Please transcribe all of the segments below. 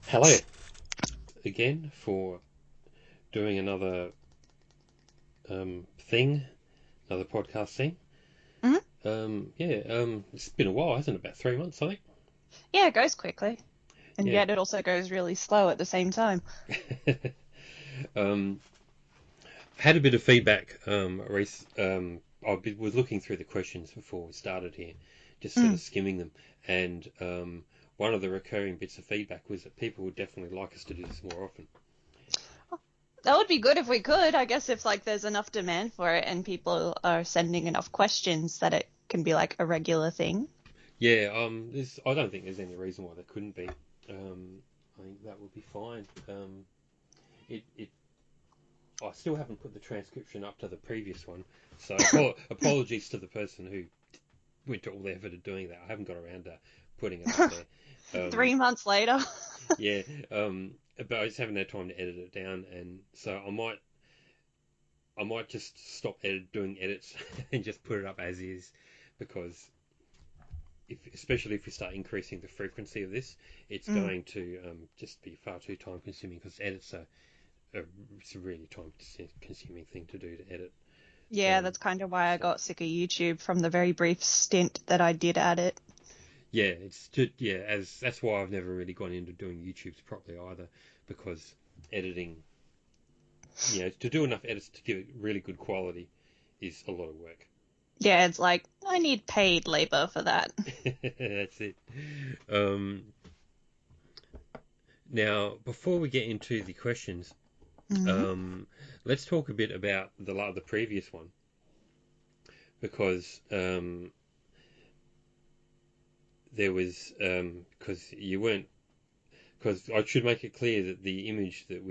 Hello again for doing another thing, another podcast thing. Mhm. It's been a while, hasn't it? About 3 months, I Yeah, it goes quickly, and think. yet it also goes really slow at the same time. Yeah. um, had a bit of feedback. Was looking through the questions before we started here, just sort Mm. of skimming them, and one of the recurring bits of feedback was that people would definitely like us to do this more often. That would be good if we could. I guess if there's enough demand for it and people are sending enough questions that it can be like a regular thing. Yeah, I don't think there's any reason why there couldn't be. I think that would be fine. It I still haven't put the transcription up to the previous one, so apologies to the person who went to all the effort of doing that. I haven't got around to putting it up there. 3 months later. Yeah, but I just haven't had time to edit it down, and so I might just stop doing edits and just put it up as is, because especially if we start increasing the frequency of this, it's Mm. going to just be far too time consuming, because edits it's a really time consuming thing to do, to edit. Yeah, Um, that's kind of why I so got sick of YouTube from the very brief stint that I did at it. yeah, it's just, yeah, as that's why I've never really gone into doing YouTube's properly either, because editing, to do enough edits to give it really good quality is a lot of work. Yeah, it's like I need paid labor for that. That's it. Um, Now, before we get into the questions, Hmm. um, let's talk a bit about the previous one, because there was because you weren't because I should make it clear that the image that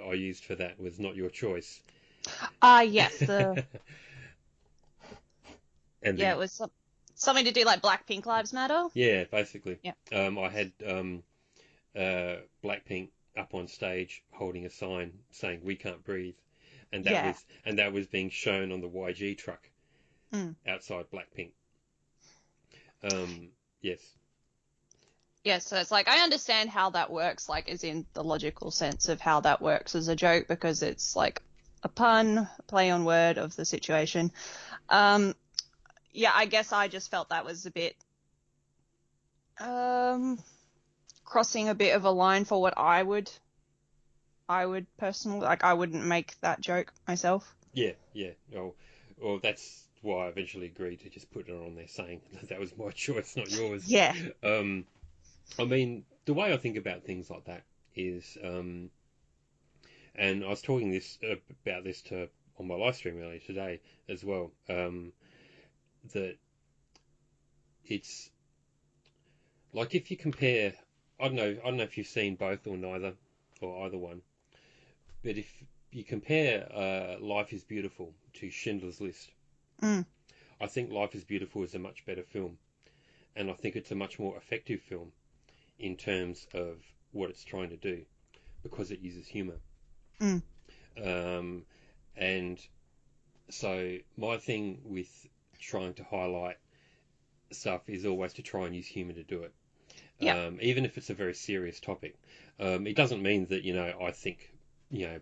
I used for that was not your choice. Yes, And yeah, the it was something to do like Black Pink Lives Matter. Yeah, basically, Yeah. I had Blackpink up on stage holding a sign saying "We can't breathe," and that Yeah. was being shown on the YG truck Mm. outside Blackpink. Yes. Yeah, so it's like I understand how that works, like as in the logical sense of how that works as a joke, because it's like a pun, a play on word of the situation. Um, yeah, I guess I just felt that was a bit um crossing a bit of a line for what I would personally like. I wouldn't make that joke myself. Yeah, yeah. Well, that's why I eventually agreed to just put it on there, saying that that was my choice, not yours. Yeah. Um, I mean, the way I think about things like that is, and I was talking about this to on my live stream earlier today as well. That it's like, if you compare, I don't know if you've seen both or neither, or either one, but if you compare Life is Beautiful to Schindler's List, Mm. I think Life is Beautiful is a much better film, and I think it's a much more effective film in terms of what it's trying to do, because it uses humor. Mm. Um, and so my thing with trying to highlight stuff is always to try and use humor to do it, Yeah. even if it's a very serious topic. It doesn't mean that I think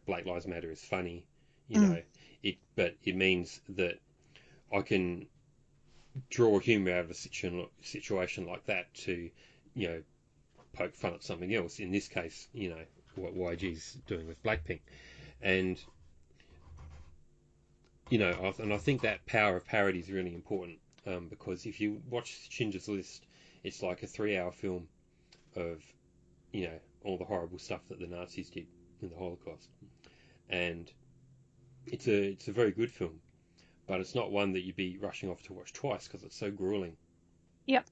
Black Lives Matter is funny, you Mm. know but it means that I can draw humor out of a situation like that to you know poke fun at something else. In this case, what YG's doing with Blackpink, and and I think that power of parody is really important, because if you watch Schindler's List, it's like a 3 hour film of all the horrible stuff that the Nazis did in the Holocaust, and it's a very good film, but it's not one that you'd be rushing off to watch twice because it's so grueling. Yep.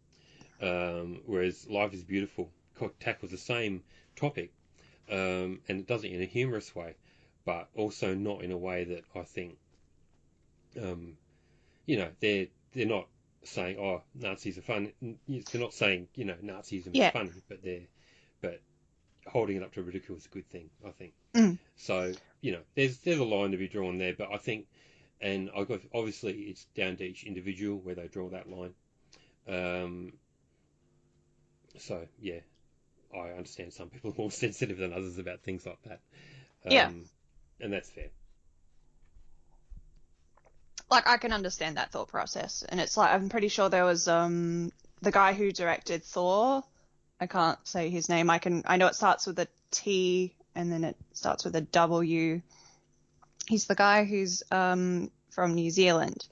Whereas Life is Beautiful tackles the same topic, and it does it in a humorous way, but also not in a way that I think um, they're not saying, oh, Nazis are fun. They're not saying Nazism is Yeah. funny, but holding it up to ridicule is a good thing, I think. Mm. So there's a line to be drawn there, but I think, and obviously it's down to each individual where they draw that line. Um, so yeah, I understand some people are more sensitive than others about things like that. Yeah. And that's fair. Like, I can understand that thought process. And it's like, I'm pretty sure there was the guy who directed Thor. I can't say his name. I know it starts with a T and then it starts with a W. He's the guy who's from New Zealand,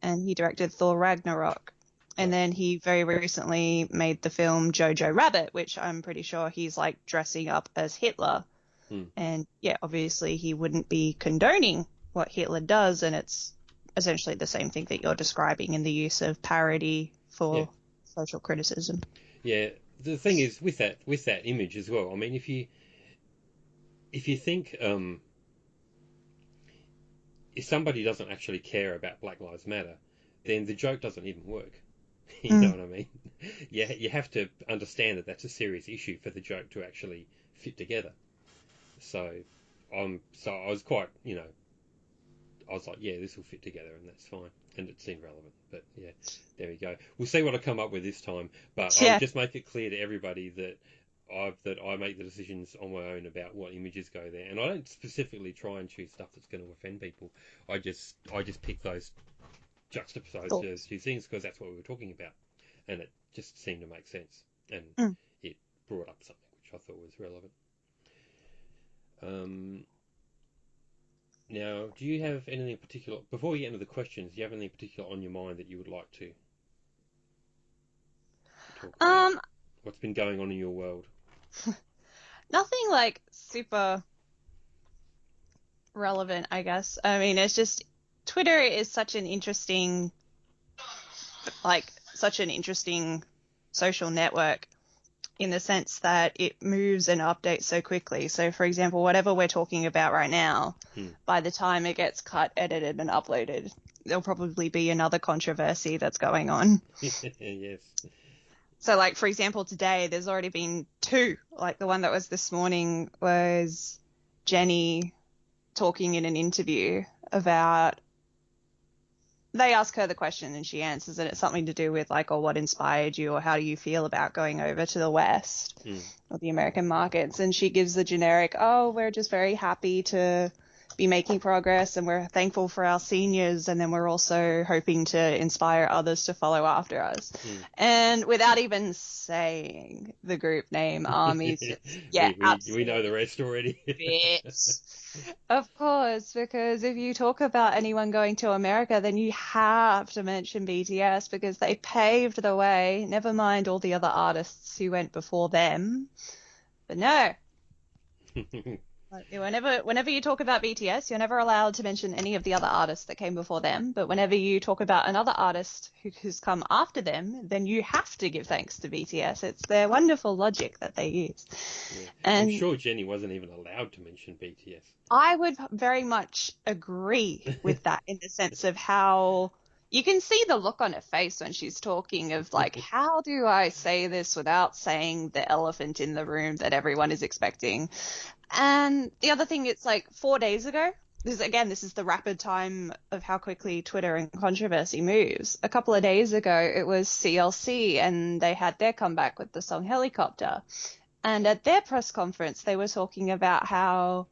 and he directed Thor Ragnarok. And then he very recently made the film Jojo Rabbit, which I'm pretty sure he's like dressing up as Hitler. And yeah, obviously he wouldn't be condoning what Hitler does, and it's essentially the same thing that you're describing in the use of parody for social criticism. Yeah, the thing is with that image as well. I mean, if you think if somebody doesn't actually care about Black Lives Matter, then the joke doesn't even work. You know what I mean? Yeah, you have to understand that that's a serious issue for the joke to actually fit together. So I was quite, I was like, yeah, this will fit together and that's fine. And it seemed relevant. But yeah, there we go. We'll see what I come up with this time. But I'll just make it clear to everybody that I make the decisions on my own about what images go there. And I don't specifically try and choose stuff that's going to offend people. I just pick those juxtapose those two things because that's what we were talking about. And it just seemed to make sense. And it brought up something which I thought was relevant. Now, do you have anything particular, before we get into the questions, do you have anything particular on your mind that you would like to talk about? What's been going on in your world? Nothing like super relevant, I guess. I mean, it's just Twitter is such an interesting social network in the sense that it moves and updates so quickly. So, for example, whatever we're talking about right now, by the time it gets cut, edited, and uploaded, there'll probably be another controversy that's going on. Yes. So, like, for example, today, there's already been 2. Like, the one that was this morning was Jenny talking in an interview about... They ask her the question and she answers, and it's something to do with like, what inspired you, or how do you feel about going over to the West or the American markets? And she gives the generic, we're just very happy to be making progress and we're thankful for our seniors, and then we're also hoping to inspire others to follow after us. And without even saying the group name, Armies, we know the rest already. Of course, because if you talk about anyone going to America, then you have to mention BTS because they paved the way, never mind all the other artists who went before them. But no. Whenever you talk about BTS, you're never allowed to mention any of the other artists that came before them. But whenever you talk about another artist who's come after them, then you have to give thanks to BTS. It's their wonderful logic that they use. Yeah. And I'm sure Jenny wasn't even allowed to mention BTS. I would very much agree with that in the sense of how you can see the look on her face when she's talking of like, how do I say this without saying the elephant in the room that everyone is expecting? And the other thing, it's like 4 days ago, this is the rapid time of how quickly Twitter and controversy moves. A couple of days ago, it was CLC and they had their comeback with the song Helicopter. And at their press conference, they were talking about how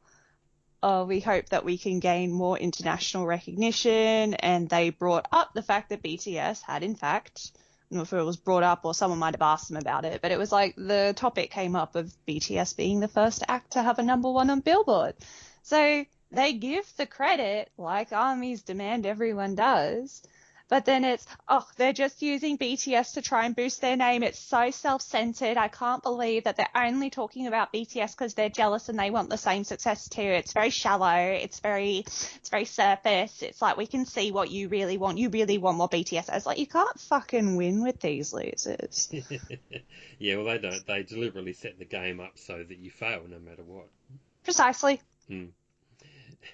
we hope that we can gain more international recognition. And they brought up the fact that BTS had, in fact, I don't know if it was brought up or someone might have asked them about it, but it was like the topic came up of BTS being the first act to have a #1 on Billboard. So they give the credit like Army's Demand everyone does, but then it's, they're just using BTS to try and boost their name. It's so self-centered. I can't believe that they're only talking about BTS because they're jealous and they want the same success too. It's very shallow. It's very surface. It's like, we can see what you really want. You really want more BTS. It's like, you can't fucking win with these losers. Yeah, well, they don't. They deliberately set the game up so that you fail no matter what. Precisely.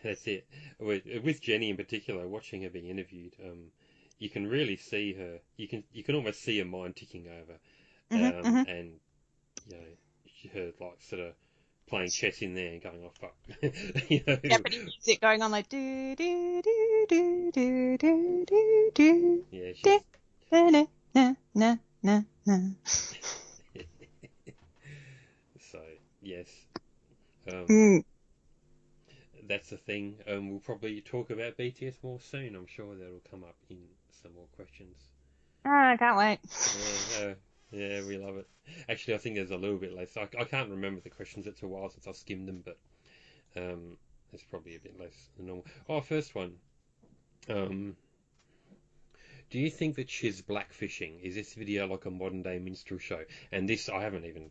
That's it. With Jenny in particular, watching her be interviewed, you can really see her. You can almost see her mind ticking over, and her like sort of playing chess in there and going, "Oh fuck," Japanese music going on like do do do do do do do do. Yeah, she's... na na na na. So yes, um, Mm. that's the thing. We'll probably talk about BTS more soon. I'm sure that'll come up in some more questions. I can't wait. Yeah, yeah, we love it. Actually, I think there's a little bit less. I can't remember the questions. It's a while since I skimmed them, but there's probably a bit less than normal. Oh, first one. Um, do you think that she's blackfishing? Is this video like a modern day minstrel show? And this, I haven't even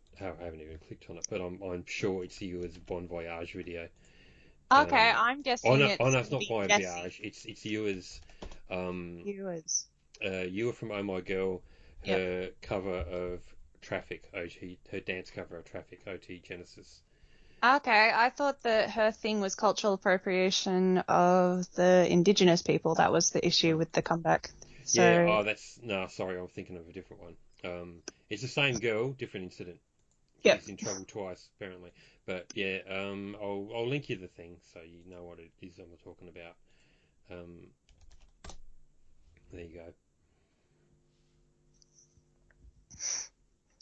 clicked on it, but I'm sure it's Ewa's Bon Voyage video. Okay, Um, I'm oh guessing no, oh it's no, going it's to not be Bon Jessie. Voyage. It's Ewa's. Um, Viewers. Ewa from Oh My Girl. Yep. Her cover of Traffic OT. Her dance cover of Traffic OT Genesis. Okay, I thought that her thing was cultural appropriation of the indigenous people. That was the issue Oh. with the comeback. Yeah. So, Oh, that's no. Sorry, I'm thinking of a different one. It's the same girl, different incident. yep. She's in trouble twice, apparently. But yeah, I'll link you the thing so you know what it is I'm talking about. Um, there you go.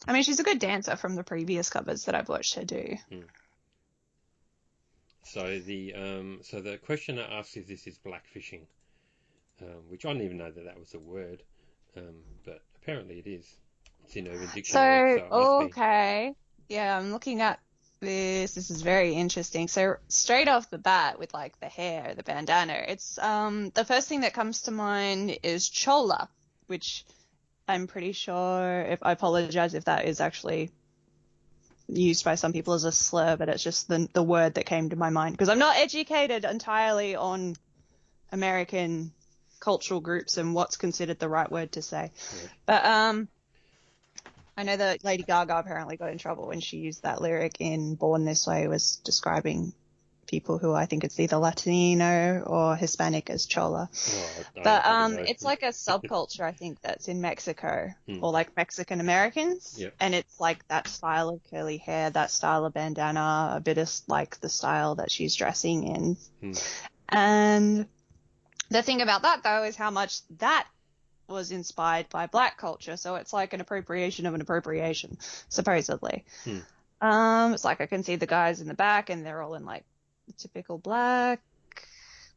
I mean, she's a good dancer from the previous covers that I've watched her do. Hmm. So the questioner asks if this is blackfishing, which I didn't even know that that was a word, but apparently it is. It's in Urban Dictionary, So, so it must be. okay. Yeah, I'm looking at this. This is very interesting. So, straight off the bat with like the hair, the bandana, it's the first thing that comes to mind is chola, which I'm pretty sure if I apologize if that is actually used by some people as a slur, but it's just the word that came to my mind because I'm not educated entirely on American cultural groups and what's considered the right word to say. Yeah. But I know that Lady Gaga apparently got in trouble when she used that lyric in Born This Way, was describing people who I think it's either Latino or Hispanic as chola. Oh, I But don't fucking know. it's like a subculture I think that's in Mexico Hmm. or like Mexican Americans, Yep. and it's like that style of curly hair, that style of bandana, a bit of like the style that she's dressing in. Hmm. And the thing about that though is how much that was inspired by black culture, so it's like an appropriation of an appropriation, supposedly. Hmm. It's like I can see the guys in the back and they're all in like the typical black,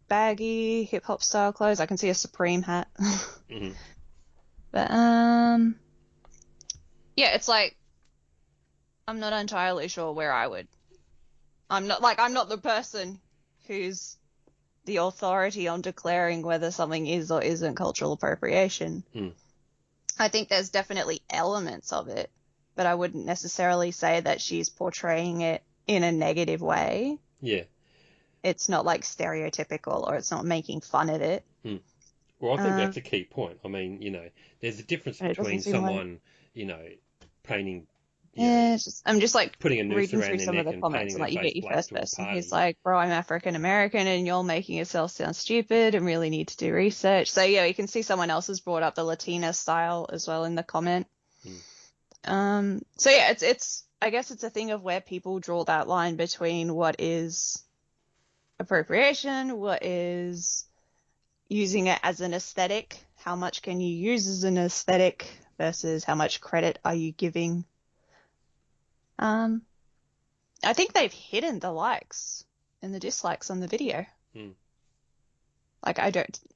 baggy, hip hop style clothes. I can see a Supreme hat. Hmm. But yeah, it's like I'm not entirely sure where I would. I'm not the person who's the authority on declaring whether something is or isn't cultural appropriation. Hmm. I think there's definitely elements of it, but I wouldn't necessarily say that she's portraying it in a negative way. Yeah. It's not like stereotypical or it's not making fun of it. Hmm. Well, I think that's Um, a key point. I mean, there's a difference and it doesn't between seem like, someone, painting, yeah, I'm just like putting a noose reading around through their some of neck the and comments painting and their like you face get your black first to a person who's party. like, bro, I'm African American and you're making yourself sound stupid and really need to do research. So yeah, you can see someone else has brought up the Latina style as well in the comment. So yeah, it's I guess it's a thing of where people draw that line between what is appropriation, what is using it as an aesthetic, how much can you use as an aesthetic versus how much credit are you giving. I think they've hidden the likes and the dislikes on the video. Hmm. Like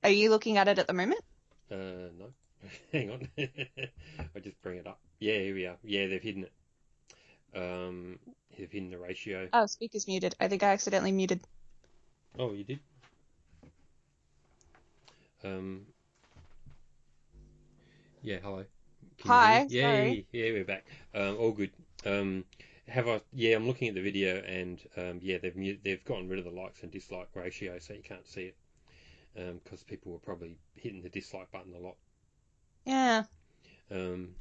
are you looking at it at the moment? No. Hang on. I just bring it up. Yeah, here we are. Yeah, they've hidden it. They've hidden the ratio. Oh, speaker's muted. I think I accidentally muted. Oh, you did? Um, yeah, hello. Can you hear me? Hi, Yeah, sorry. yeah, yeah, we're back. All good. Yeah, I'm looking at the video and yeah, they've gotten rid of the likes and dislike ratio, so you can't see it. Because people were probably hitting the dislike button a lot. Yeah. Um,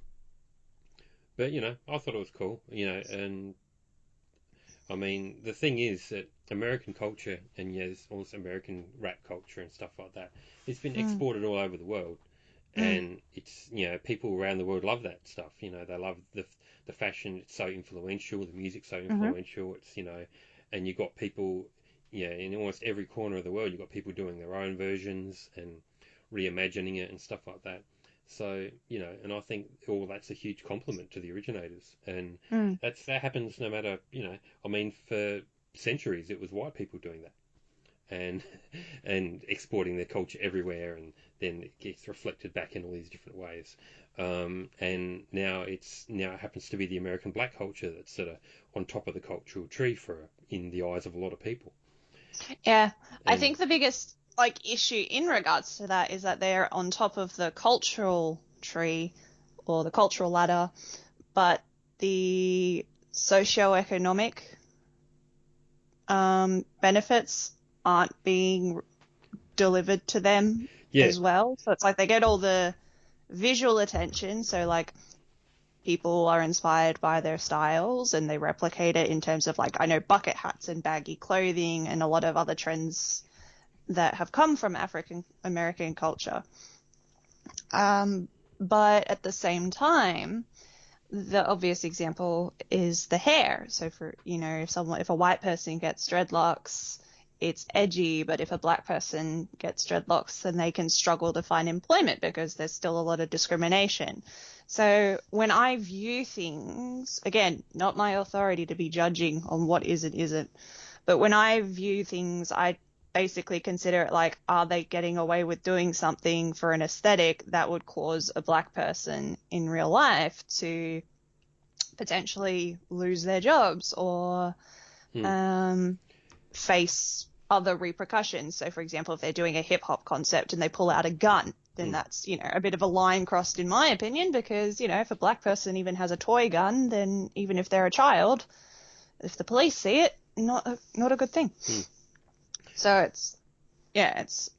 but I thought it was cool. And I mean, the thing is that American culture and yes, also American rap culture and stuff like that, it's been Mm, exported all over the world, mm, and it's people around the world love that stuff. They love the fashion. It's so influential. The music's so mm-hmm. influential. It's and you got people, in almost every corner of the world, you got people doing their own versions and reimagining it and stuff like that. So, and I think all that's a huge compliment to the originators. And Mm. that happens no matter, I mean, for centuries it was white people doing that and and exporting their culture everywhere, and then it gets reflected back in all these different ways. And now it happens to be the American black culture that's sort of on top of the cultural tree in the eyes of a lot of people. Yeah, I And think the biggest issue in regards to that is that they're on top of the cultural tree or the cultural ladder, but the socioeconomic benefits aren't being delivered to them yeah, as well. So it's like they get all the visual attention. So like people are inspired by their styles and they replicate it in terms of I know bucket hats and baggy clothing and a lot of other trends that have come from African American culture. But at the same time, the obvious example is the hair. So for, if a white person gets dreadlocks, it's edgy, but if a black person gets dreadlocks, then they can struggle to find employment because there's still a lot of discrimination. So when I view things, again, not my authority to be judging on what is and isn't, but when I view things, I basically consider it are they getting away with doing something for an aesthetic that would cause a black person in real life to potentially lose their jobs or face other repercussions. So, for example, if they're doing a hip hop concept and they pull out a gun, then that's, a bit of a line crossed in my opinion, because, if a black person even has a toy gun, then even if they're a child, if the police see it, not a good thing. So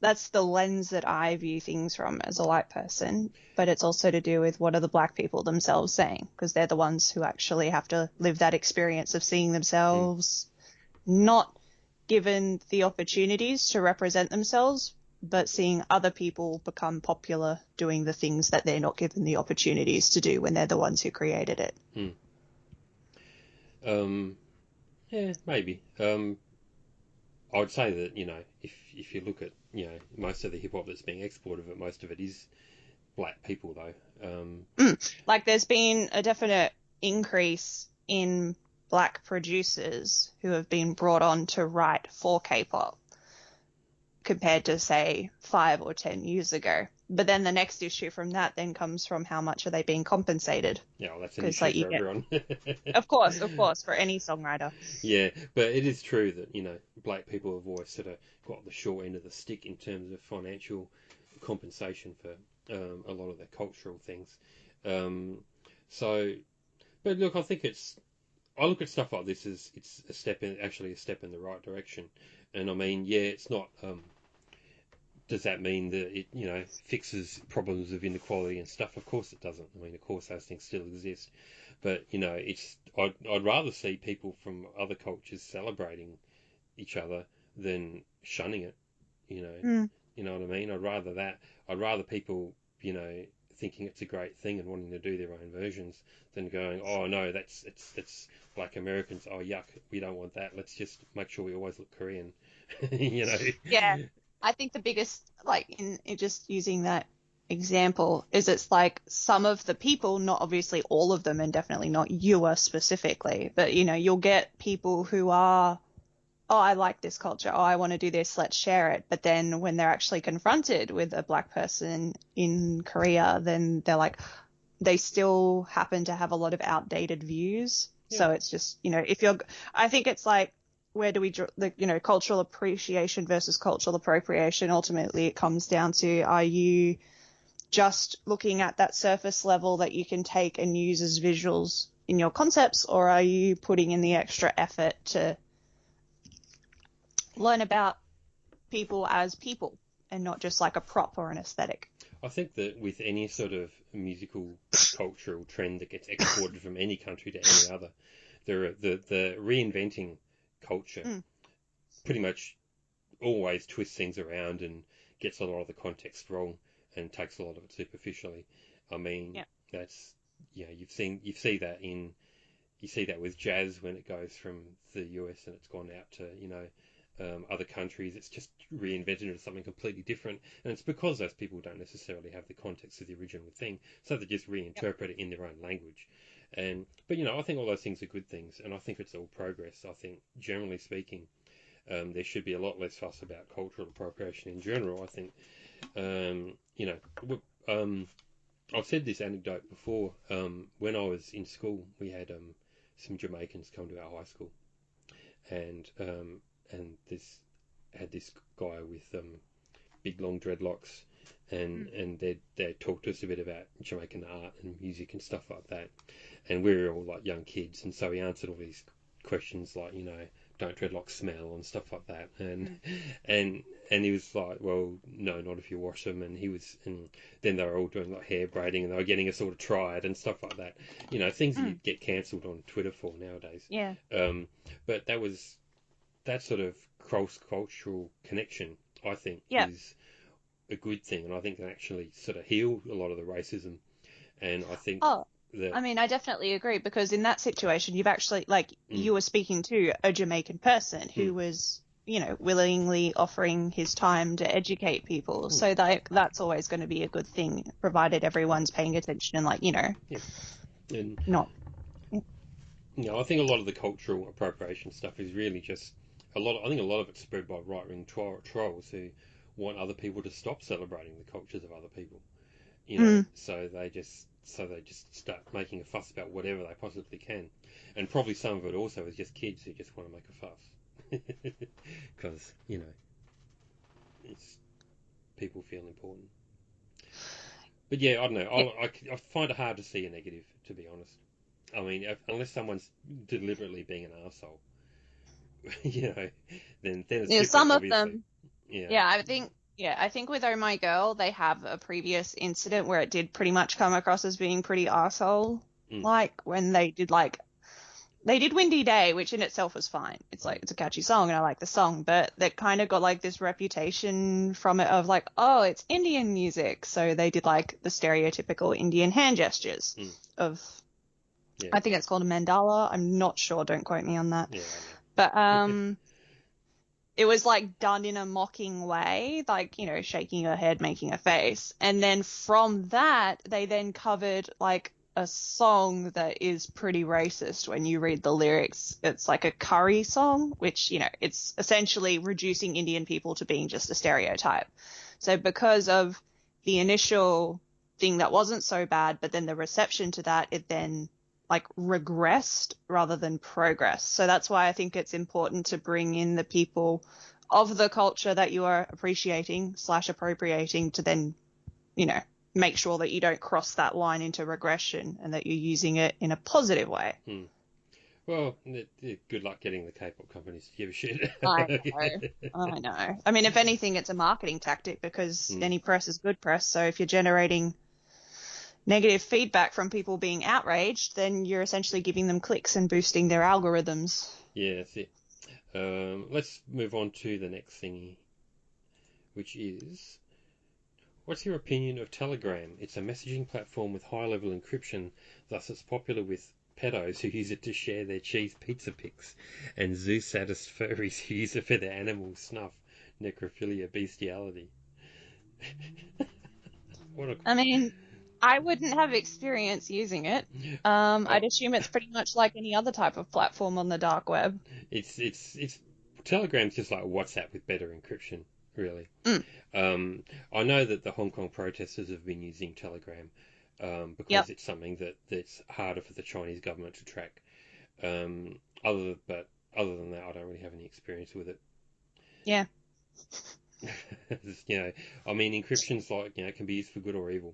that's the lens that I view things from as a white person, but it's also to do with what are the black people themselves saying, because they're the ones who actually have to live that experience of seeing themselves not given the opportunities to represent themselves, but seeing other people become popular doing the things that they're not given the opportunities to do when they're the ones who created it. Yeah, maybe. I would say that, if you look at, most of the hip hop that's being exported, but most of it is black people though. There's been a definite increase in black producers who have been brought on to write for K-pop compared to, say, 5 or 10 years ago. But then the next issue from that then comes from how much are they being compensated? Yeah, well, that's an issue for everyone. Of course, for any songwriter. Yeah, but it is true that, black people have always sort of got the short end of the stick in terms of financial compensation for a lot of their cultural things. So, but look, I look at stuff like this as it's a step in the right direction. And I mean, yeah, it's not. Does that mean that it fixes problems of inequality and stuff? Of course it doesn't. I mean, of course those things still exist, but I'd rather see people from other cultures celebrating each other than shunning it. You know what I mean? I'd rather people thinking it's a great thing and wanting to do their own versions than going, oh no, it's black Americans. Oh yuck, we don't want that. Let's just make sure we always look Korean. Yeah. I think the biggest, in just using that example, is it's some of the people, not obviously all of them, and definitely not you specifically, but you'll get people who are, oh, I like this culture, oh, I want to do this, let's share it. But then when they're actually confronted with a black person in Korea, then they still happen to have a lot of outdated views. Yeah. So it's just, I think it's where do we draw the, cultural appreciation versus cultural appropriation? Ultimately, it comes down to, are you just looking at that surface level that you can take and use as visuals in your concepts, or are you putting in the extra effort to learn about people as people and not just like a prop or an aesthetic? I think that with any sort of musical cultural trend that gets exported from any country to any other, the reinventing culture pretty much always twists things around and gets a lot of the context wrong and takes a lot of it superficially. I mean, that's you see that with jazz when it goes from the US and it's gone out to other countries. It's just reinvented as something completely different, and it's because those people don't necessarily have the context of the original thing, so they just reinterpret it in their own language. But I think all those things are good things, and I think it's all progress. I think, generally speaking, there should be a lot less fuss about cultural appropriation in general. I think, I've said this anecdote before. When I was in school, we had some Jamaicans come to our high school, and this had this guy with big long dreadlocks, and they talked to us a bit about Jamaican art and music and stuff like that, and we were all like young kids, and so he answered all these questions like, don't dreadlocks smell and stuff like that, and he was like, well, no, not if you wash them, and then they were all doing like hair braiding, and they were getting us all to try it and stuff like that, things that you get cancelled on Twitter for nowadays. Yeah. But that sort of cross-cultural connection, I think, Yeah. is a good thing, and I think can actually sort of heal a lot of the racism. And I think that, I mean, I definitely agree, because in that situation, you've actually, you were speaking to a Jamaican person who was, willingly offering his time to educate people. So that's always going to be a good thing, provided everyone's paying attention and, and not. I think a lot of the cultural appropriation stuff is really just I think a lot of it's spread by right-wing trolls who want other people to stop celebrating the cultures of other people. So they just start making a fuss about whatever they possibly can, and probably some of it also is just kids who just want to make a fuss because it's people feel important. But yeah, I don't know. I find it hard to see a negative, to be honest. I mean, unless someone's deliberately being an arsehole, then it's different, Some of obviously. them. Yeah. I think with Oh My Girl, they have a previous incident where it did pretty much come across as being pretty arsehole, when they did Windy Day, which in itself was fine. It's it's a catchy song and I like the song, but they kind of got this reputation from it of oh, it's Indian music. So they did the stereotypical Indian hand gestures of, I think it's called a mandala. I'm not sure. Don't quote me on that. Yeah. But, it was done in a mocking way, shaking her head, making a face. And then from that, they then covered a song that is pretty racist when you read the lyrics. It's a curry song, which, it's essentially reducing Indian people to being just a stereotype. So because of the initial thing that wasn't so bad, but then the reception to that, it then regressed rather than progress. So that's why I think it's important to bring in the people of the culture that you are appreciating / appropriating to then, make sure that you don't cross that line into regression and that you're using it in a positive way. Well, good luck getting the K-pop companies to give a shit. I know. I mean, if anything, it's a marketing tactic, because any press is good press. So if you're generating negative feedback from people being outraged, then you're essentially giving them clicks and boosting their algorithms. Yeah, that's it. Let's move on to the next thingy, which is, what's your opinion of Telegram? It's a messaging platform with high-level encryption, thus it's popular with pedos who use it to share their cheese pizza pics, and zoo-sadist furries who use it for their animal snuff, necrophilia, bestiality. I mean, I wouldn't have experience using it. I'd assume it's pretty much like any other type of platform on the dark web. It's Telegram's just like WhatsApp with better encryption, really. I know that the Hong Kong protesters have been using Telegram because it's something that's harder for the Chinese government to track. Other than that, I don't really have any experience with it. Yeah. I mean, encryption's can be used for good or evil.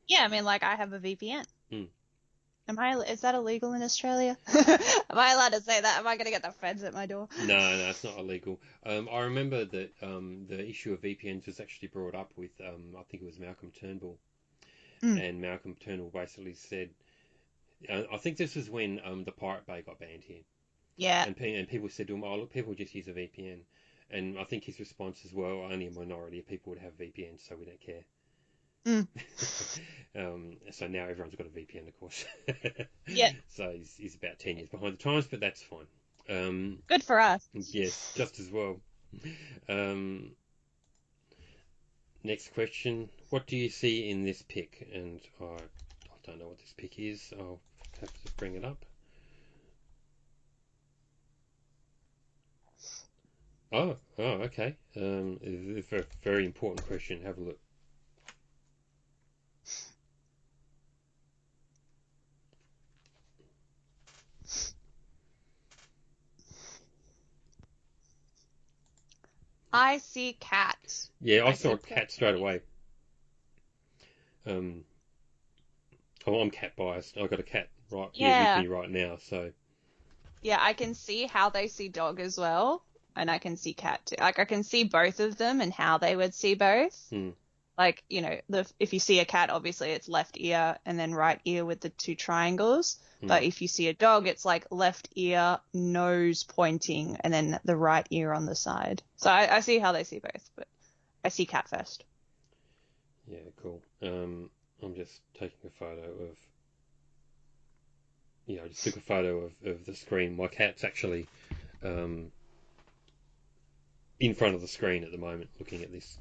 Yeah, I mean, I have a VPN. Is that illegal in Australia? Am I allowed to say that? Am I going to get the feds at my door? No, it's not illegal. I remember that the issue of VPNs was actually brought up with, I think it was Malcolm Turnbull. And Malcolm Turnbull basically said, I think this was when the Pirate Bay got banned here. Yeah. And people said to him, oh, look, people just use a VPN. And I think his response is, well, only a minority of people would have VPNs, so we don't care. So now everyone's got a VPN, of course. Yeah. So he's about 10 years behind the times, but that's fine. Good for us. Yes, just as well. Um, Next question. What do you see in this pic? And I don't know what this pic is. I'll have to bring it up. Oh, okay. It's a very important question. Have a look. I see cats. Yeah, I I saw see a cat straight away. I'm cat biased. I've got a cat right here with Yeah. me right now, so Yeah, I can see how they see dog as well, and I can see cat too. Like I can see both of them and how they would see both. hmm. Like, if you see a cat, obviously it's left ear and then right ear with the two triangles. Hmm. But if you see a dog, it's like left ear, nose pointing, and then the right ear on the side. So I see how they see both, but I see cat first. Yeah, cool. I'm just taking a photo of. I just took a photo of the screen. My cat's actually um, in front of the screen at the moment, looking at this.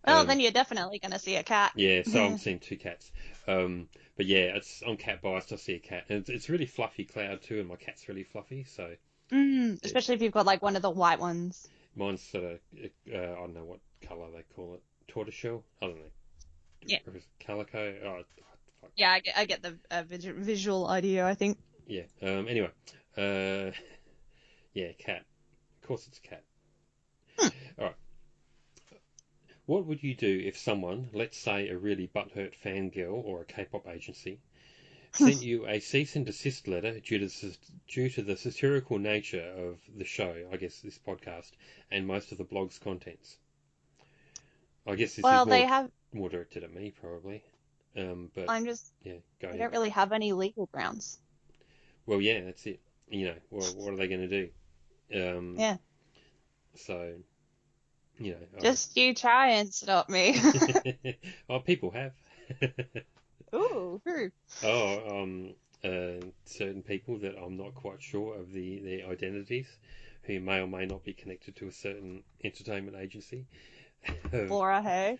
Well, Um, then you're definitely going to see a cat. yeah, so I'm seeing two cats. But yeah, I'm cat biased. I see a cat, and it's really fluffy cloud too, and my cat's really fluffy. So yeah, Especially if you've got like one of the white ones. mine's sort of I don't know what colour they call it, tortoiseshell. I don't know. Yeah. Or is it calico? Oh, fuck. Yeah, I get the visual idea, I think. Yeah. Anyway, uh, yeah, cat. Of course, it's a cat. All right. What would you do if someone, let's say a really butthurt fangirl or a K-pop agency, sent you a cease and desist letter due to the satirical nature of the show, I guess this podcast, and most of the blog's contents? I guess this is Well, they have. more directed at me, probably. But I'm just. yeah, go They ahead. don't really have any legal grounds. Well, yeah, that's it. Well, what are they going to do? Yeah. So, Just you try and stop me. oh, people have. Ooh, who? Oh, certain people that I'm not quite sure of their identities, who may or may not be connected to a certain entertainment agency. Laura Hay.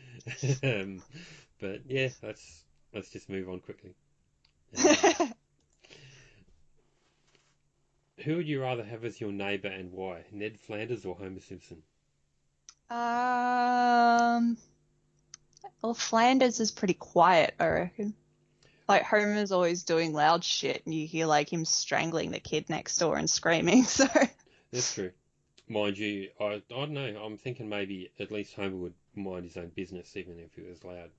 But yeah, let's just move on quickly. Um, who would you rather have as your neighbour and why? Ned Flanders or Homer Simpson? Um, well, Flanders is pretty quiet, I reckon. Like Homer's always doing loud shit, and you hear like him strangling the kid next door and screaming. So That's true. Mind you, I don't know. I'm thinking maybe at least Homer would mind his own business, even if it was loud.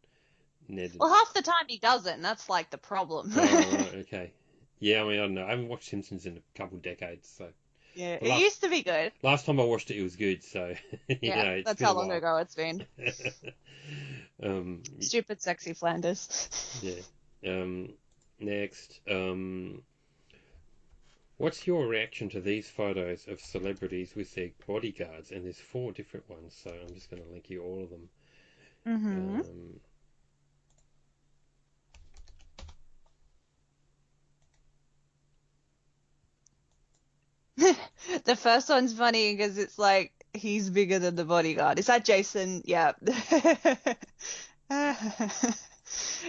Ned. well, half the time he doesn't. That's like the problem. Oh, right, okay. Yeah, I mean, I don't know. I haven't watched Simpsons in a couple of decades, so. Yeah, But it used to be good. last time I watched it, it was good, so, Yeah, it's that's been how a long while. ago it's been. Um, Stupid, sexy Flanders. yeah. Next, what's your reaction to these photos of celebrities with their bodyguards? And there's 4 different ones, so I'm just going to link you all of them. Mm-hmm. The first one's funny because it's like he's bigger than the bodyguard. Is that Jason? Yeah.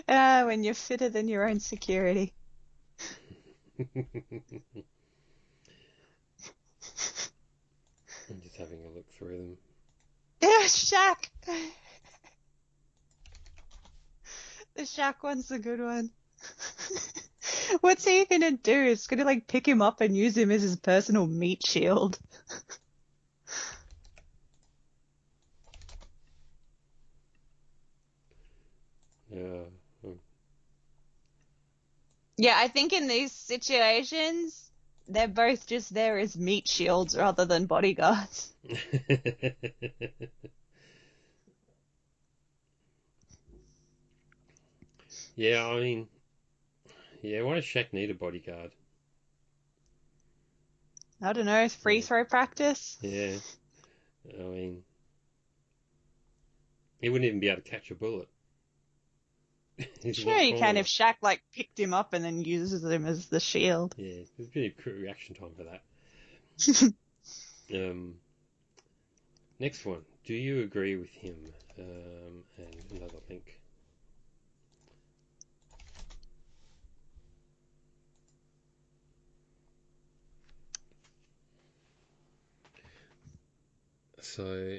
When you're fitter than your own security. I'm just having a look through them. Yeah, Shaq. The Shaq one's a good one. What's he gonna do? It's gonna like pick him up and use him as his personal meat shield. Yeah. Yeah, I think in these situations, they're both just there as meat shields rather than bodyguards. Yeah, I mean, why does Shaq need a bodyguard? I don't know, free Yeah, throw practice? yeah. I mean, he wouldn't even be able to catch a bullet. He's Sure, not you tall can if enough. Shaq like picked him up and then uses him as the shield. Yeah, there's a pretty quick reaction time for that. Next one. Do you agree with him? And another link. So,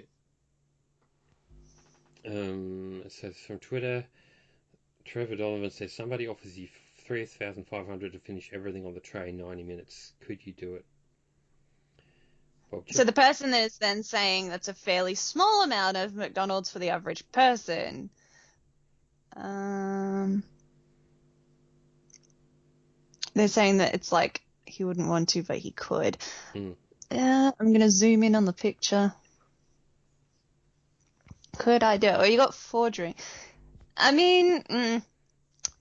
it says from Twitter, Trevor Donovan says, somebody offers you 3,500 to finish everything on the tray in 90 minutes. Could you do it? Bob So the person is then saying that's a fairly small amount of McDonald's for the average person. They're saying that it's like he wouldn't want to, but he could. I'm going to zoom in on the picture. Could I do it? Oh, you got 4 drinks. I mean, I'm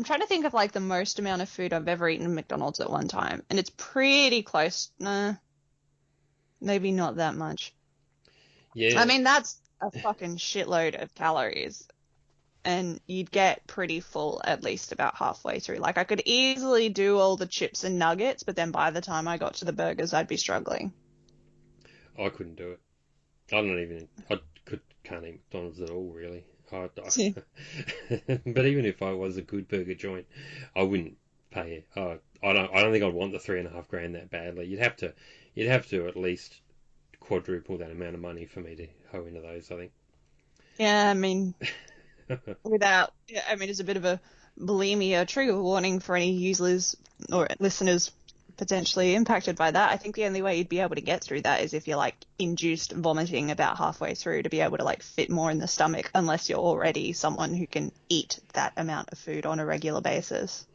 trying to think of like the most amount of food I've ever eaten at McDonald's at one time, and it's pretty close. Nah, maybe not that much. Yeah. I mean, that's a fucking shitload of calories, and you'd get pretty full at least about halfway through. Like, I could easily do all the chips and nuggets, but then by the time I got to the burgers, I'd be struggling. I couldn't do it. Can't eat McDonald's at all, really. But even if I was a good burger joint, I wouldn't pay it. I don't think I'd want the $3,500 that badly. You'd have to at least quadruple that amount of money for me to hoe into those, I think. Yeah, I mean, it's a bit of a bulimia trigger warning for any users or listeners potentially impacted by that. I think the only way you'd be able to get through that is if you're like induced vomiting about halfway through to be able to like fit more in the stomach, unless you're already someone who can eat that amount of food on a regular basis.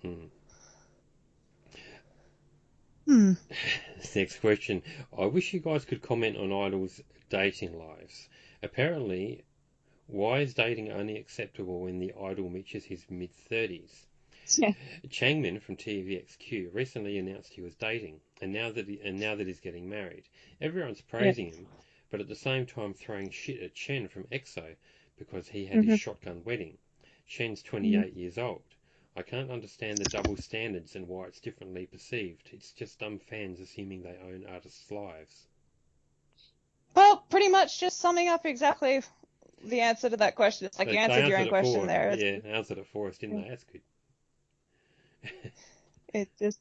Next question. I wish you guys could comment on idols' dating lives. Apparently, why is dating only acceptable when the idol reaches his mid-30s? Yeah. Changmin from TVXQ recently announced he was dating, and now that he's getting married, everyone's praising him, but at the same time throwing shit at Chen from EXO because he had his shotgun wedding. Chen's 28 years old. I can't understand the double standards and why it's differently perceived. It's just dumb fans assuming they own artists' lives. Well, pretty much just summing up exactly the answer to that question. It's like you answered your own question there. Yeah, answered it for us, didn't they? That's good. It just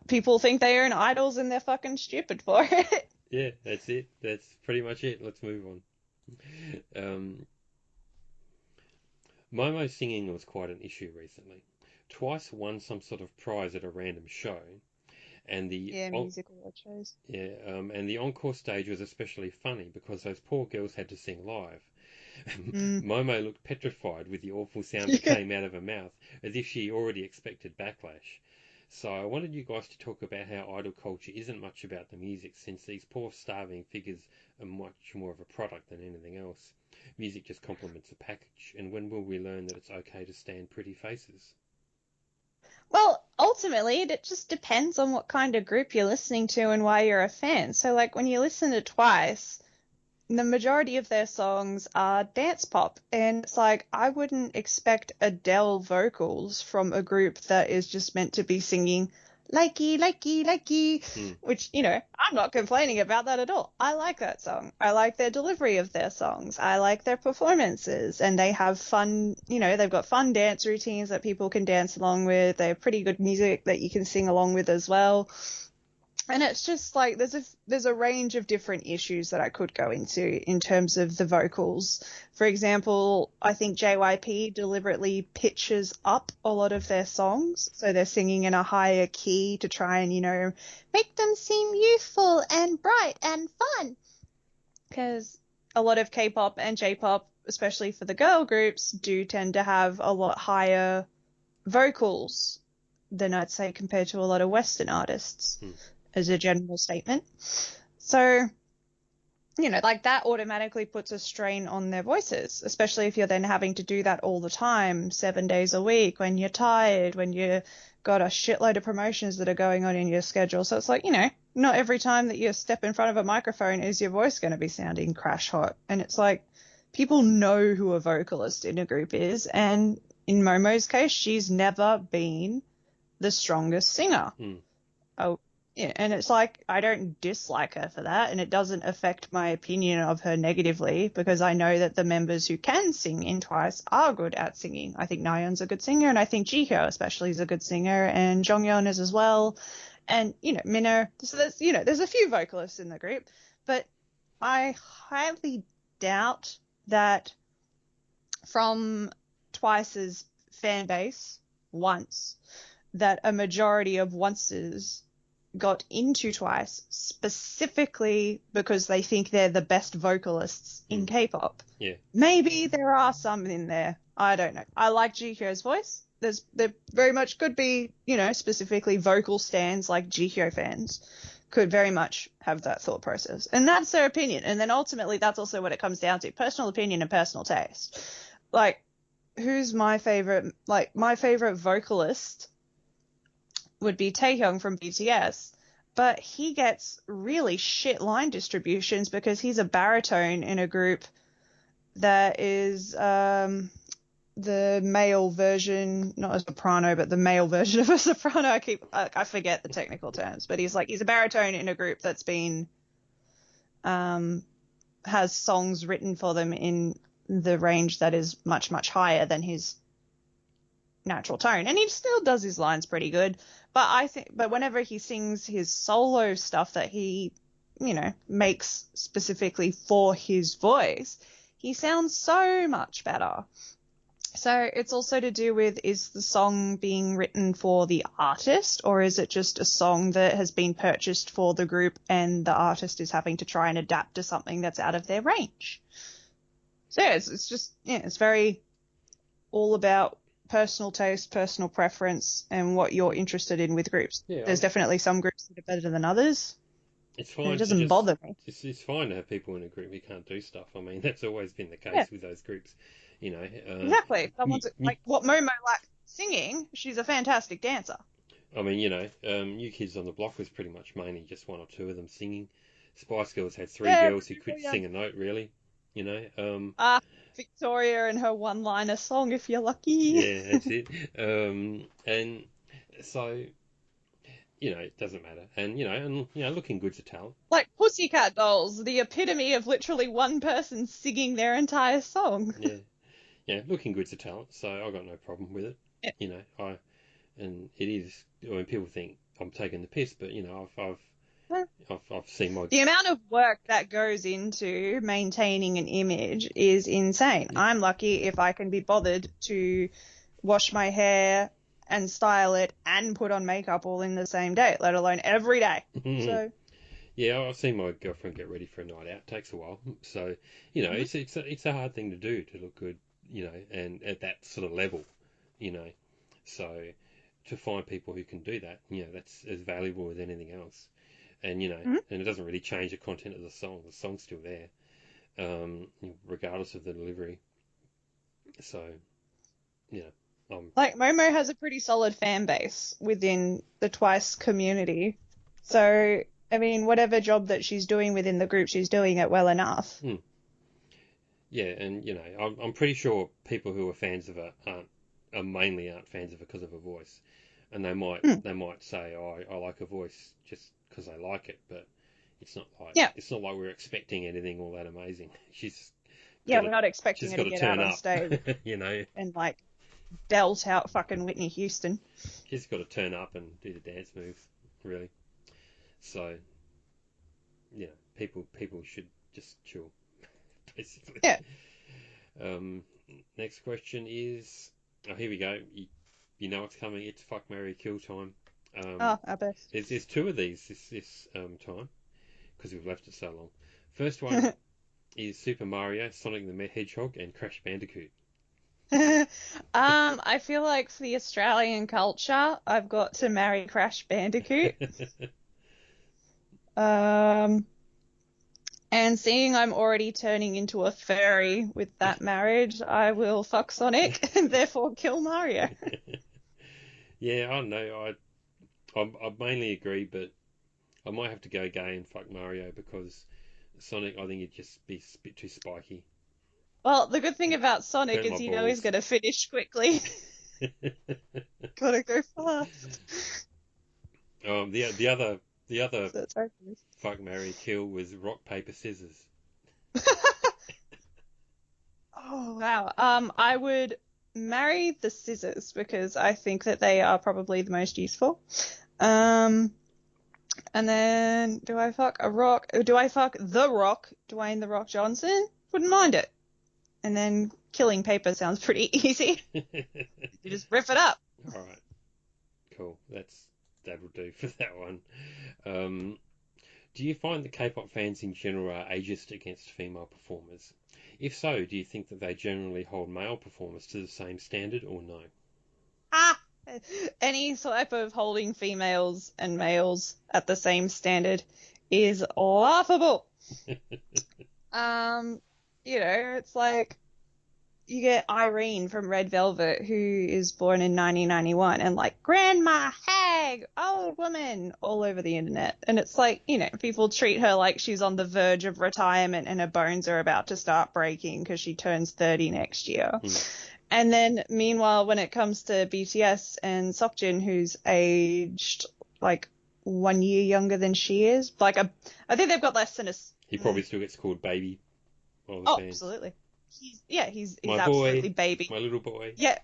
people think they own idols and they're fucking stupid for it. Yeah, that's it. That's pretty much it. Let's move on. Momo's singing was quite an issue recently. Twice won some sort of prize at a random show, and the music award shows. And the encore stage was especially funny because those poor girls had to sing live. Momo looked petrified with the awful sound that came out of her mouth, as if she already expected backlash. So I wanted you guys to talk about how idol culture isn't much about the music, since these poor starving figures are much more of a product than anything else. Music just complements the package, and when will we learn that it's okay to stand pretty faces? Well, ultimately, it just depends on what kind of group you're listening to and why you're a fan. So, like, when you listen to Twice, the majority of their songs are dance pop, and it's like, I wouldn't expect Adele vocals from a group that is just meant to be singing likey, likey, likey, which, I'm not complaining about that at all. I like that song. I like their delivery of their songs. I like their performances, and they have fun, they've got fun dance routines that people can dance along with. They have pretty good music that you can sing along with as well. And it's just like there's a range of different issues that I could go into in terms of the vocals. For example, I think JYP deliberately pitches up a lot of their songs, so they're singing in a higher key to try and, make them seem youthful and bright and fun. Because a lot of K-pop and J-pop, especially for the girl groups, do tend to have a lot higher vocals than I'd say compared to a lot of Western artists. As a general statement. So, like that automatically puts a strain on their voices, especially if you're then having to do that all the time, 7 days a week, when you're tired, when you got a shitload of promotions that are going on in your schedule. So it's like, not every time that you step in front of a microphone is your voice going to be sounding crash hot. And it's like, people know who a vocalist in a group is. And in Momo's case, she's never been the strongest singer. Yeah, and it's like I don't dislike her for that, and it doesn't affect my opinion of her negatively because I know that the members who can sing in Twice are good at singing. I think Nayeon's a good singer, and I think Jihyo especially is a good singer, and Jonghyun is as well, and Minho. So there's a few vocalists in the group, but I highly doubt that from Twice's fan base once that a majority of onces got into Twice specifically because they think they're the best vocalists in K-pop. Yeah. Maybe there are some in there. I don't know. I like Jihyo's voice. There very much could be, specifically vocal stands like Jihyo fans could very much have that thought process. And that's their opinion. And then ultimately that's also what it comes down to. Personal opinion and personal taste. Like, who's my favorite? Like, my favorite vocalist would be Taehyung from BTS, but he gets really shit line distributions because he's a baritone in a group that is the male version, not a soprano, but the male version of a soprano. I forget the technical terms, but he's a baritone in a group that's been has songs written for them in the range that is much, much higher than his natural tone, and he still does his lines pretty good. But whenever he sings his solo stuff that he, makes specifically for his voice, he sounds so much better. So it's also to do with, is the song being written for the artist, or is it just a song that has been purchased for the group and the artist is having to try and adapt to something that's out of their range? So yeah, it's very all about personal taste, personal preference, and what you're interested in with groups. Yeah, There's definitely some groups that are better than others. It's fine. It doesn't bother me. It's fine to have people in a group who can't do stuff. I mean, that's always been the case Yeah. with those groups. Exactly. Like what Momo likes singing, she's a fantastic dancer. I mean, New Kids on the Block was pretty much mainly just one or two of them singing. Spice Girls had three girls who could sing a note, really. Victoria and her one-liner song, if you're lucky. Yeah, that's it. And so, it doesn't matter. And, looking good's a talent. Like Pussycat Dolls, the epitome of literally one person singing their entire song. Yeah. Yeah, looking good's a talent, so I got no problem with it. Yeah. And it is. I mean, people think I'm taking the piss, but I've seen my. The amount of work that goes into maintaining an image is insane. Yeah. I'm lucky if I can be bothered to wash my hair and style it and put on makeup all in the same day, let alone every day. So. Yeah, I've seen my girlfriend get ready for a night out. It takes a while, so it's a hard thing to do to look good, and at that sort of level, So to find people who can do that, that's as valuable as anything else. And, and it doesn't really change the content of the song. The song's still there, regardless of the delivery. So, like Momo has a pretty solid fan base within the Twice community. So, I mean, whatever job that she's doing within the group, she's doing it well enough. Yeah, and, I'm pretty sure people who are fans of her aren't fans of her because of her voice. And they might say, oh, I like her voice just because I like it, but it's not like we're expecting anything all that amazing. We're not expecting her to get out on stage, and like belt out fucking Whitney Houston. She's got to turn up and do the dance moves, really. So, people should just chill, basically. Yeah. Next question is, here we go. You know what's coming. It's Fuck, Marry, Kill time. Our best. There's two of these this time because we've left it so long. First one is Super Mario, Sonic the Hedgehog, and Crash Bandicoot. I feel like for the Australian culture, I've got to marry Crash Bandicoot. And seeing I'm already turning into a furry with that marriage, I will fuck Sonic and therefore kill Mario. Yeah, I don't know. I mainly agree, but I might have to go gay and fuck Mario because Sonic, I think it'd just be a bit too spiky. Well, the good thing about Sonic is he's going to finish quickly. Gotta go fast. The The other So it's very good. fuck, marry, kill was rock, paper, scissors. Oh wow. I would marry the scissors because I think that they are probably the most useful. Um, and then do I fuck a rock? Do I fuck the Rock, Dwayne the Rock Johnson? Wouldn't mind it. And then killing paper sounds pretty easy. You just rip it up. All right, cool. That'll do for that one. Um, do you find that K-pop fans in general are ageist against female performers? If so, do you think that they generally hold male performers to the same standard or no? Ah! Any type of holding females and males at the same standard is laughable. It's like you get Irene from Red Velvet, who is born in 1991, and like grandma, hag, old woman, all over the internet. And it's like, people treat her like she's on the verge of retirement and her bones are about to start breaking because she turns 30 next year. And then meanwhile, when it comes to BTS and Seokjin, who's aged like 1 year younger than she is, like I think they've got less than a. He probably still gets called baby. Oh, absolutely. He's my absolutely boy, baby. my little boy. Yeah.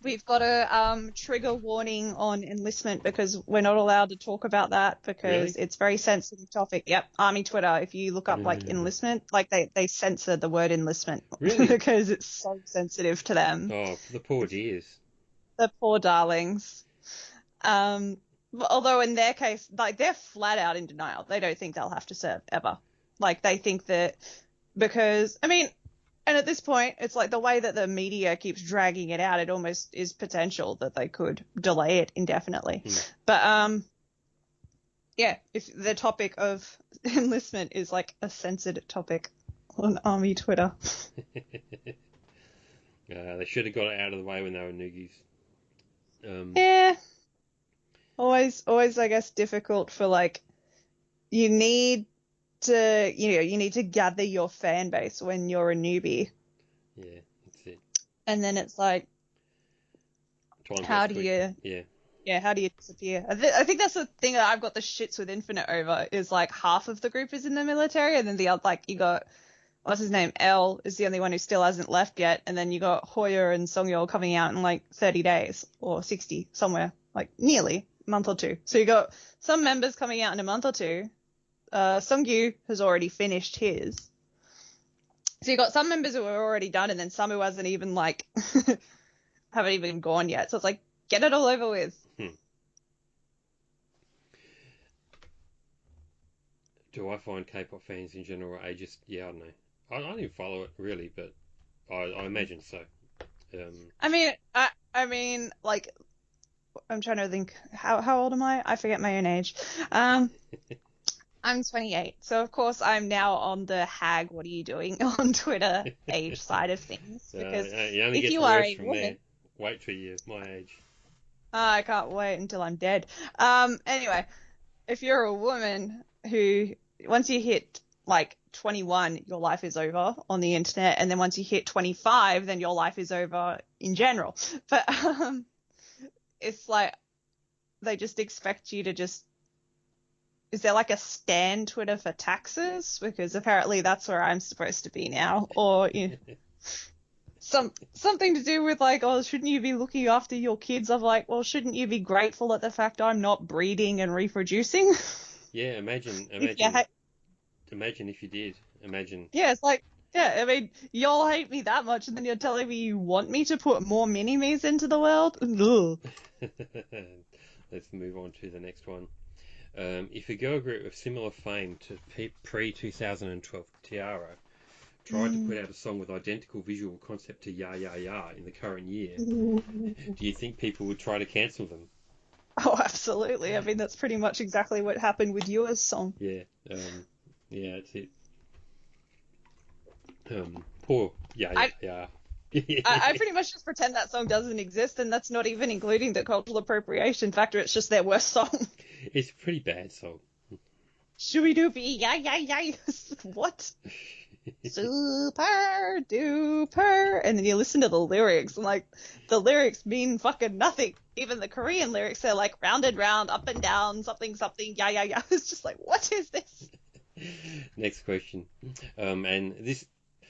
We've got a trigger warning on enlistment because we're not allowed to talk about that because Really? it's a very sensitive topic. Yep. Army Twitter, if you look up like enlistment, like they censor the word enlistment. Really? Because it's so sensitive to them. Oh, for the poor dears. The poor darlings. Although in their case, like they're flat out in denial. They don't think they'll have to serve ever. Like they think that because, and at this point, it's like the way that the media keeps dragging it out, it almost is potential that they could delay it indefinitely. But, if the topic of enlistment is like a censored topic on Army Twitter. They should have got it out of the way when they were noogies. Yeah. Always, I guess, difficult for like, you need to gather your fan base when you're a newbie. Yeah, that's it. And then it's like, how do you disappear? I think that's the thing that I've got the shits with Infinite over is like half of the group is in the military and then the other, like you got, what's his name? L is the only one who still hasn't left yet. And then you got Hoyer and Songyeol coming out in like 30 days or 60 somewhere, like nearly a month or two. So you got some members coming out in a month or two. Sungyu has already finished his. So you got some members who are already done and then some who hasn't even like haven't even gone yet. So it's like, get it all over with. Do I find K-pop fans in general ageist? Yeah, I don't know. I don't even follow it really, but I imagine so. Like, I'm trying to think, how old am I? I forget my own age. I'm 28, so of course I'm now on the hag, what are you doing on Twitter age side of things. Because you only if get you worse are a from woman, there. Wait till you're my age. I can't wait until I'm dead. Anyway, if you're a woman who, once you hit like 21, your life is over on the internet, and then once you hit 25, then your life is over in general. But it's like they just expect you to just. Is there like a stan Twitter for taxes? Because apparently that's where I'm supposed to be now. Or something to do with like, oh, shouldn't you be looking after your kids? I'm like, well, shouldn't you be grateful at the fact I'm not breeding and reproducing? Yeah, imagine if you did. Imagine. Yeah, it's like, yeah, y'all hate me that much, and then you're telling me you want me to put more mini-me's into the world? Let's move on to the next one. If a girl group of similar fame to pre-2012 Tiara tried to put out a song with identical visual concept to Ya Ya Ya in the current year, do you think people would try to cancel them? Oh, absolutely. That's pretty much exactly what happened with yours song. Yeah, that's it. Poor Ya Ya Ya. I pretty much just pretend that song doesn't exist, and that's not even including the cultural appropriation factor. It's just their worst song. It's a pretty bad song. Shooby doopy, yeah. What? Super duper. And then you listen to the lyrics, and like the lyrics mean fucking nothing. Even the Korean lyrics, they're like round and round, up and down, something, something, yeah, yeah, yeah. It's just like, what is this? Next question. And this,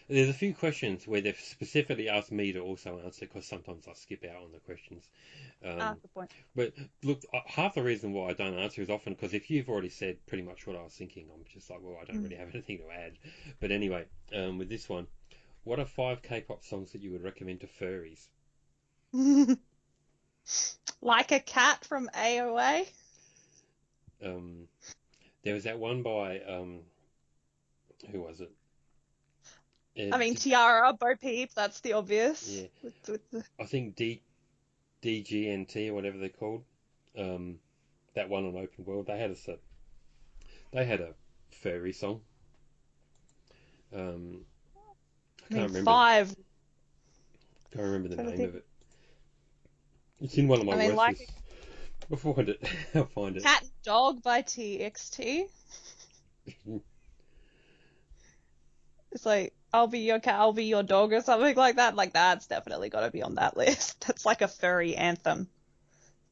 there's a few questions where they've specifically asked me to also answer because sometimes I skip out on the questions. Good point. But look, half the reason why I don't answer is often because if you've already said pretty much what I was thinking, I'm just like, well, I don't really have anything to add. But anyway, with this one, what are 5 K-pop songs that you would recommend to furries? Like a cat from AOA. There was that one by who was it? I mean, Tiara, Bo Peep, that's the obvious. Yeah. With the... I think DGNT or whatever they're called. That one on Open World. They had a furry song. I can't remember. 5. Can't remember the name of it. It's in one of my worst lists. I'll find it. I'll find it. Cat and Dog by TXT. It's like, I'll be your cat, I'll be your dog, or something like that. Like, that's definitely got to be on that list. That's like a furry anthem.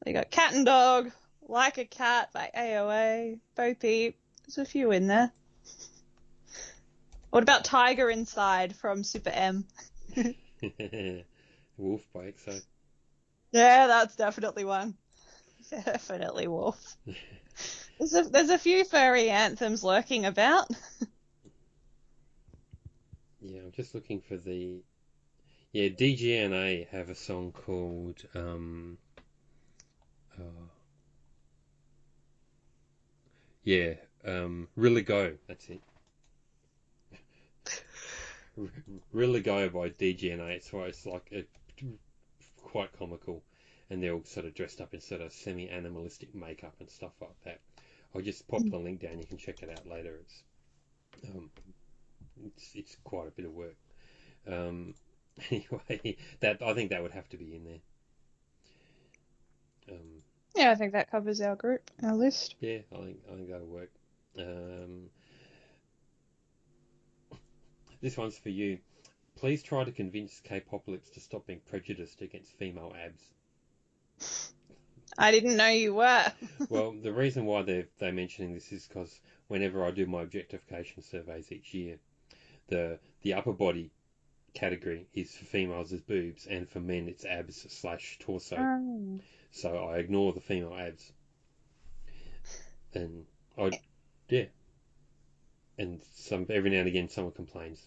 You got Cat and Dog, Like a Cat by AOA, Bo Peep. There's a few in there. What about Tiger Inside from Super M? Wolf by EXO. Yeah, that's definitely one. Definitely Wolf. There's a few furry anthems lurking about. Yeah, I'm just looking for the... Yeah, DGNA have a song called... Really Go, that's it. Really Go by DGNA, so it's like quite comical, and they're all sort of dressed up in sort of semi-animalistic makeup and stuff like that. I'll just pop the link down, you can check it out later. It's quite a bit of work. Anyway, that I think that would have to be in there. Yeah, I think that covers our list. Yeah, I think that'll work. This one's for you. Please try to convince Kpopalypse to stop being prejudiced against female abs. I didn't know you were. Well, the reason why they're mentioning this is because whenever I do my objectification surveys each year, the upper body category is for females as boobs, and for men it's abs / torso. So I ignore the female abs, and and every now and again someone complains.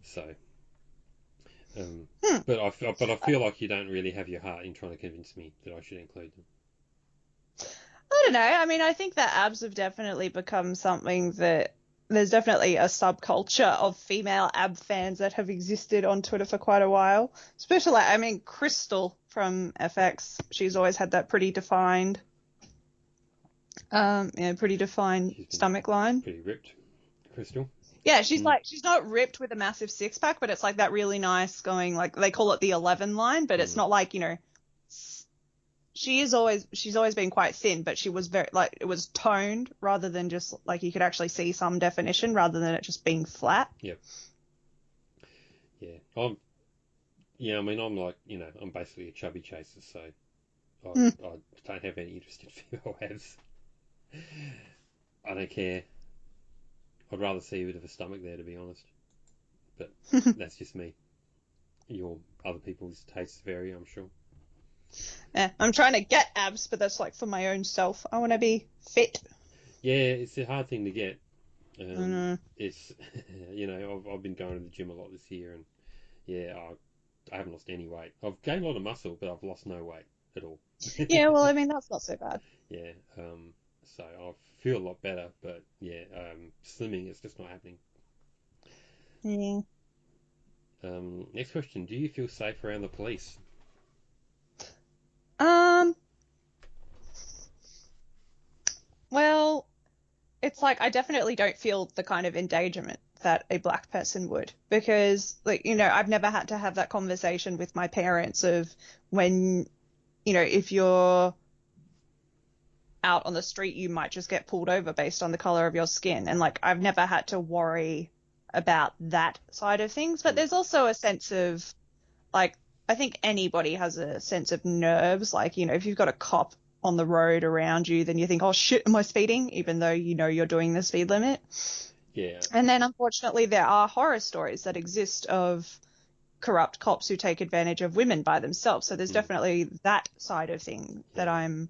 So, but I feel like you don't really have your heart in trying to convince me that I should include them. I don't know. I mean, I think that abs have definitely become something that there's definitely a subculture of female ab fans that have existed on Twitter for quite a while. Especially, I mean, Crystal from FX, she's always had that pretty defined, stomach line. Pretty ripped, Crystal. Yeah, she's not ripped with a massive six pack, but it's like that really nice going, like they call it the 11 line, but it's not like, she's always been quite thin, but she was very, like, it was toned rather than just like you could actually see some definition rather than it just being flat. Yep. Yeah. I'm like, I'm basically a chubby chaser, so I don't have any interest in female abs. I don't care. I'd rather see a bit of a stomach there, to be honest. But that's just me. Other people's tastes vary, I'm sure. Yeah, I'm trying to get abs, but that's like for my own self. I want to be fit. Yeah, it's a hard thing to get. It's, I've been going to the gym a lot this year, and I haven't lost any weight. I've gained a lot of muscle, but I've lost no weight at all. Yeah, well, I mean, that's not so bad. Yeah, so I feel a lot better, but slimming is just not happening. Yeah. Next question: do you feel safe around the police? Well, it's like I definitely don't feel the kind of endangerment that a black person would, because, like, I've never had to have that conversation with my parents of when, if you're out on the street, you might just get pulled over based on the color of your skin. And like, I've never had to worry about that side of things. But there's also a sense of, like, I think anybody has a sense of nerves. Like, you know, if you've got a cop on the road around you, then you think, oh shit, am I speeding? Even though you know you're doing the speed limit. Yeah. And then unfortunately there are horror stories that exist of corrupt cops who take advantage of women by themselves. So there's definitely that side of thing that I'm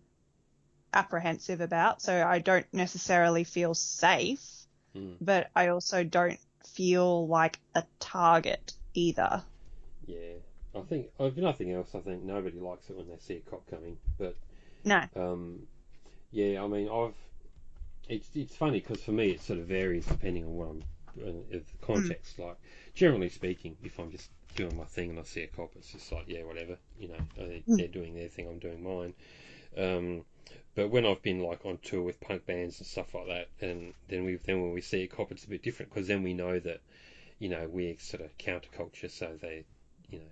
apprehensive about. So I don't necessarily feel safe, but I also don't feel like a target either. Yeah. I think, if nothing else, I think nobody likes it when they see a cop coming. But, No. yeah, I mean, it's funny because for me it sort of varies depending on what I'm, the context. Like, generally speaking, if I'm just doing my thing and I see a cop, it's just like, yeah, whatever, you know, they're doing their thing, I'm doing mine. But when I've been like on tour with punk bands and stuff like that, and then when we see a cop, it's a bit different because then we know that, you know, we're sort of counterculture, so they, you know,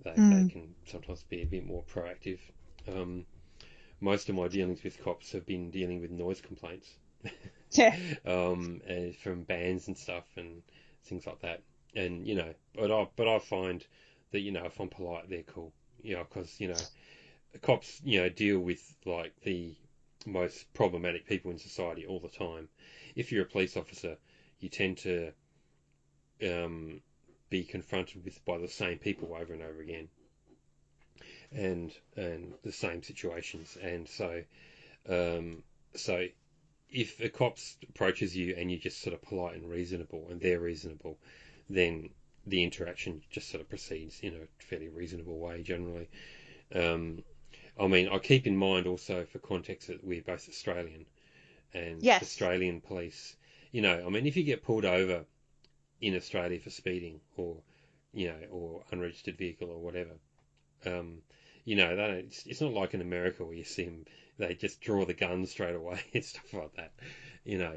they can sometimes be a bit more proactive. Most of my dealings with cops have been dealing with noise complaints. Yeah. And from bands and stuff and things like that. And you know, but I find that, you know, if I'm polite, they're cool. You know, because, you know, cops, you know, deal with like the most problematic people in society all the time. If you're a police officer, you tend to be confronted with by the same people over and over again, and the same situations. And so if a cop approaches you and you're just sort of polite and reasonable, and they're reasonable, then the interaction just sort of proceeds in a fairly reasonable way generally. I mean, I keep in mind also for context that we're both Australian, and Yes. Australian police, you know, I mean, if you get pulled over in Australia for speeding, or, you know, or unregistered vehicle or whatever, you know, it's not like in America where you see them, they just draw the gun straight away and stuff like that. You know,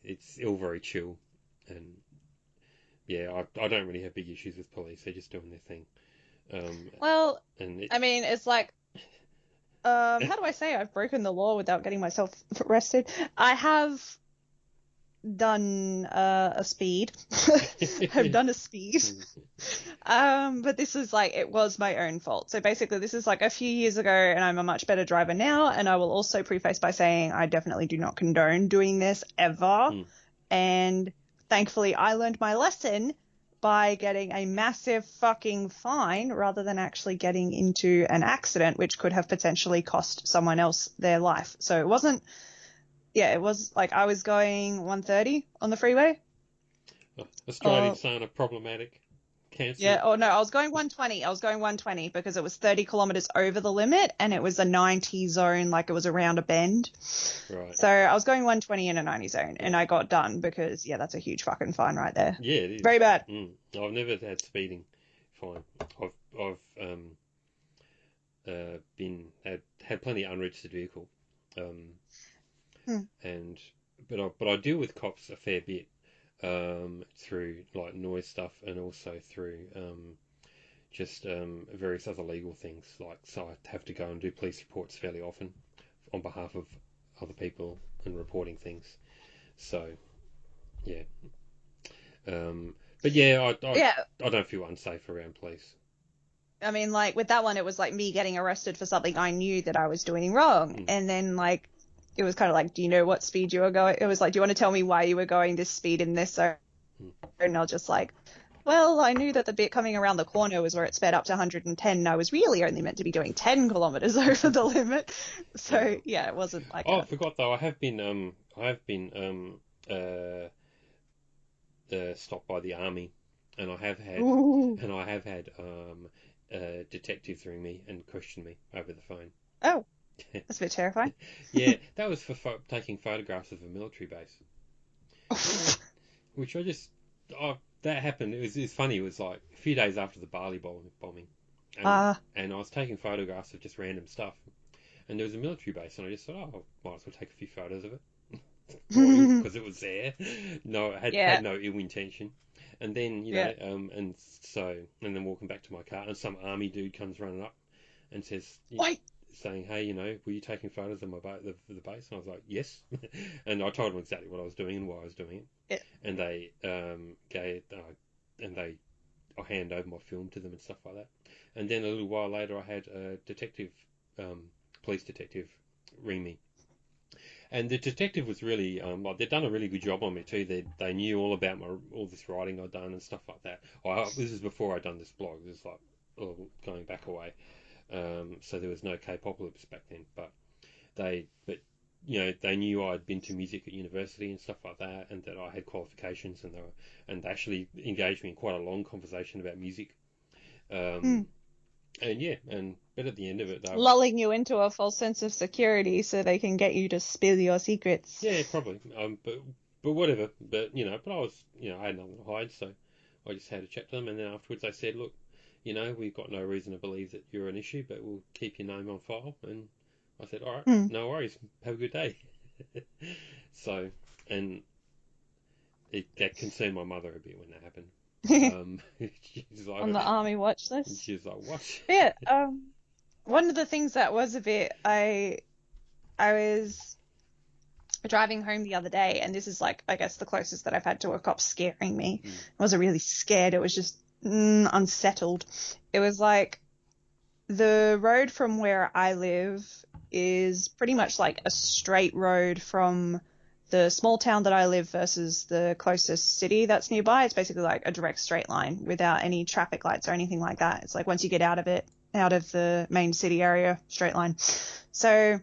it's all very chill. And yeah, I don't really have big issues with police. They're just doing their thing. Well, And I mean, it's like, how do I say I've broken the law without getting myself arrested? I have done a speed. I've done a speed. But this is like, it was my own fault. So basically this is like a few years ago, and I'm a much better driver now. And I will also preface by saying I definitely do not condone doing this ever. And thankfully I learned my lesson by getting a massive fucking fine rather than actually getting into an accident, which could have potentially cost someone else their life. So it wasn't, yeah, it was like I was going 130 on the freeway. AustralianSana problematic. Cancel. Yeah, oh no, I was going 120. I was going 120 because it was 30 kilometers over the limit, and it was a 90 zone, like it was around a bend. Right. So I was going 120 in a 90 zone, and I got done because, yeah, that's a huge fucking fine right there. Yeah, it is. Very bad. I've never had speeding fine. I've had plenty of unregistered vehicle, and but I deal with cops a fair bit, through like noise stuff, and also through just various other legal things. Like, so I have to go and do police reports fairly often on behalf of other people and reporting things. So yeah. But yeah, I don't feel unsafe around police. I mean, like with that one, it was like me getting arrested for something I knew that I was doing wrong, and then like it was kind of like, do you know what speed you were going? It was like, do you want to tell me why you were going this speed in this zone? And I was just like, well, I knew that the bit coming around the corner was where it sped up to 110, and I was really only meant to be doing 10 kilometers over the limit. So yeah, it wasn't like. Oh, I forgot though. I have been stopped by the army, and I have had detectives ring me and question me over the phone. Oh, that's a bit terrifying. Yeah, that was for taking photographs of a military base, which that happened. It was funny. It was like a few days after the Bali bombing, and I was taking photographs of just random stuff, and there was a military base, and I just thought, oh, I might as well take a few photos of it. Because it was there. No, I had no ill intention. And then, you know, and then walking back to my car, and some army dude comes running up and says, "Wait, saying, hey, were you taking photos of my the base? And I was like, yes. And I told them exactly what I was doing and why I was doing it. Yeah. And they I hand over my film to them and stuff like that. And then a little while later, I had a police detective, ring me. And the detective was really, like, they'd done a really good job on me too. They knew all about all this writing I'd done and stuff like that. This is before I'd done this blog. This is like going back away. So there was no Kpopalypse back then. But they knew I'd been to music at university and stuff like that, and that I had qualifications, and they actually engaged me in quite a long conversation about music. But at the end of it, lulling you into a false sense of security so they can get you to spill your secrets. Yeah, probably. But whatever. But I was, I had nothing to hide, so I just had a chat to them, and then afterwards they said, look, we've got no reason to believe that you're an issue, but we'll keep your name on file. And I said, all right, no worries, have a good day. So, and that concerned my mother a bit when that happened. She's like, on the army watch list. She's like, what? Yeah. One of the things that was a bit, I was driving home the other day, and this is like, I guess, the closest that I've had to a cop scaring me. I wasn't really scared. It was just unsettled. It was like the road from where I live is pretty much like a straight road from the small town that I live versus the closest city that's nearby. It's basically like a direct straight line without any traffic lights or anything like that. It's like once you get out of the main city area, straight line. So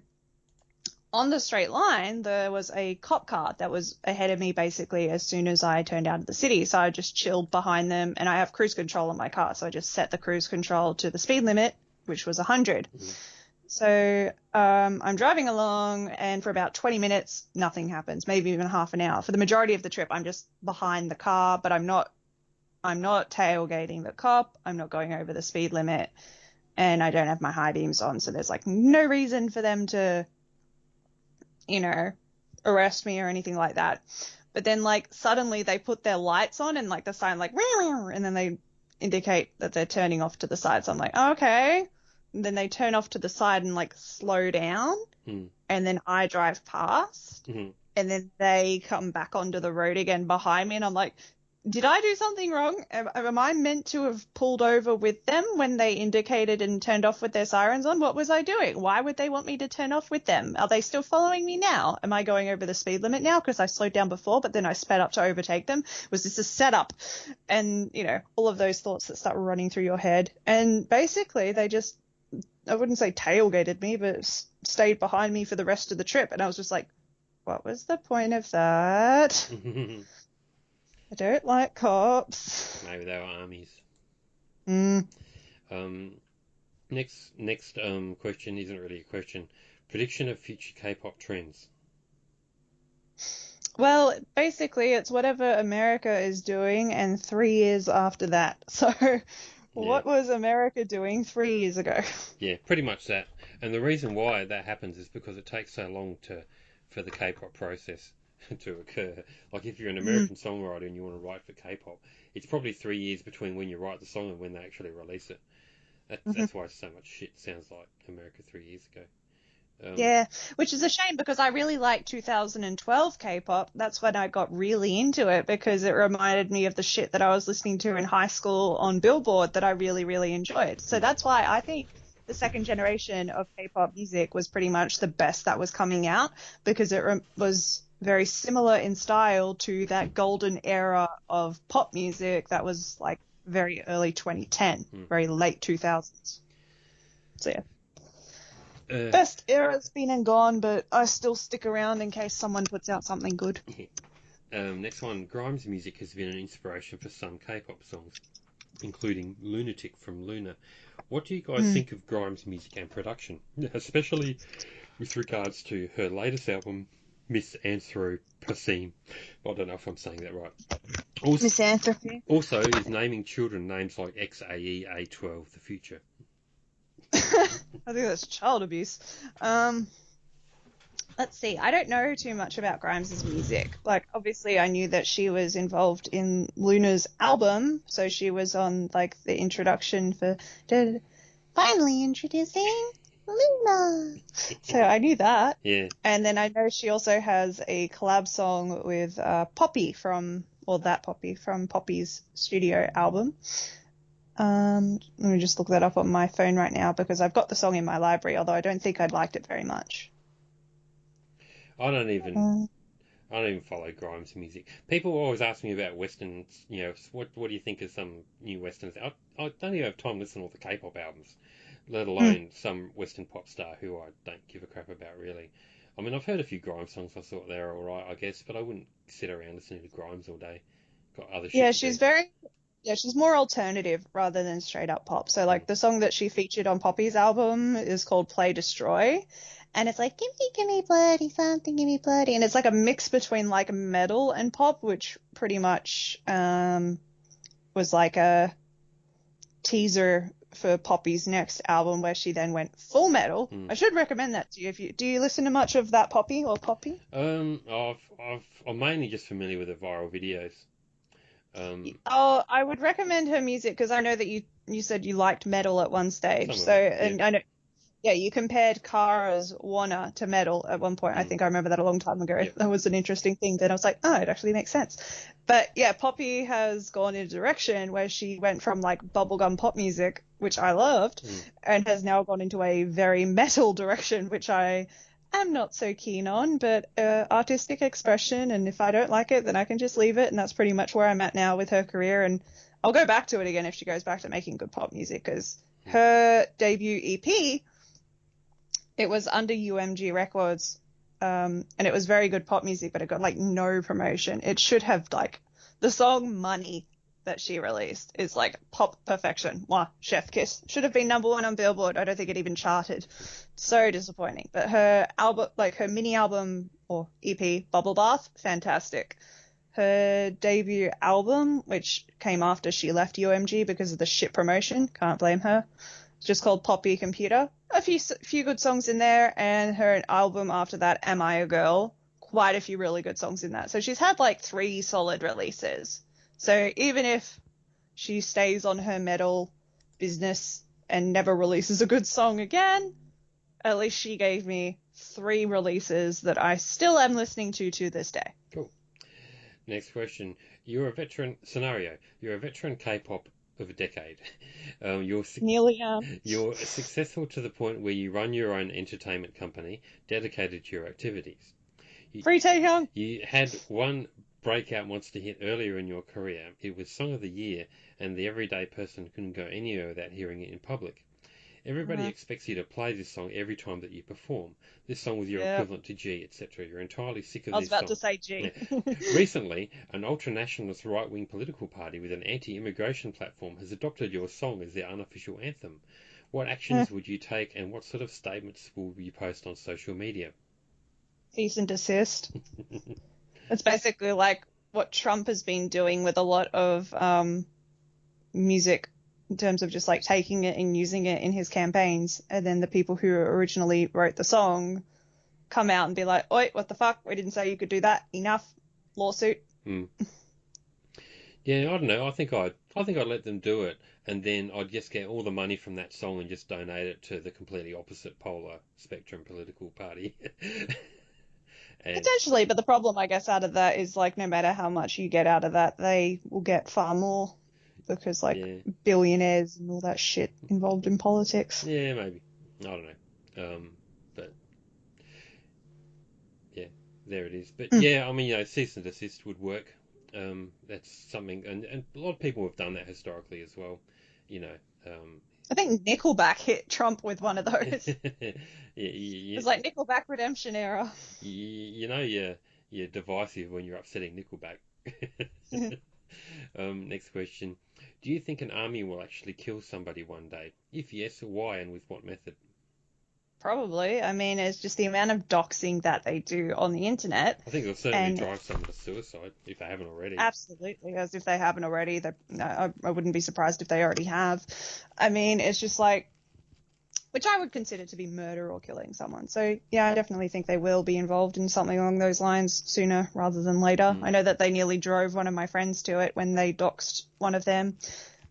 on the straight line, there was a cop car that was ahead of me basically as soon as I turned out of the city. So I just chilled behind them, and I have cruise control on my car. So I just set the cruise control to the speed limit, which was 100. So I'm driving along, and for about 20 minutes, nothing happens, maybe even half an hour. For the majority of the trip, I'm just behind the car, but I'm not tailgating the cop. I'm not going over the speed limit, and I don't have my high beams on. So there's like no reason for them to, arrest me or anything like that. But then like suddenly they put their lights on, and like the sign like, and then they indicate that they're turning off to the side. So I'm like, oh, okay. And then they turn off to the side and like slow down, and then I drive past, and then they come back onto the road again behind me, and I'm like, did I do something wrong? Am I meant to have pulled over with them when they indicated and turned off with their sirens on? What was I doing? Why would they want me to turn off with them? Are they still following me now? Am I going over the speed limit now because I slowed down before, but then I sped up to overtake them? Was this a setup? And, all of those thoughts that start running through your head. And basically they just, I wouldn't say tailgated me, but stayed behind me for the rest of the trip. And I was just like, what was the point of that? I don't like cops. Maybe they were armies. Next question isn't really a question. Prediction of future K-pop trends. Well, basically, it's whatever America is doing, and 3 years after that. So, what was America doing 3 years ago? Yeah, pretty much that. And the reason why that happens is because it takes so long for the K-pop process to occur. Like if you're an American songwriter and you want to write for K-pop, it's probably 3 years between when you write the song and when they actually release it. That's why so much shit sounds like America 3 years ago. Yeah, which is a shame because I really liked 2012 K-pop. That's when I got really into it because it reminded me of the shit that I was listening to in high school on Billboard that I really, really enjoyed. So that's why I think the second generation of K-pop music was pretty much the best that was coming out because it was very similar in style to that golden era of pop music that was like very early 2010, very late 2000s. So yeah. Best era's been and gone, but I still stick around in case someone puts out something good. Next one, Grimes music has been an inspiration for some K-pop songs, including Lunatic from Luna. What do you guys think of Grimes music and production, especially with regards to her latest album, Misanthropy? I don't know if I'm saying that right. Misanthropy. Also, is naming children names like XAE-A12, the future. I think that's child abuse. Let's see. I don't know too much about Grimes' music. Like, obviously, I knew that she was involved in Luna's album, so she was on, like, the introduction for... Finally introducing Luna. So I knew that. Yeah. And then I know she also has a collab song with Poppy from Poppy's studio album. Let me just look that up on my phone right now because I've got the song in my library, although I don't think I'd liked it very much. I don't even Um, I don't even follow Grimes music. People always ask me about westerns. What do you think of some new westerns? I don't even have time to listen to all the K-pop albums, let alone some western pop star who I don't give a crap about really. I mean, I've heard a few Grimes songs. I thought they were all right, I guess, but I wouldn't sit around listening to Grimes all day. Got other shit yeah, to do. she's more alternative rather than straight up pop. So Mm. like the song that she featured on Poppy's album is called Play Destroy. And it's like, give me bloody something, give me bloody. And it's like a mix between like metal and pop, which pretty much was like a teaser for Poppy's next album where she then went full metal. Mm. I should recommend that to you. Do you listen to much of that Poppy or Poppy? I'm mainly just familiar with the viral videos. Oh, I would recommend her music because I know that you said you liked metal at one stage. Some of So, it, yeah. and I know, yeah, you compared Kara's Wanna to metal at one point. I think I remember that a long time ago. Yep. That was an interesting thing. Then I was like, oh, it actually makes sense. But yeah, Poppy has gone in a direction where she went from like bubblegum pop music, which I loved, and has now gone into a very metal direction, which I am not so keen on, but artistic expression. And if I don't like it, then I can just leave it. And that's pretty much where I'm at now with her career. And I'll go back to it again if she goes back to making good pop music because her debut EP, it was under UMG Records, and it was very good pop music, but it got like no promotion. It should have like the song Money that she released is like pop perfection. Mwah, chef kiss. Should have been #1 on Billboard. I don't think it even charted. So disappointing. But her album, like her mini album or EP, Bubble Bath, fantastic. Her debut album, which came after she left UMG because of the shit promotion, can't blame her. It's just called Poppy Computer. A few good songs in there, and her album after that, Am I a Girl? Quite a few really good songs in that. So she's had like 3 solid releases. So even if she stays on her metal business and never releases a good song again, at least she gave me 3 releases that I still am listening to this day. Cool. Next question. You're a veteran K-pop of a decade. Nearly You're successful to the point where you run your own entertainment company dedicated to your activities. Free Taehyung. You had one breakout monster hit earlier in your career. It was Song of the Year, and the everyday person couldn't go anywhere without hearing it in public. Everybody expects you to play this song every time that you perform. This song was your equivalent to G, etc. You're entirely sick of these songs. I was about to say G. Recently, an ultra-nationalist right-wing political party with an anti-immigration platform has adopted your song as their unofficial anthem. What actions would you take, and what sort of statements will you post on social media? Cease and desist. It's basically like what Trump has been doing with a lot of music in terms of just like taking it and using it in his campaigns, and then the people who originally wrote the song come out and be like, oi, what the fuck? We didn't say you could do that. Enough. Lawsuit. Yeah, I don't know. I think I'd let them do it, and then I'd just get all the money from that song and just donate it to the completely opposite polar spectrum political party. Potentially, but the problem, I guess, out of that is like no matter how much you get out of that, they will get far more because like billionaires and all that shit involved in politics. Yeah, maybe. I don't know. But yeah, there it is. But yeah, I mean, cease and desist would work. That's something, and a lot of people have done that historically as well. I think Nickelback hit Trump with one of those. It's like Nickelback Redemption era. You're divisive when you're upsetting Nickelback. Next question. Do you think an army will actually kill somebody one day? If yes, why and with what method? Probably. I mean, it's just the amount of doxing that they do on the internet. I think it'll certainly drive someone to suicide if they haven't already. Absolutely, as if they haven't already. I wouldn't be surprised if they already have. I mean, it's just like, which I would consider to be murder or killing someone. So yeah, I definitely think they will be involved in something along those lines sooner rather than later. I know that they nearly drove one of my friends to it when they doxed one of them.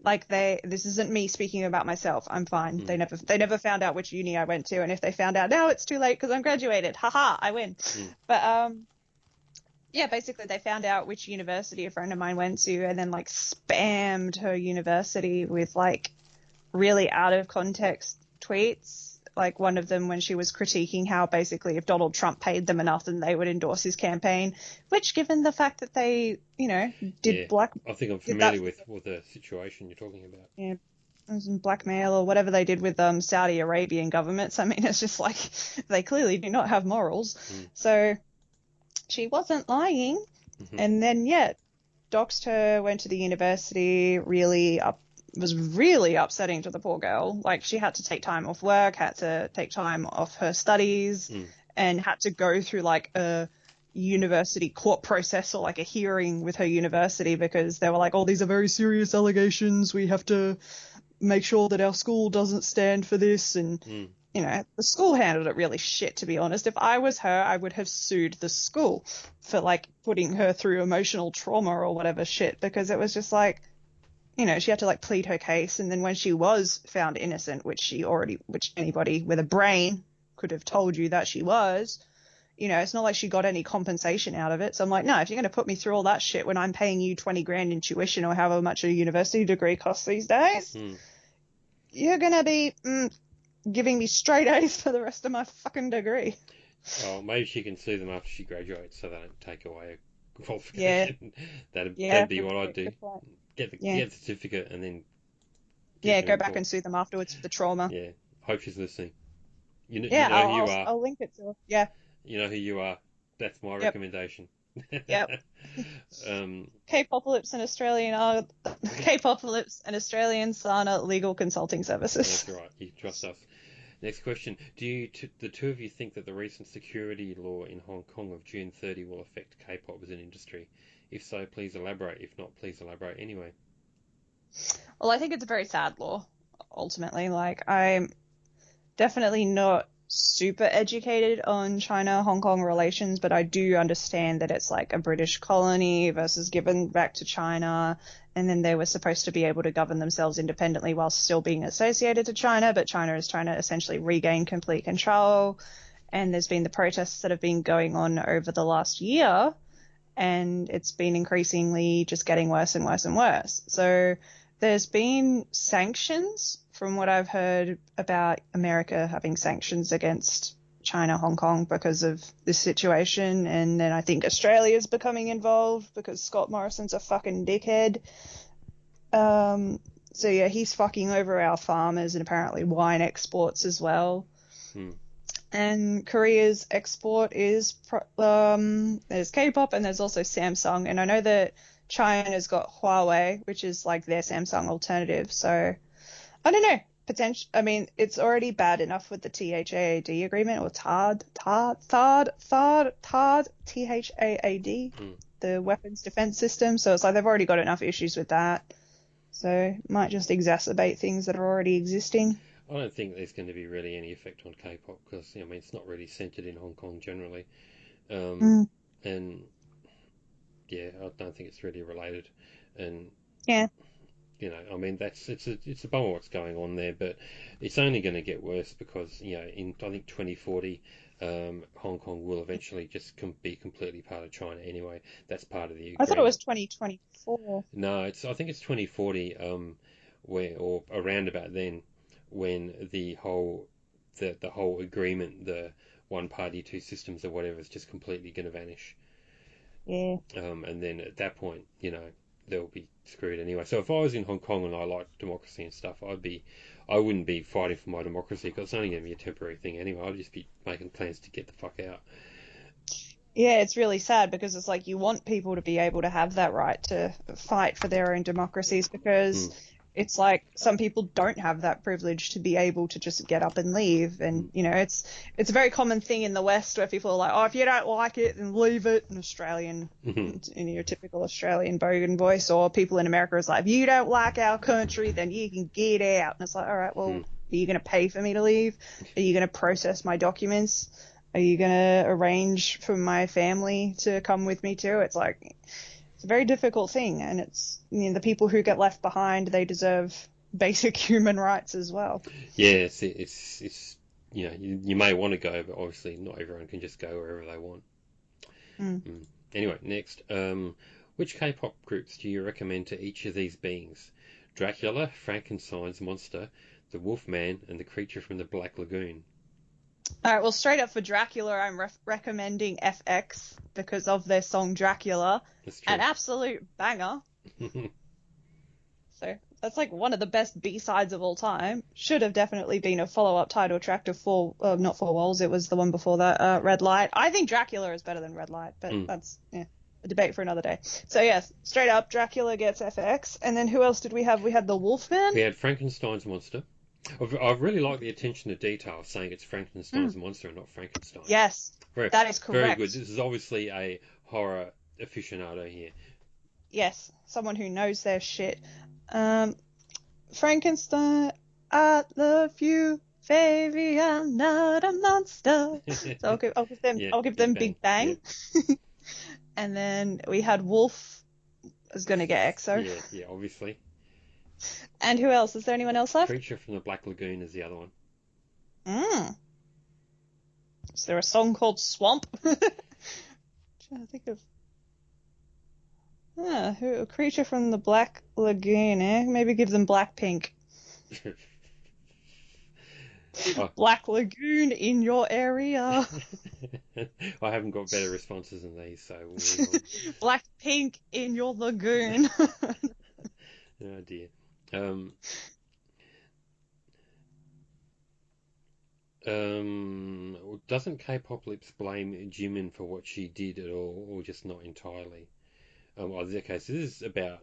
Like this isn't me speaking about myself. I'm fine. They never found out which uni I went to, and if they found out now, it's too late because I'm graduated. Haha, I win. But yeah, basically they found out which university a friend of mine went to, and then like spammed her university with like really out of context tweets. Like one of them when she was critiquing how basically if Donald Trump paid them enough, then they would endorse his campaign, which given the fact that they, did I think I'm familiar with the situation you're talking about. Yeah, it was blackmail or whatever they did with Saudi Arabian governments. I mean, it's just like they clearly do not have morals. So she wasn't lying. And then, doxed her, went to the university, was really upsetting to the poor girl. Like, she had to take time off work, had to take time off her studies, and had to go through, like, a university court process or, like, a hearing with her university because they were like, oh, these are very serious allegations. We have to make sure that our school doesn't stand for this. And, the school handled it really shit, to be honest. If I was her, I would have sued the school for, like, putting her through emotional trauma or whatever shit because it was just like, she had to like plead her case, and then when she was found innocent, which anybody with a brain could have told you that she was, it's not like she got any compensation out of it. So I'm like, no, if you're going to put me through all that shit when I'm paying you 20 grand in tuition or however much a university degree costs these days, you're going to be giving me straight A's for the rest of my fucking degree. Oh, maybe she can sue them after she graduates so they don't take away a qualification. That'd be what I'd do. Get the certificate and then go back and sue them afterwards for the trauma. Yeah, hope she's listening. You know who you are. I'll link it to her. Yeah. You know who you are. That's my recommendation. Yep. Kpopalypse and AustralianSana Legal Consulting Services. That's right. You trust us. Next question. Do the two of you think that the recent security law in Hong Kong of June 30 will affect K-pop as an industry? If so, please elaborate. If not, please elaborate anyway. Well, I think it's a very sad law, ultimately. Like, I'm definitely not super educated on China-Hong Kong relations, but I do understand that it's like a British colony versus given back to China, and then they were supposed to be able to govern themselves independently while still being associated to China, but China is trying to essentially regain complete control, and there's been the protests that have been going on over the last year, and it's been increasingly just getting worse and worse and worse. So there's been sanctions, from what I've heard about America having sanctions against China, Hong Kong because of this situation. And then I think Australia's becoming involved because Scott Morrison's a fucking dickhead. So yeah, he's fucking over our farmers and apparently wine exports as well. And Korea's export is there's K-pop and there's also Samsung, and I know that China's got Huawei, which is like their Samsung alternative. So I don't know. I mean, it's already bad enough with the THAAD agreement, or THAAD, the weapons defense system. So it's like they've already got enough issues with that. So it might just exacerbate things that are already existing. I don't think there's going to be really any effect on K-pop because, I mean, it's not really centered in Hong Kong generally. And, yeah, I don't think it's really related. And, yeah, I mean, it's a bummer what's going on there, but it's only going to get worse because, in, I think, 2040, Hong Kong will eventually just be completely part of China anyway. That's part of the agreement. I thought it was 2024. No, I think it's 2040, or around about then, when the whole agreement, the one party, two systems or whatever, is just completely going to vanish. Yeah. And then at that point, they'll be screwed anyway. So if I was in Hong Kong and I liked democracy and stuff, I wouldn't be fighting for my democracy because it's only going to be a temporary thing anyway. I'd just be making plans to get the fuck out. Yeah, it's really sad because it's like you want people to be able to have that right to fight for their own democracies because it's like some people don't have that privilege to be able to just get up and leave. And, it's a very common thing in the West where people are like, oh, if you don't like it, then leave it. In Australian, in your typical Australian bogan voice, or people in America is like, if you don't like our country, then you can get out. And it's like, all right, well, are you going to pay for me to leave? Are you going to process my documents? Are you going to arrange for my family to come with me too? It's like, It's a very difficult thing, and it's, the people who get left behind, they deserve basic human rights as well. Yeah, it's you may want to go, but obviously not everyone can just go wherever they want. Mm. Anyway, next, which K-pop groups do you recommend to each of these beings? Dracula, Frankenstein's monster, the Wolfman, and the creature from the Black Lagoon. All right, well, straight up for Dracula, I'm recommending FX because of their song Dracula, That's true. an absolute banger. So that's like one of the best B-sides of all time. Should have definitely been a follow-up title track to not Four Walls. It was the one before that, Red Light. I think Dracula is better than Red Light, but that's a debate for another day. So yes, straight up, Dracula gets FX. And then who else did we have? We had the Wolfman. We had Frankenstein's monster. I really like the attention to detail, saying it's Frankenstein's monster and not Frankenstein. Yes, that is correct. Very good. This is obviously a horror aficionado here. Yes, someone who knows their shit. Frankenstein, I love you, baby, I'm not a monster. So I'll give them Big Bang. Yeah. And then we had Wolf is gonna get EXO. Yeah, obviously. And who else? Is there anyone else left? Creature from the Black Lagoon is the other one. Is there a song called Swamp? Trying to think of. A creature from the Black Lagoon, eh? Maybe give them Blackpink. Black Lagoon in your area. I haven't got better responses than these, so we'll move on. Blackpink in your lagoon. Oh dear. Doesn't Kpopalypse blame Jimin for what she did at all, or just not entirely? Okay, so this is about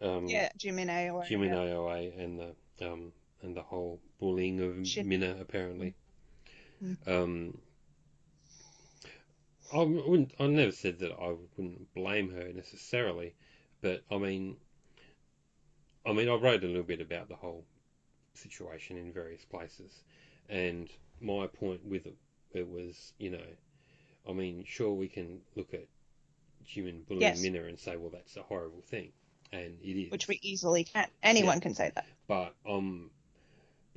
Jimin AOA. Jimin AOA and the whole bullying of Minna, apparently. I never said that I wouldn't blame her necessarily, but I mean, I wrote a little bit about the whole situation in various places, and my point with it was, sure, we can look at Jimin bullying Minna and say, well, that's a horrible thing, and it is. Which we easily can. Anyone can say that. But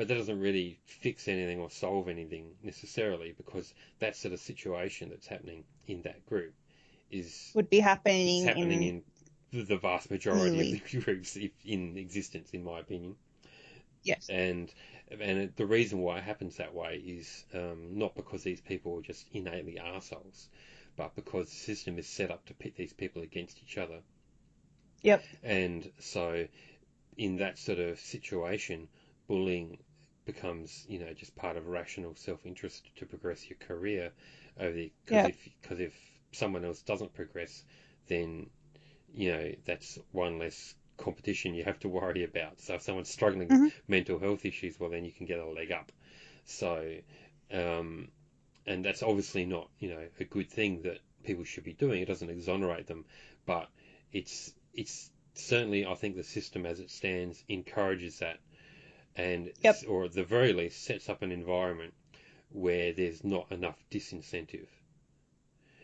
that doesn't really fix anything or solve anything necessarily, because that sort of situation that's happening in that group would be happening in the vast majority of the groups in existence, in my opinion. Yes. And the reason why it happens that way is not because these people are just innately arseholes, but because the system is set up to pit these people against each other. Yep. And so in that sort of situation, bullying becomes, just part of rational self-interest to progress your career because if someone else doesn't progress, then, that's one less competition you have to worry about. So if someone's struggling with mental health issues, well, then you can get a leg up. So, and that's obviously not, a good thing that people should be doing. It doesn't exonerate them, but it's certainly, I think the system as it stands encourages that, and or at the very least sets up an environment where there's not enough disincentive.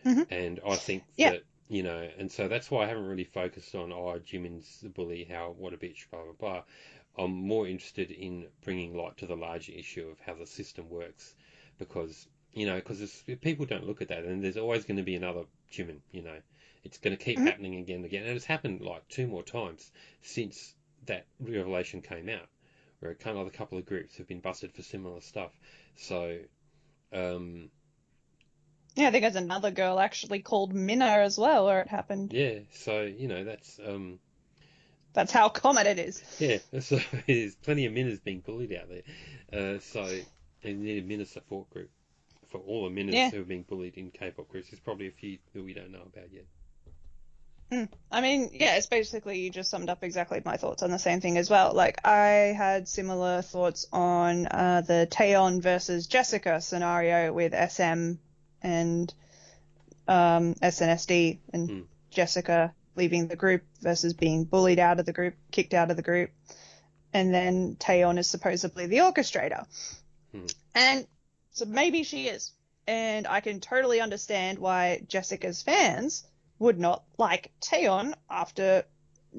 And I think that, and so that's why I haven't really focused on, Jimin's the bully, what a bitch, blah, blah, blah. I'm more interested in bringing light to the larger issue of how the system works, because if people don't look at that, then there's always going to be another Jimin, It's going to keep happening again and again. And it's happened like 2 more times since that revelation came out, where a couple of groups have been busted for similar stuff. So, I think there's another girl actually called Minna as well, where it happened. Yeah, so, that's how common it is. Yeah, so there's plenty of Minnas being bullied out there. So they need a Minna support group for all the Minnas who are being bullied in K-pop groups. There's probably a few that we don't know about yet. It's basically, you just summed up exactly my thoughts on the same thing as well. Like, I had similar thoughts on the Taeyeon versus Jessica scenario with SM and SNSD and Jessica leaving the group versus being bullied out of the group, kicked out of the group. And then Taeyeon is supposedly the orchestrator. And so maybe she is. And I can totally understand why Jessica's fans would not like Taeyeon after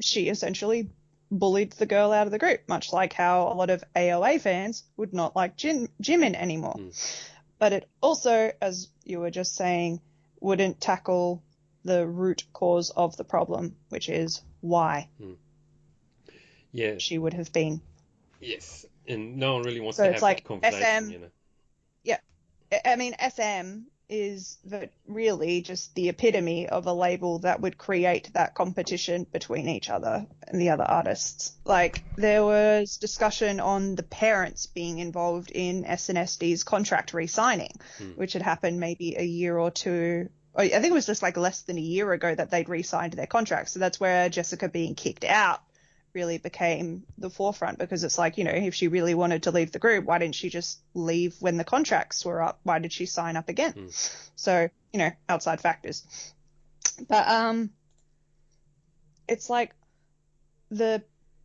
she essentially bullied the girl out of the group, much like how a lot of AOA fans would not like Jimin anymore. But it also, as you were just saying, wouldn't tackle the root cause of the problem, which is why she would have been. Yes, and no one really wants So to it's have like that conversation, SM, you know. yeah. I mean, SM is really just the epitome of a label that would create that competition between each other and the other artists. Like, there was discussion on the parents being involved in SNSD contract re-signing, which had happened maybe a year or two. I think it was just like less than a year ago that they'd re-signed their contract. So that's where Jessica being kicked out really became the forefront, because it's like, you know, if she really wanted to leave the group, why didn't she just leave when the contracts were up? Why did she sign up again? So, you know, outside factors. But it's like the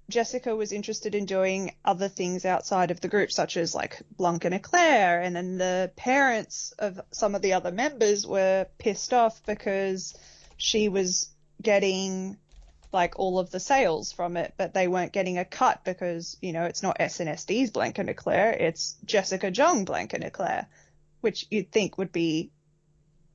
Jessica was interested in doing other things outside of the group, such as like Blanc and Eclair, and then the parents of some of the other members were pissed off because she was getting like all of the sales from it, but they weren't getting a cut because, you know, it's not SNSD Blanc and Eclair, it's Jessica Jung Blanc and Eclair, which you'd think would be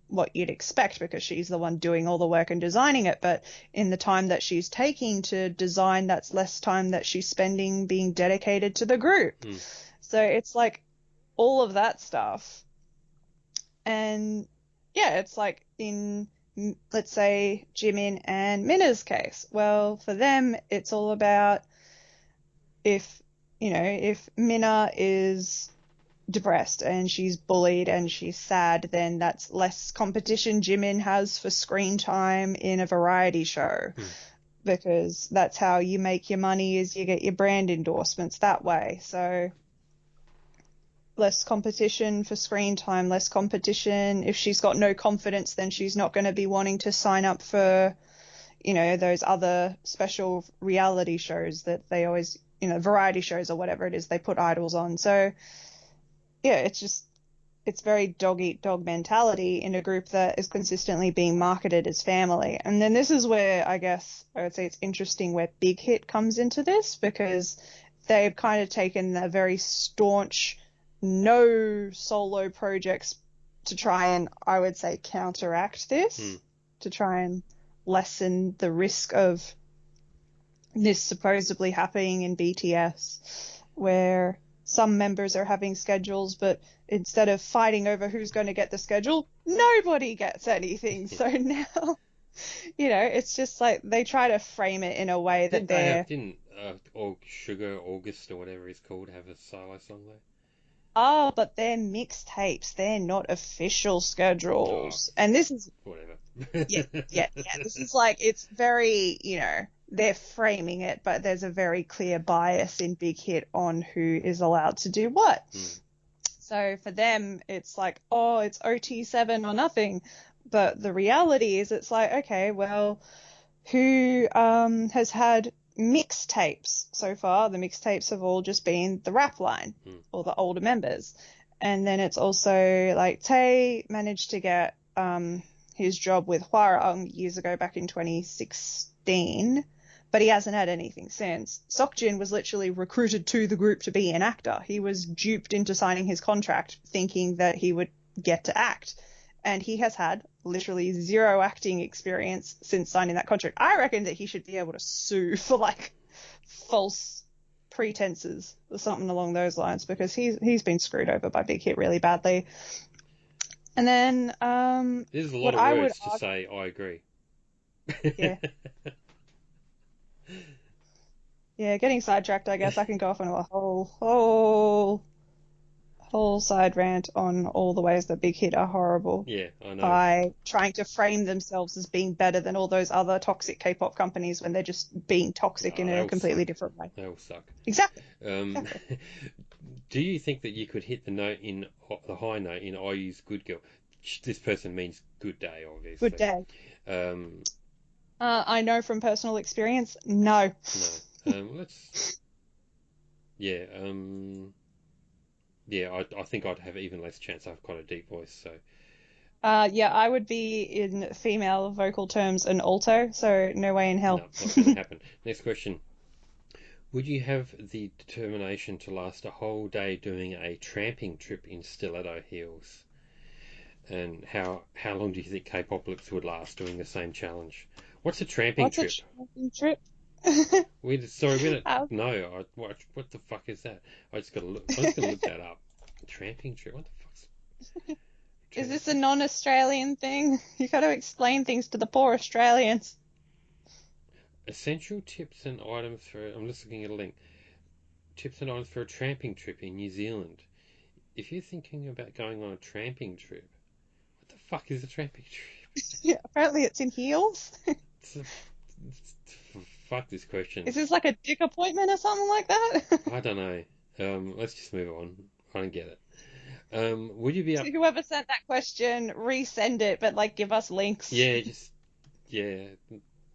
what you'd expect because she's the one doing all the work and designing it. But in the time that she's taking to design, that's less time that she's spending being dedicated to the group. So it's like all of that stuff. And yeah, it's like in, let's say, Jimin and Minna's case. Well, for them, it's all about if Minna is depressed and she's bullied and she's sad, then that's less competition Jimin has for screen time in a variety show, because that's how you make your money, is you get your brand endorsements that way. So less competition for screen time, less competition. If she's got no confidence, then she's not going to be wanting to sign up for, you know, those other special reality shows that they always, you know, variety shows or whatever it is they put idols on. So yeah, it's very dog eat dog mentality in a group that is consistently being marketed as family. And then this is where I guess I would say it's interesting where Big Hit comes into this, because they've kind of taken a very staunch no solo projects to try and, I would say, counteract this, to try and lessen the risk of this supposedly happening in BTS, where some members are having schedules, but instead of fighting over who's going to get the schedule, nobody gets anything. So now, you know, it's just like they try to frame it in a way that Didn't Sugar August or whatever it's called have a solo song though? Oh, but they're mixtapes. They're not official schedules. And this is whatever. yeah. This is like, it's very, you know, they're framing it, but there's a very clear bias in Big Hit on who is allowed to do what. So for them, it's like, oh, it's OT7 or nothing. But the reality is, it's like, okay, well, who has had mixtapes so far? The mixtapes have all just been the rap line or the older members. And then it's also like Tae managed to get his job with Hwarang years ago, back in 2016, but he hasn't had anything since. Seokjin was literally recruited to the group to be an actor. He was duped into signing his contract thinking that he would get to act. And he has had literally zero acting experience since signing that contract. I reckon that he should be able to sue for like false pretenses or something along those lines, because he's been screwed over by Big Hit really badly. And then there's a lot of words to say I agree. Yeah. Yeah, getting sidetracked, I guess. I can go off on a whole side rant on all the ways that Big Hit are horrible. Yeah, I know. By trying to frame themselves as being better than all those other toxic K-pop companies when they're just being toxic in a completely different way. They all suck. Exactly. Do you think that you could hit the high note in I Use Good Girl? This person means good day, obviously. Good day. I know from personal experience, no. Let's. Yeah. Yeah. I think I'd have even less chance. I have quite a deep voice, so. Yeah, I would be in female vocal terms an alto, so no way in No, hell. not going to happen. Next question. Would you have the determination to last a whole day doing a tramping trip in stiletto heels? And how long do you think Kpopalypse would last doing the same challenge? What's a tramping What's a trip? tramping trip? We don't How know. What the fuck is that? I just gotta look. I'm just gonna look that up. Tramping trip. What the fuck's is tramp? this a non-Australian thing? You got to explain things to the poor Australians. Essential tips and items for. I'm just looking at a link. Tips and items for a tramping trip in New Zealand. If you're thinking about going on a tramping trip, what the fuck is a tramping trip? Yeah, apparently it's in heels. It's a, fuck this question. Is this like a dick appointment or something like that? I don't know. Let's just move on. I don't get it. Would you be So up? whoever sent that question, resend it, but like give us links. Yeah, just yeah.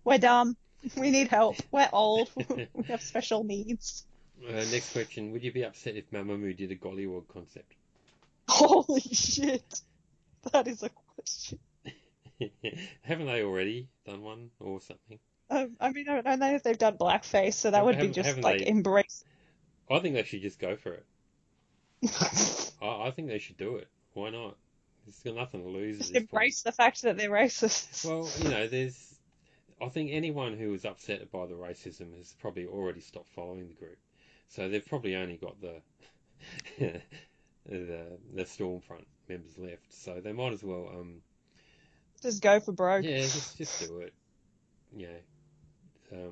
We're dumb. We need help. We're old. We have special needs. Next question. Would you be upset if Mamamoo did a Gollywog concept? Holy shit. That is a question. Haven't they already done one or something? I mean, I don't know if they've done blackface, so that would be just Haven't like they? embrace. I think they should just go for it. I think they should do it. Why not? It's got nothing to lose at Just this point. embrace the fact that they're racist. Well, there's. I think anyone who was upset by the racism has probably already stopped following the group. So they've probably only got the Stormfront members left. So they might as well Just go for broke. yeah, just do it. You know,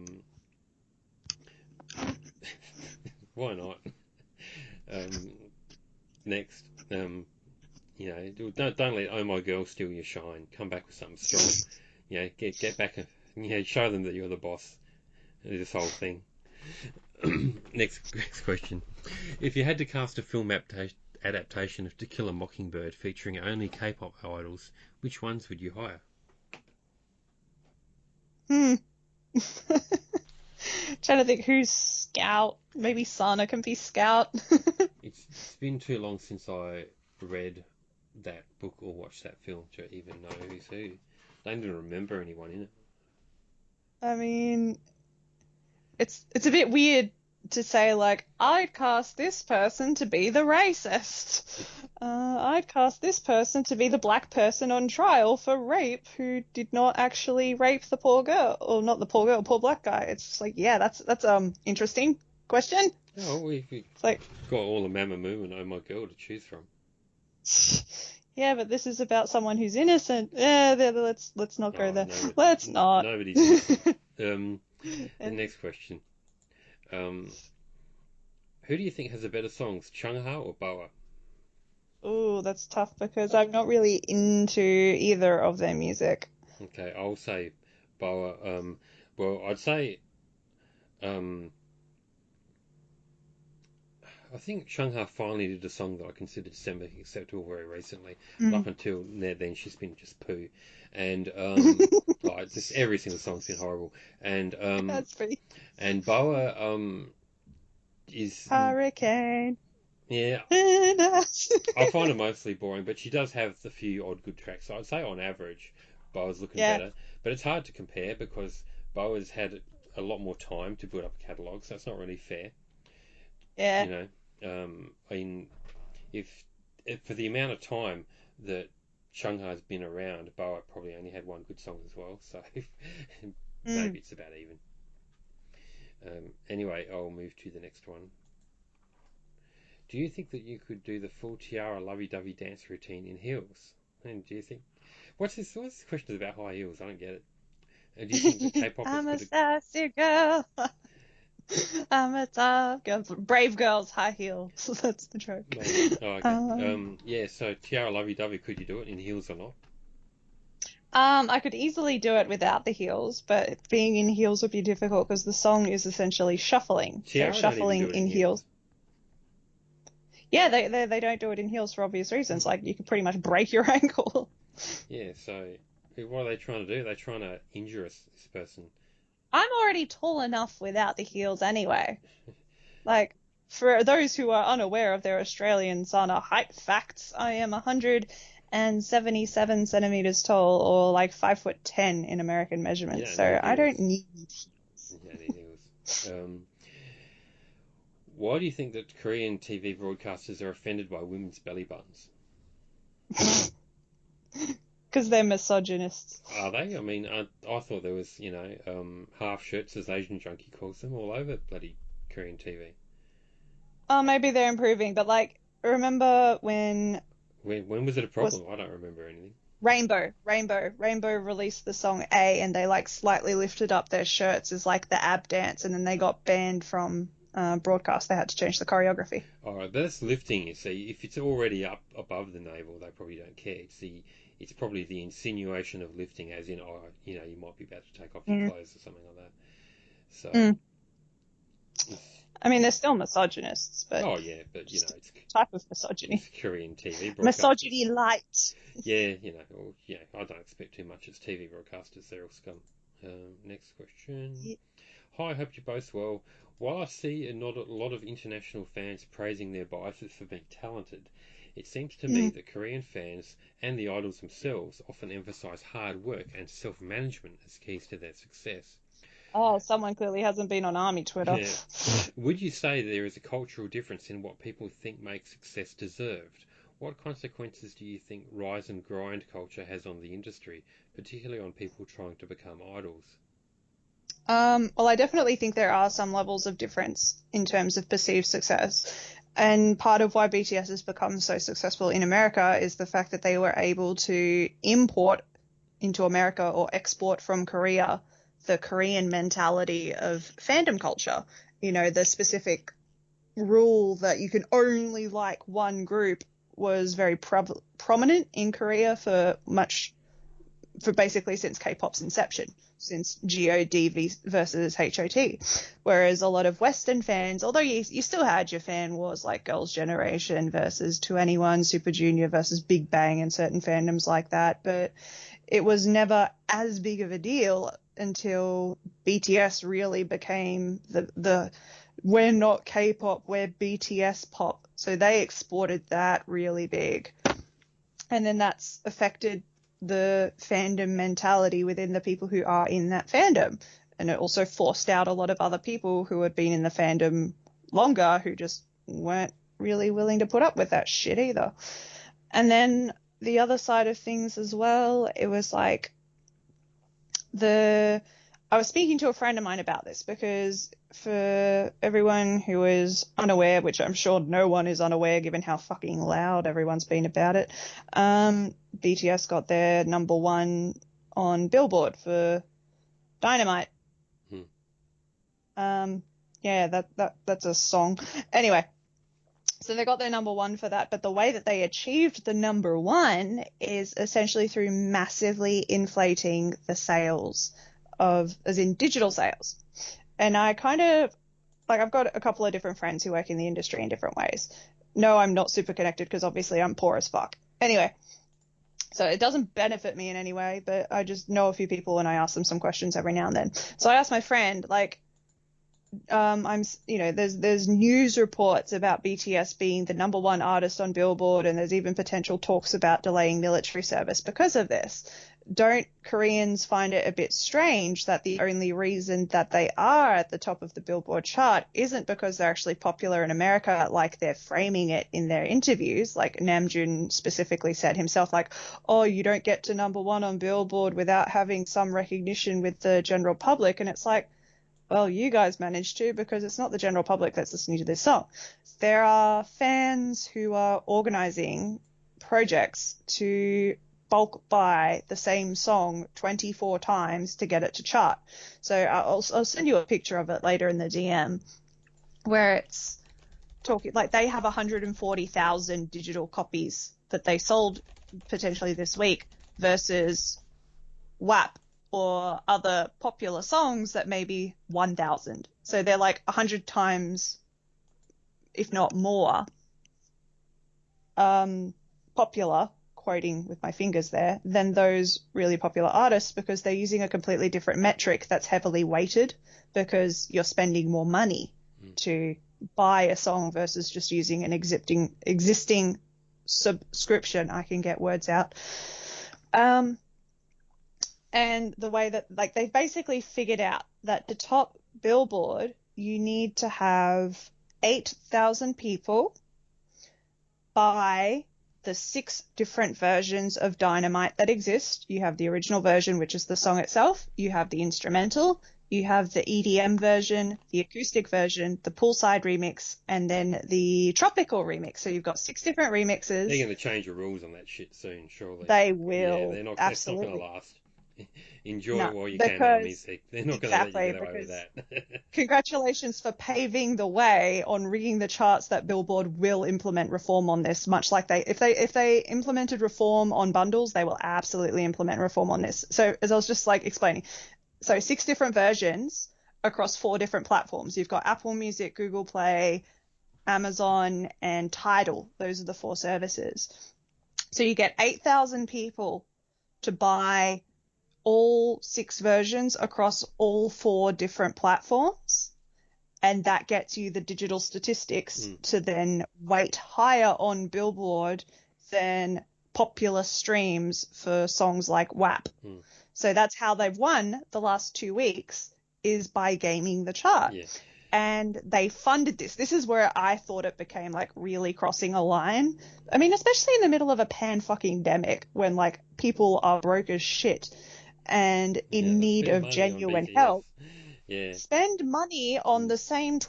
why not? Um, next, don't let Oh My Girl steal your shine. Come back with something strong. Get back. Show them that you're the boss. This whole thing. Next question. If you had to cast a film adaptation of To Kill a Mockingbird featuring only K-pop idols, which ones would you hire? Hmm. Trying to think who's Scout. Maybe Sana can be Scout. It's been too long since I read that book or watched that film to even know who's who. I don't even remember anyone in it. I mean, it's a bit weird to say like I'd cast this person to be the racist. I'd cast this person to be the black person on trial for rape who did not actually rape the poor girl, or not the poor girl, poor black guy. It's just like yeah, that's interesting question. Oh, we've It's like got all the Mamamoo and Oh My Girl to choose from. yeah, but this is about someone who's innocent. Yeah, let's not go Oh, there. no, Let's not. nobody's innocent. The next question. Who do you think has the better songs, Chungha or Boa? Ooh, that's tough because I'm not really into either of their music. Okay, I'll say Boa. Well, I'd say um, I think Chungha finally did a song that I considered semi-acceptable very recently, but Mm. up until then she's been just poo, and like just every single song's been horrible, and That's pretty. Boa is Hurricane. yeah. In us. I find it mostly boring, but she does have a few odd good tracks. So I'd say on average, Boa's looking Yeah, better, but it's hard to compare because Boa's had a lot more time to build up a catalogue, so it's not really fair. yeah. You know, I mean, if for the amount of time that Shangha's been around, Boa probably only had one good song as well, so Mm. maybe it's about even. Anyway, I'll move to the next one. Do you think that you could do the full tiara lovey-dovey dance routine in heels? And do you think what's this? What's this question about high heels? I don't get it. And do you think that K-popers I'm a could? sassy girl. I'm a tough girl. Brave girls, high heels. That's the joke. Maybe. Oh, okay. Um, Yeah. So tiara lovey-dovey, could you do it in heels or not? I could easily do it without the heels, but being in heels would be difficult because the song is essentially shuffling. So Tiara don't even do shuffling it in in heels. heels. Yeah, they don't do it in heels for obvious reasons. Like you could pretty much break your ankle. Yeah. So what are they trying to do? They're trying to injure us, this person. I'm already tall enough without the heels anyway. Like, for those who are unaware of their AustralianSana height facts, I am and 77 centimeters tall, or like 5'10" in American measurements. You don't So need I don't heels. need You don't need heels. Why do you think that Korean TV broadcasters are offended by women's belly buttons? because they're misogynists. Are they? I mean, I thought there was, half shirts, as Asian Junkie calls them, all over bloody Korean TV. Oh, maybe they're improving, but like, remember when When was it a was problem? I don't remember anything. Rainbow released the song A, and they like slightly lifted up their shirts as like the ab dance, and then they got banned from broadcast. They had to change the choreography. All right, but that's lifting. You see, if it's already up above the navel, they probably don't care. It's probably the insinuation of lifting, as in, you might be about to take off your Mm. clothes or something like that. So, Mm. it's, I mean, they're still misogynists, but oh yeah, but just it's a type of misogyny. Korean TV broadcasters. Misogyny light. Yeah, I don't expect too much. It's TV broadcasters; they're all scum. Next question. Yeah. Hi, I hope you're both well. While I see not a lot of international fans praising their biases for being talented, it seems to me that Korean fans and the idols themselves often emphasize hard work and self-management as keys to their success. Oh, someone clearly hasn't been on Army Twitter. Yeah. Would you say there is a cultural difference in what people think makes success deserved? What consequences do you think rise and grind culture has on the industry, particularly on people trying to become idols? Well, I definitely think there are some levels of difference in terms of perceived success. And part of why BTS has become so successful in America is the fact that they were able to import into America or export from Korea the Korean mentality of fandom culture. The specific rule that you can only like one group was very prominent in Korea for basically since K-pop's inception, since GOD versus HOT. Whereas a lot of Western fans, although you still had your fan wars like Girls' Generation versus 2NE1, Super Junior versus Big Bang and certain fandoms like that, but it was never as big of a deal until BTS really became the we're not K-pop, we're BTS pop. So they exported that really big. And then that's affected the fandom mentality within the people who are in that fandom. And it also forced out a lot of other people who had been in the fandom longer who just weren't really willing to put up with that shit either. And then the other side of things as well, it was like I was speaking to a friend of mine about this because for everyone who is unaware, which I'm sure no one is unaware given how fucking loud everyone's been about it, BTS got their number one on Billboard for Dynamite. Yeah, that's a song. Anyway, so they got their number one for that, but the way that they achieved the number one is essentially through massively inflating the sales as in digital sales. And I kind of, like, I've got a couple of different friends who work in the industry in different ways. No, I'm not super connected because obviously I'm poor as fuck. Anyway, so it doesn't benefit me in any way, but I just know a few people and I ask them some questions every now and then. So I asked my friend, like, there's news reports about BTS being the number one artist on Billboard, and there's even potential talks about delaying military service because of this. Don't Koreans find it a bit strange that the only reason that they are at the top of the Billboard chart isn't because they're actually popular in America, like they're framing it in their interviews? Like Namjoon specifically said himself, like, oh, you don't get to number one on Billboard without having some recognition with the general public. And it's like, well, you guys managed to, because it's not the general public that's listening to this song. There are fans who are organizing projects to bulk buy the same song 24 times to get it to chart. So I'll send you a picture of it later in the DM, where it's talking like they have 140,000 digital copies that they sold potentially this week versus WAP or other popular songs that may be 1,000. So they're like 100 times, if not more, popular, quoting with my fingers there, than those really popular artists, because they're using a completely different metric that's heavily weighted because you're spending more money to buy a song versus just using an existing subscription. I can get words out. And the way that, like, they've basically figured out that to top Billboard, you need to have 8,000 people buy the 6 different versions of Dynamite that exist. You have the original version, which is the song itself. You have the instrumental. You have the EDM version, the acoustic version, the poolside remix, and then the tropical remix. So you've got 6 different remixes. They're going to change the rules on that shit soon, surely. They will. Yeah, they're not. Absolutely. That's not going to last. Enjoy it while you can, armies. They're not going to let you get away with that. Congratulations for paving the way on rigging the charts that Billboard will implement reform on this, much like if they implemented reform on bundles, they will absolutely implement reform on this. So as I was just like explaining, so 6 different versions across 4 different platforms. You've got Apple Music, Google Play, Amazon, and Tidal. Those are the 4 services. So you get 8,000 people to buy all 6 versions across all 4 different platforms, and that gets you the digital statistics to then weight higher on Billboard than popular streams for songs like WAP. So that's how they've won the last 2 weeks, is by gaming the chart. Yeah. And they funded this. This is where I thought it became like really crossing a line. I mean, especially in the middle of a pan-fucking-demic when like people are broke as shit and in need of genuine help. Yeah. Spend money on the same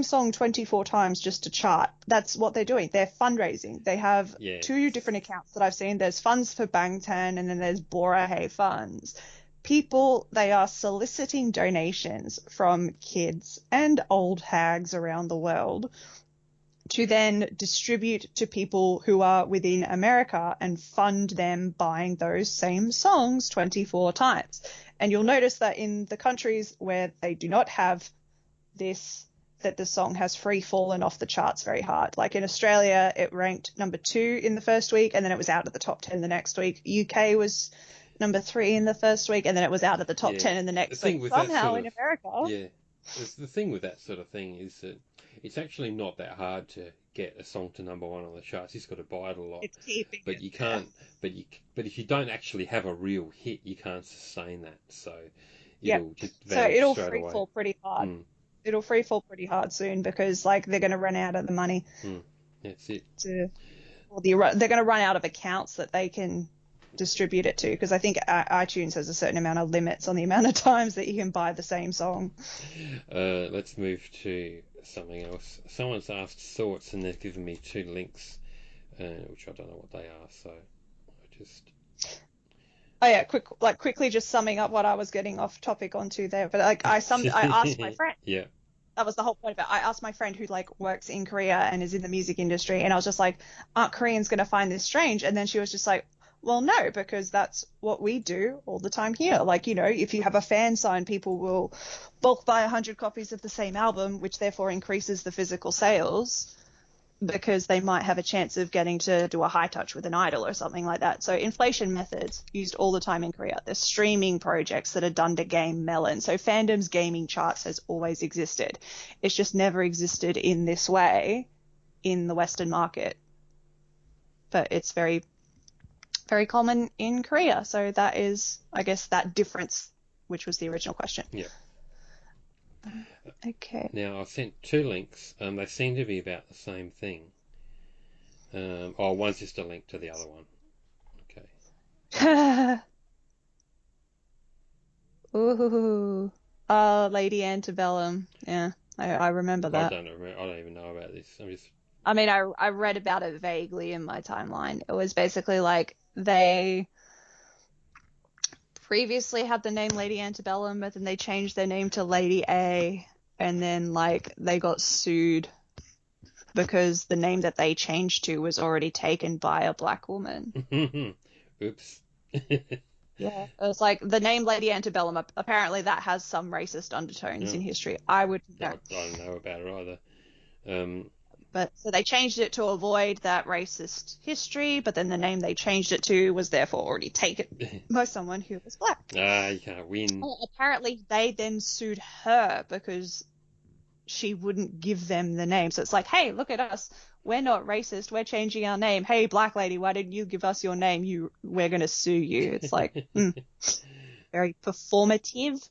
song 24 times just to chart. That's what they're doing. They're fundraising. They have 2 different accounts that I've seen. There's funds for Bangtan and then there's Bora Hey funds. People, they are soliciting donations from kids and old hags around the world to then distribute to people who are within America and fund them buying those same songs 24 times. And you'll notice that in the countries where they do not have this, that the song has fallen off the charts very hard. Like in Australia, it ranked number 2 in the first week, and then it was out of the top 10 the next week. UK was number 3 in the first week, and then it was out of the top 10 in the next week. Somehow in America. Yeah. The thing with that sort of thing is that it's actually not that hard to get a song to number 1 on the charts. You've got to buy it a lot. It's keeping but it, you can't. But if you don't actually have a real hit, you can't sustain that. So it'll just vanish it'll straight free away. fall pretty hard. It'll free fall pretty hard soon because like they're going to run out of the money. That's it. They're going to run out of accounts that they can distribute it to, because I think iTunes has a certain amount of limits on the amount of times that you can buy the same song. Let's move to something else. Someone's asked thoughts and they've given me 2 links, which I don't know what they are, so I just... Oh yeah, quickly just summing up what I was getting off topic onto there, but like I asked my friend. Yeah. That was the whole point of it. I asked my friend who like works in Korea and is in the music industry, and I was just like, aren't Koreans going to find this strange? And then she was just like, well, no, because that's what we do all the time here. Like, you know, if you have a fan sign, people will bulk buy 100 copies of the same album, which therefore increases the physical sales because they might have a chance of getting to do a high touch with an idol or something like that. So inflation methods used all the time in Korea. There's streaming projects that are done to game melon. So fandom's gaming charts has always existed. It's just never existed in this way in the Western market. But it's very common in Korea. So that is, I guess, that difference, which was the original question. Yeah. Okay. Now, I've sent 2 links. They seem to be about the same thing. One's just a link to the other one. Okay. Ooh. Lady Antebellum. Yeah, I remember that. I don't even know about this. I mean, I read about it vaguely in my timeline. It was basically like they previously had the name Lady Antebellum, but then they changed their name to Lady A, and then like they got sued because the name that they changed to was already taken by a black woman. Oops. Yeah, it was like the name Lady Antebellum. Apparently, that has some racist undertones in history. I would know. I don't know about it either. But so they changed it to avoid that racist history, but then the name they changed it to was therefore already taken by someone who was black. You can't win. Well, apparently, they then sued her because she wouldn't give them the name. So it's like, hey, look at us. We're not racist. We're changing our name. Hey, black lady, why didn't you give us your name? We're going to sue you. It's like, very performative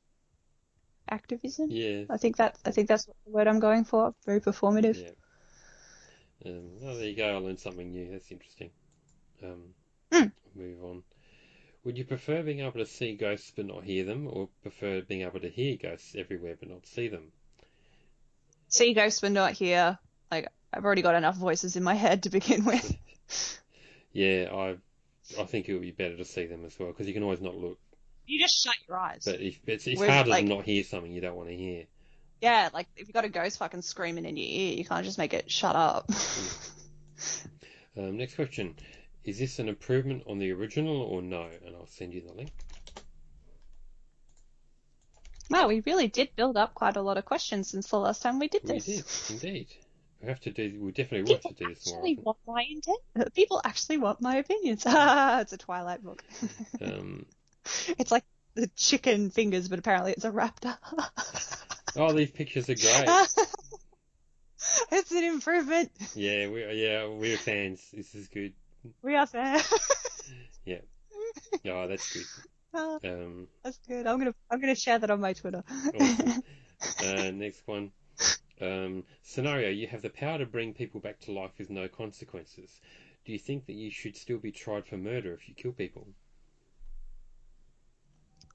activism. Yeah. I think that's the word I'm going for. Very performative. Yeah. Oh, there you go. I learned something new. That's interesting. Move on. Would you prefer being able to see ghosts but not hear them, or prefer being able to hear ghosts everywhere but not see them? See ghosts but not hear. Like, I've already got enough voices in my head to begin with. Yeah, I think it would be better to see them as well, because you can always not look. You just shut your eyes. But it's harder like, to not hear something you don't want to hear. Yeah, like if you got a ghost fucking screaming in your ear, you can't just make it shut up. Next question. Is this an improvement on the original or no? And I'll send you the link. Wow, we really did build up quite a lot of questions since the last time we did this. We did, indeed. We definitely want to do this more often. People actually want my opinions. It's a Twilight book. It's like the chicken fingers, but apparently it's a raptor. Oh, these pictures are great. It's an improvement. Yeah, we're fans. This is good. We are fans. Yeah. Oh, that's good. That's good. I'm gonna share that on my Twitter. Awesome. Next one. Scenario: you have the power to bring people back to life with no consequences. Do you think that you should still be tried for murder if you kill people?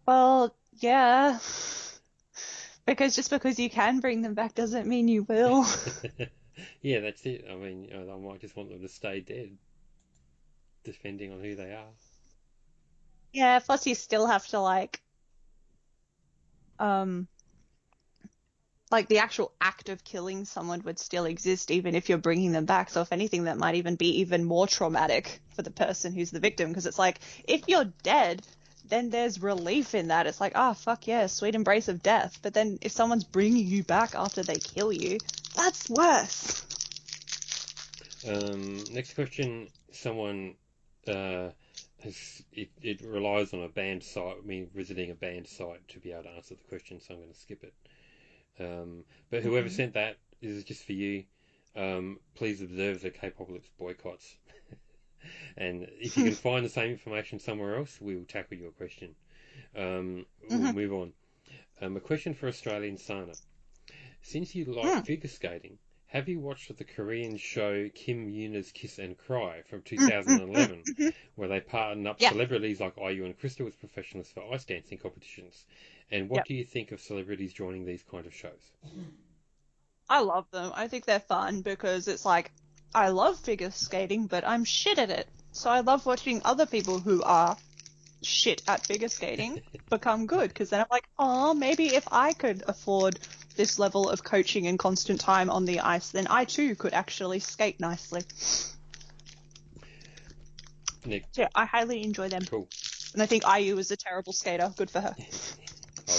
Well, yeah. Because just because you can bring them back doesn't mean you will. Yeah, that's it. I mean, I might just want them to stay dead, depending on who they are. Yeah, plus you still have to like the actual act of killing someone would still exist even if you're bringing them back. So if anything, that might even be even more traumatic for the person who's the victim, because it's like, if you're dead, then there's relief in that. It's like, fuck yeah, sweet embrace of death. But then if someone's bringing you back after they kill you, that's worse. Next question. Someone it relies on a banned site, visiting a banned site to be able to answer the question, so I'm going to skip it. But whoever sent that, this is just for you. Please observe the Kpopalypse boycotts. And if you can find the same information somewhere else, we will tackle your question. We'll move on. A question for AustralianSana. Since you like figure skating, have you watched the Korean show Kim Yuna's Kiss and Cry from 2011, where they partnered up celebrities like IU and Crystal as professionals for ice dancing competitions? And what do you think of celebrities joining these kind of shows? I love them. I think they're fun because it's like, I love figure skating, but I'm shit at it. So I love watching other people who are shit at figure skating become good, because then I'm like, maybe if I could afford this level of coaching and constant time on the ice, then I too could actually skate nicely. Nick. So yeah, I highly enjoy them. Cool. And I think IU is a terrible skater. Good for her.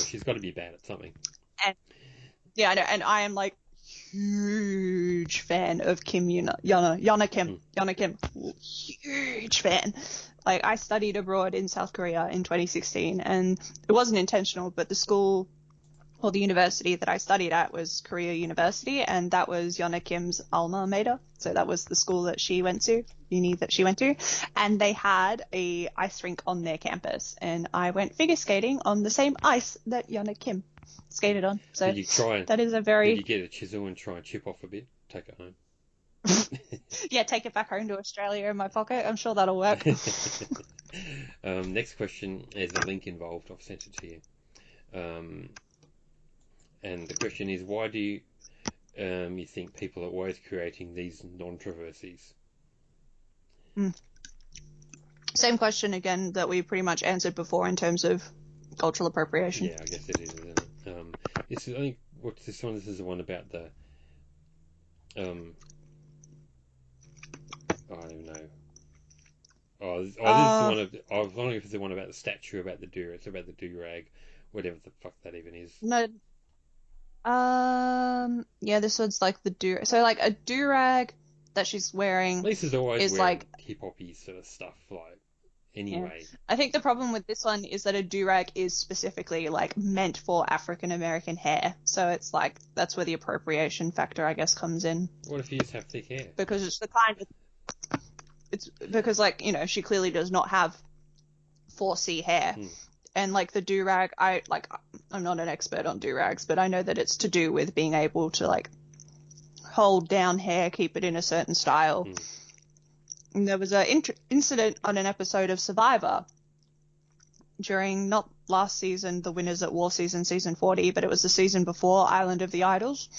She's got to be bad at something. And yeah, I know. And I am like huge fan of Kim Yana Kim. Huge fan. Like, I studied abroad in South Korea in 2016, and it wasn't intentional, but the school or the university that I studied at was Korea University, and that was Yana Kim's alma mater. So that was the school that she went to, uni that she went to, and they had a ice rink on their campus, and I went figure skating on the same ice that Yana Kim skated on. So did you try that is a very... Did you get a chisel and try and chip off a bit? Take it home. Yeah, take it back home to Australia in my pocket. I'm sure that'll work. Next question. There's a link involved. I've sent it to you. And the question is, why do you think people are always creating these non-traverses? Same question again that we pretty much answered before in terms of cultural appropriation. Yeah, I guess it is, isn't it? This is, I think, what's this one? This is the one about the I don't even know. This is the one of. I was wondering if it's the one about the statue about the do. It's about the do-rag, whatever the fuck that even is. No. Yeah, this one's like the do. So like a do-rag that she's wearing. Lisa's always is wearing like hip-hoppy sort of stuff, like anyway. I think the problem with this one is that a do-rag is specifically like meant for African American hair, so it's like that's where the appropriation factor, I guess, comes in. What if you just have thick hair? Because it's the kind of it's because like she clearly does not have 4C hair, and like the do-rag, I'm not an expert on do-rags, but I know that it's to do with being able to like hold down hair, keep it in a certain style. And there was an incident on an episode of Survivor during, not last season, the Winners at War season 40, but it was the season before Island of the Idols.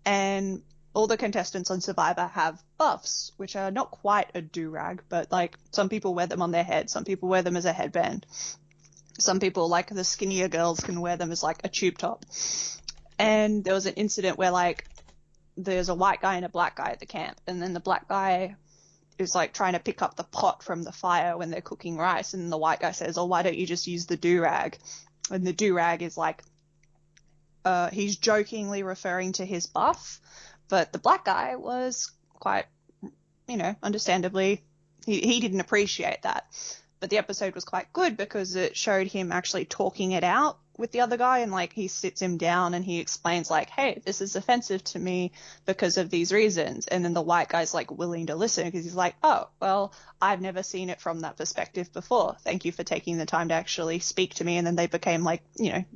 And all the contestants on Survivor have buffs, which are not quite a do-rag, but like some people wear them on their head, some people wear them as a headband. Some people, like the skinnier girls, can wear them as like a tube top. And there was an incident where like there's a white guy and a black guy at the camp, and then the black guy is like trying to pick up the pot from the fire when they're cooking rice, and the white guy says, "Oh, why don't you just use the do-rag?" And the do-rag is like, he's jokingly referring to his buff, but the black guy was quite, understandably, he didn't appreciate that. But the episode was quite good because it showed him actually talking it out with the other guy, and like he sits him down and he explains like, "Hey, this is offensive to me because of these reasons." And then the white guy's like willing to listen because he's like, "Oh, well, I've never seen it from that perspective before. Thank you for taking the time to actually speak to me." And then they became like,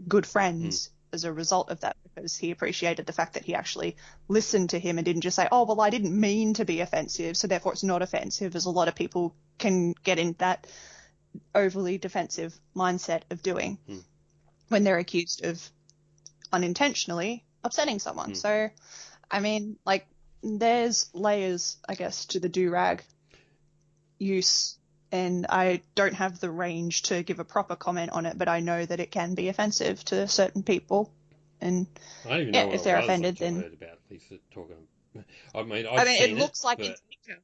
good friends as a result of that, because he appreciated the fact that he actually listened to him and didn't just say, "Oh, well, I didn't mean to be offensive, so therefore it's not offensive," as a lot of people can get in that overly defensive mindset of doing when they're accused of unintentionally upsetting someone. So, I mean, like, there's layers, I guess, to the do-rag use, and I don't have the range to give a proper comment on it, but I know that it can be offensive to certain people. And I don't even know what if they're offended, I then heard about Lisa talking. I mean, it looks like but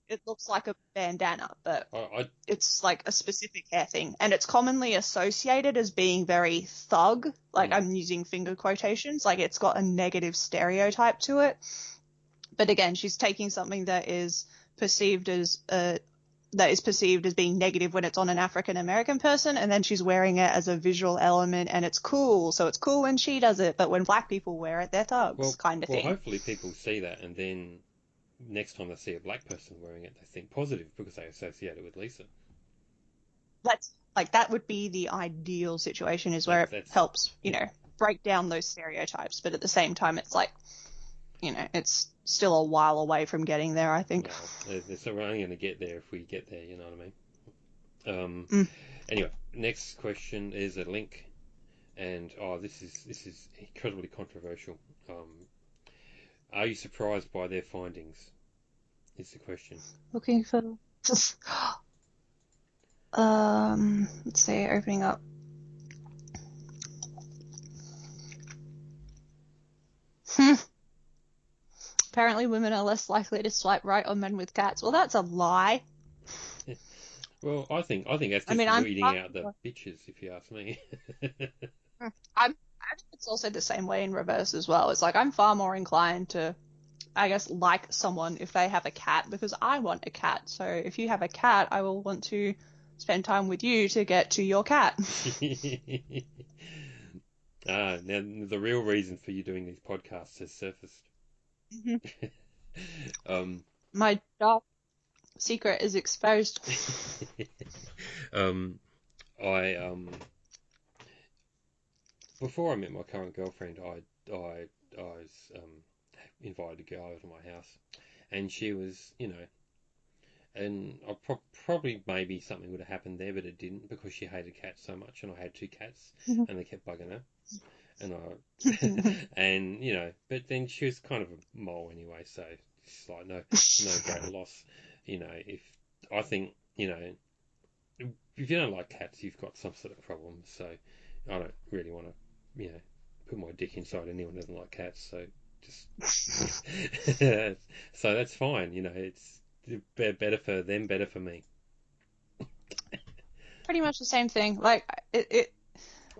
it looks like a bandana, but I it's like a specific hair thing, and it's commonly associated as being very thug. Like I'm using finger quotations, like it's got a negative stereotype to it. But again, she's taking something that is perceived as being negative when it's on an African American person, and then she's wearing it as a visual element, and it's cool. So it's cool when she does it, but when black people wear it, they're thugs, kind of thing. Well, hopefully people see that, and then next time they see a black person wearing it, they think positive because they associate it with Lisa. That's like, that would be the ideal situation, is where it helps, break down those stereotypes. But at the same time, it's like, it's still a while away from getting there, I think. Well, we're only going to get there if we get there, you know what I mean? Anyway, next question is a link, and this is incredibly controversial. Are you surprised by their findings? Is the question. Looking for let's see, opening up. Apparently women are less likely to swipe right on men with cats. Well, that's a lie. Well, I think that's just weeding out the bitches, if you ask me. I think it's also the same way in reverse as well. It's like, I'm far more inclined to, I guess, like someone if they have a cat, because I want a cat. So if you have a cat, I will want to spend time with you to get to your cat. Now the real reason for you doing these podcasts has surfaced. My dark secret is exposed. Before I met my current girlfriend, I was invited to go over to my house, and she was, and probably maybe something would have happened there, but it didn't, because she hated cats so much, and I had 2 cats, and they kept bugging her. And but then she was kind of a mole anyway, so it's like no great loss. If I think, if you don't like cats, you've got some sort of problem. So I don't really want to, put my dick inside anyone who doesn't like cats. So just so that's fine. It's better for them, better for me. Pretty much the same thing. Like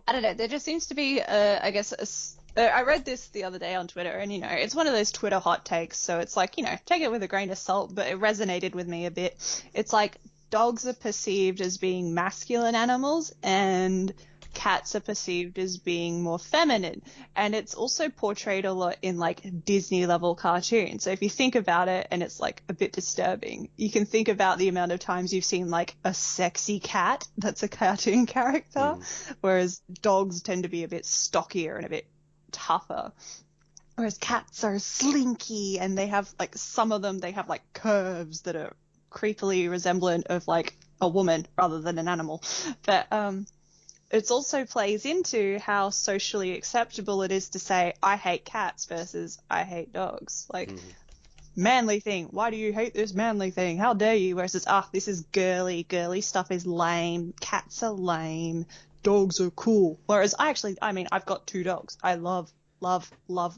I don't know. There just seems to be, I guess, I read this the other day on Twitter, and, it's one of those Twitter hot takes. So it's like, take it with a grain of salt, but it resonated with me a bit. It's like, dogs are perceived as being masculine animals and cats are perceived as being more feminine. And it's also portrayed a lot in like Disney level cartoons. So if you think about it, and it's like a bit disturbing, you can think about the amount of times you've seen like a sexy cat that's a cartoon character, whereas dogs tend to be a bit stockier and a bit tougher. Whereas cats are slinky, and they have like, some of them, they have like curves that are creepily resemblant of like a woman rather than an animal. But it also plays into how socially acceptable it is to say, I hate cats versus I hate dogs. Like, manly thing. Why do you hate this manly thing? How dare you? Versus, this is girly. Girly stuff is lame. Cats are lame. Dogs are cool. Whereas I've got 2 dogs. I love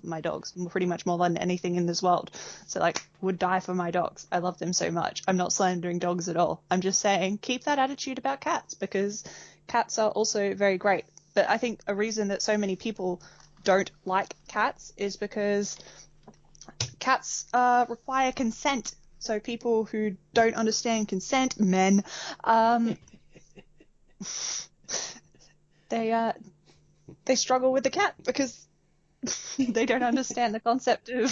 my dogs pretty much more than anything in this world. So like, would die for my dogs. I love them so much. I'm not slandering dogs at all. I'm just saying, keep that attitude about cats, because cats are also very great. But I think a reason that so many people don't like cats is because cats require consent. So people who don't understand consent, men, they struggle with the cat because they don't understand the concept of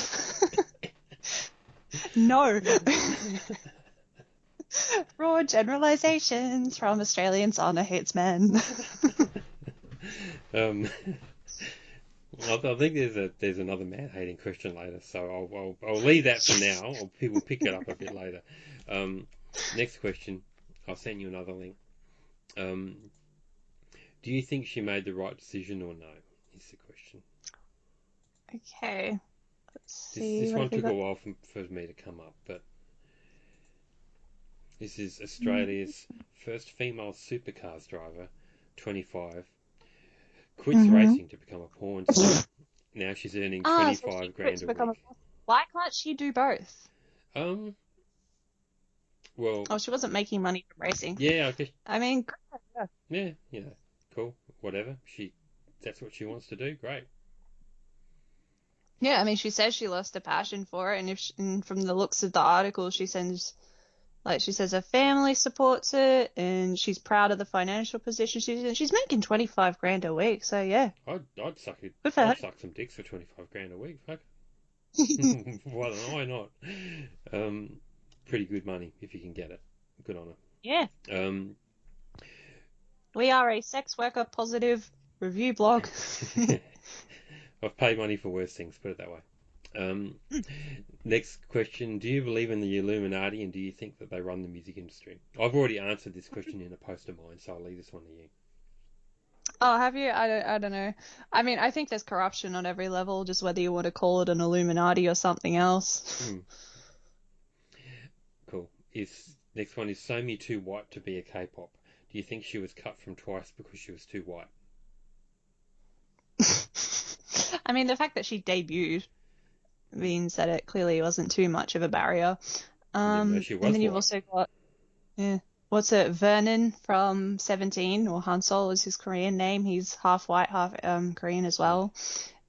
no. Raw generalizations from AustralianSana Hates Men. I think there's another man-hating question later, so I'll leave that for now. Or people pick it up a bit later. Next question. I'll send you another link. Do you think she made the right decision or no? Is the question. Okay. Let's see. This one took a while for me to come up, but this is Australia's first female supercars driver, 25, quits racing to become a porn star. Now she's earning 25 grand a week. Why can't she do both? Well... she wasn't making money from racing. Yeah, I guess... I mean... Yeah, cool. Whatever. That's what she wants to do. Great. Yeah, I mean, she says she lost her passion for it, and from the looks of the article, she says her family supports it, and she's proud of the financial position she's in. She's making 25 grand a week, so yeah. I'd suck it. I'd suck some dicks for 25 grand a week. Fuck. Why not? Pretty good money if you can get it. Good on her. Yeah. We are a sex worker positive review blog. I've paid money for worse things, put it that way. Next question. Do you believe in the Illuminati, and do you think that they run the music industry? I've already answered this question in a post of mine, so I'll leave this one to you. Oh, have you? I don't know. I mean, I think there's corruption on every level, just whether you want to call it an Illuminati or something else. Cool. Next one is Somi too white to be a K-pop. Do you think she was cut from Twice because she was too white? I mean, the fact that she debuted means that it clearly wasn't too much of a barrier. And then you've also got, Vernon from 17, or Hansol is his Korean name. He's half white, half Korean as well.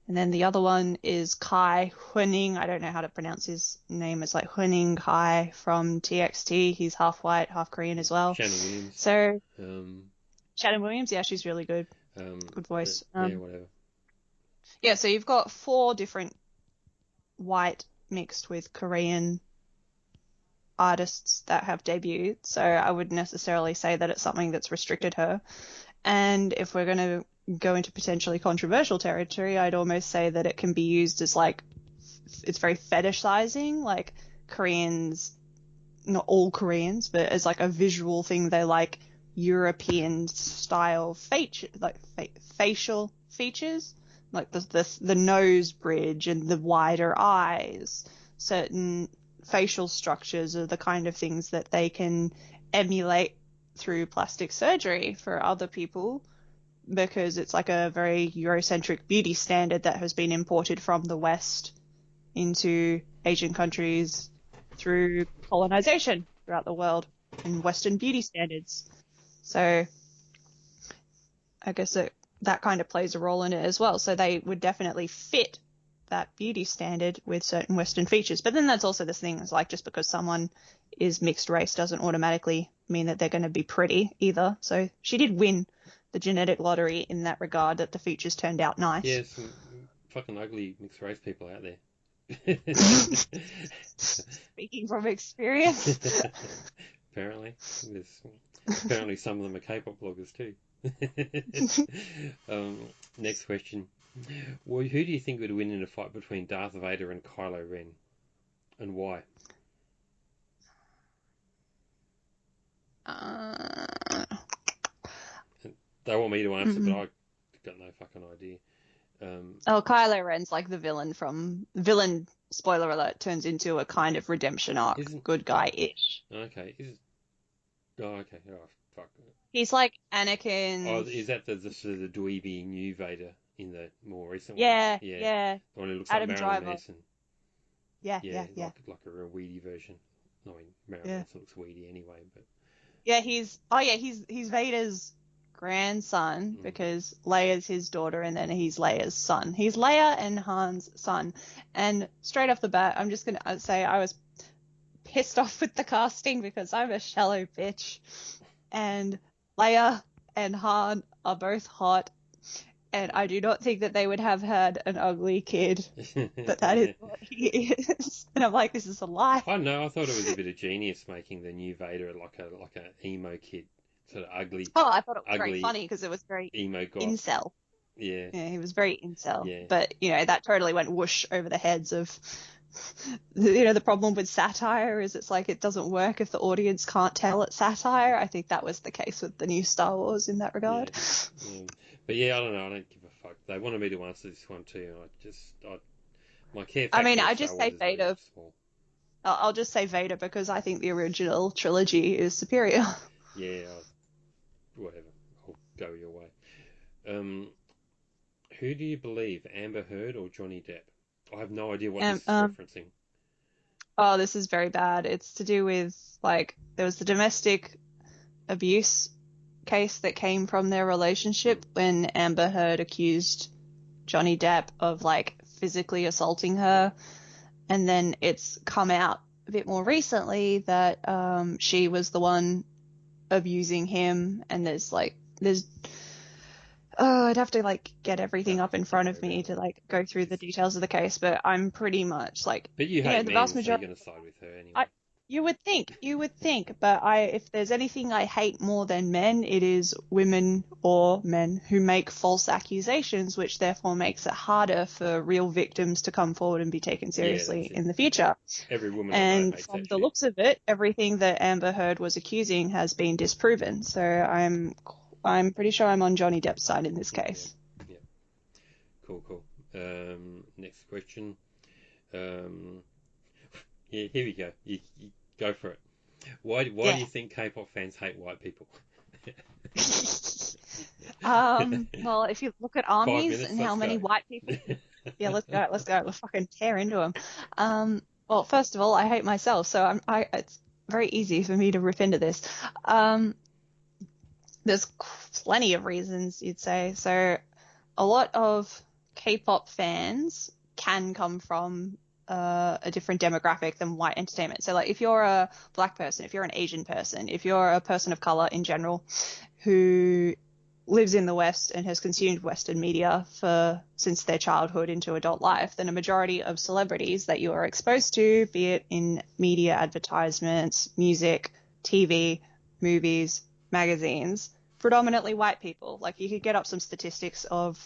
And then the other one is Kai Huning. I don't know how to pronounce his name. It's like Huning Kai from TXT. He's half white, half Korean as well. Shannon Williams. So, Shannon Williams, yeah, she's really good. Good voice. Whatever. Yeah, so you've got 4 different white mixed with Korean artists that have debuted. So I wouldn't necessarily say that it's something that's restricted her. And if we're going to go into potentially controversial territory, I'd almost say that it can be used as like, it's very fetishizing, like Koreans, not all Koreans, but as like a visual thing, they like European style facial features, like the nose bridge and the wider eyes. Certain facial structures are the kind of things that they can emulate through plastic surgery for other people, because it's like a very Eurocentric beauty standard that has been imported from the West into Asian countries through colonization throughout the world and Western beauty standards. So I guess that kind of plays a role in it as well. So they would definitely fit that beauty standard with certain Western features. But then that's also this thing, it's like just because someone is mixed race doesn't automatically mean that they're going to be pretty either. So she did win the genetic lottery in that regard, that the features turned out nice. Yeah, some fucking ugly mixed race people out there. Speaking from experience. Apparently, apparently some of them are K-pop bloggers too. Next question. Well, who do you think would win in a fight between Darth Vader and Kylo Ren, and why? They want me to answer, but I've got no fucking idea. Kylo Ren's like the villain, spoiler alert, turns into a kind of redemption arc, good guy-ish. Okay. Okay. Oh, fuck. He's like Anakin. Oh, is that the dweeby new Vader in the more recent one? Yeah. The one who looks Adam like Marilyn Driver. Manson. Yeah. Like a real weedy version. I mean, Marilyn Manson looks weedy anyway, but... Yeah, he's Vader's grandson because Leia's his daughter and then he's Leia's son. He's Leia and Han's son. And straight off the bat, I'm just going to say I was pissed off with the casting because I'm a shallow bitch. And Leia and Han are both hot. And I do not think that they would have had an ugly kid. But that is what he is. And I'm like, this is a lie. I know, I thought it was a bit of genius making the new Vader like a emo kid. Sort of ugly. Oh, I thought it was very funny because it was very emo goth. Incel. Yeah. Yeah, he was very incel. Yeah. But, that totally went whoosh over the heads of, the problem with satire is it's like it doesn't work if the audience can't tell it's satire. I think that was the case with the new Star Wars in that regard. Yeah. But yeah, I don't know. I don't give a fuck. They wanted me to answer this one too. My care factor. I just say Vader. I'll just say Vader because I think the original trilogy is superior. Yeah, whatever. I'll go your way. Who do you believe, Amber Heard or Johnny Depp? I have no idea what this is referencing. Oh, this is very bad. It's to do with, there was the domestic abuse case that came from their relationship when Amber Heard accused Johnny Depp of, physically assaulting her. And then it's come out a bit more recently that she was the one abusing him. And I'd have to get everything up in front of me to go through the details of the case, but I'm pretty much But you hate the men, vast so majority. you're going to side with her anyway. You would think, but if there's anything I hate more than men, it is women or men who make false accusations, which therefore makes it harder for real victims to come forward and be taken seriously in the future. Every woman and from the looks of it, everything that Amber Heard was accusing has been disproven. So I'm pretty sure I'm on Johnny Depp's side in this case. Yeah. Cool. Next question. Yeah, here we go. You go for it. Why do you think K-pop fans hate white people? Well, if you look at armies and how many white people... Yeah, let's go. Let's fucking tear into them. Well, first of all, I hate myself, so it's very easy for me to rip into this. There's plenty of reasons, you'd say. So a lot of K-pop fans can come from a different demographic than white entertainment. So if you're a black person, if you're an Asian person, if you're a person of color in general who lives in the West and has consumed Western media since their childhood into adult life, then a majority of celebrities that you are exposed to, be it in media, advertisements, music, TV, movies, magazines, predominantly white people. You could get up some statistics of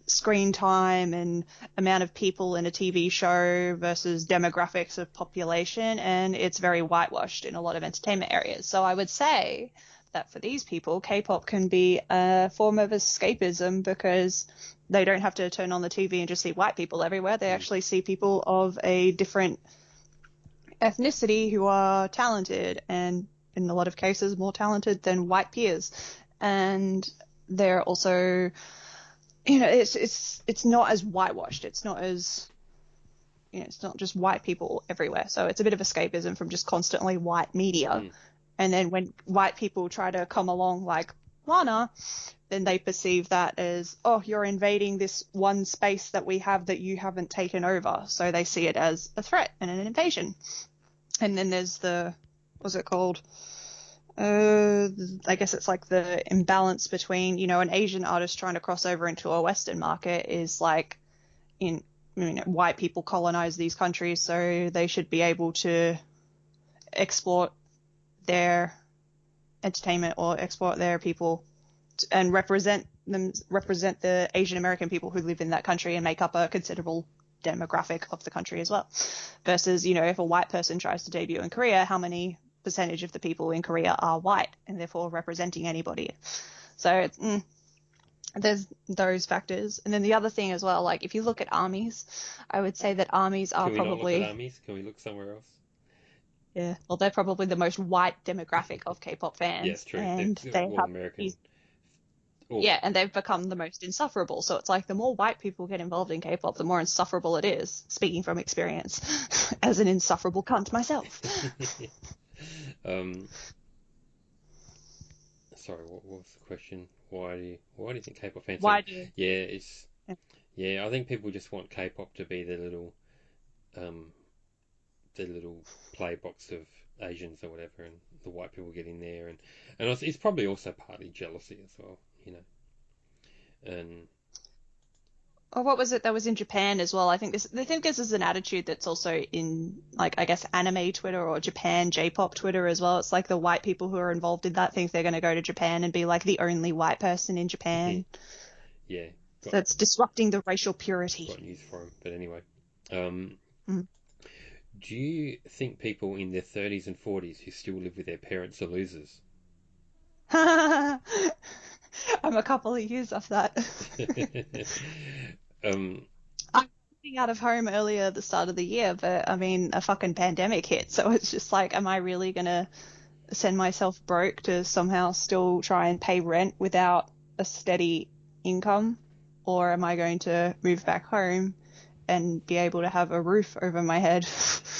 screen time and amount of people in a TV show versus demographics of population, and it's very whitewashed in a lot of entertainment areas. So I would say that for these people, K-pop can be a form of escapism because they don't have to turn on the TV and just see white people everywhere. They actually see people of a different ethnicity who are talented and in a lot of cases more talented than white peers. And they're also, it's not as whitewashed. It's not as, it's not just white people everywhere. So it's a bit of escapism from just constantly white media. And then when white people try to come along like Lana, then they perceive that as, oh, you're invading this one space that we have that you haven't taken over. So they see it as a threat and an invasion. And then there's what's it called? I guess it's like the imbalance between, an Asian artist trying to cross over into a Western market is like, white people colonize these countries, so they should be able to export their entertainment or export their people and represent the Asian American people who live in that country and make up a considerable demographic of the country as well. Versus, if a white person tries to debut in Korea, how many percentage of the people in Korea are white and therefore representing anybody? So there's those factors. And then the other thing as well, like if you look at armies, I would say that armies are Can we not look at armies? Can we look somewhere else? Yeah, well, they're probably the most white demographic of K-pop fans. Yes, true. And they're they all have American. Yeah, and they've become the most insufferable. So it's like the more white people get involved in K-pop, the more insufferable it is. Speaking from experience, as an insufferable cunt myself. Sorry, what was the question? Why do you think K-pop fans? Why do you? Yeah, I think people just want K-pop to be their little play box of Asians or whatever, and the white people get in there, and it's probably also partly jealousy as well, and. Or what was it that was in Japan as well? I think this is an attitude that's also in, like, I guess, anime Twitter or Japan J-pop Twitter as well. It's like the white people who are involved in that think they're going to go to Japan and be like the only white person in Japan. Yeah. So it's disrupting the racial purity. Got news for him, but anyway. Do you think people in their 30s and 40s who still live with their parents are losers? I'm a couple of years off that. I'm moving out of home earlier at the start of the year, but I mean, a fucking pandemic hit, so it's just like, am I really gonna send myself broke to somehow still try and pay rent without a steady income? Or am I going to move back home and be able to have a roof over my head?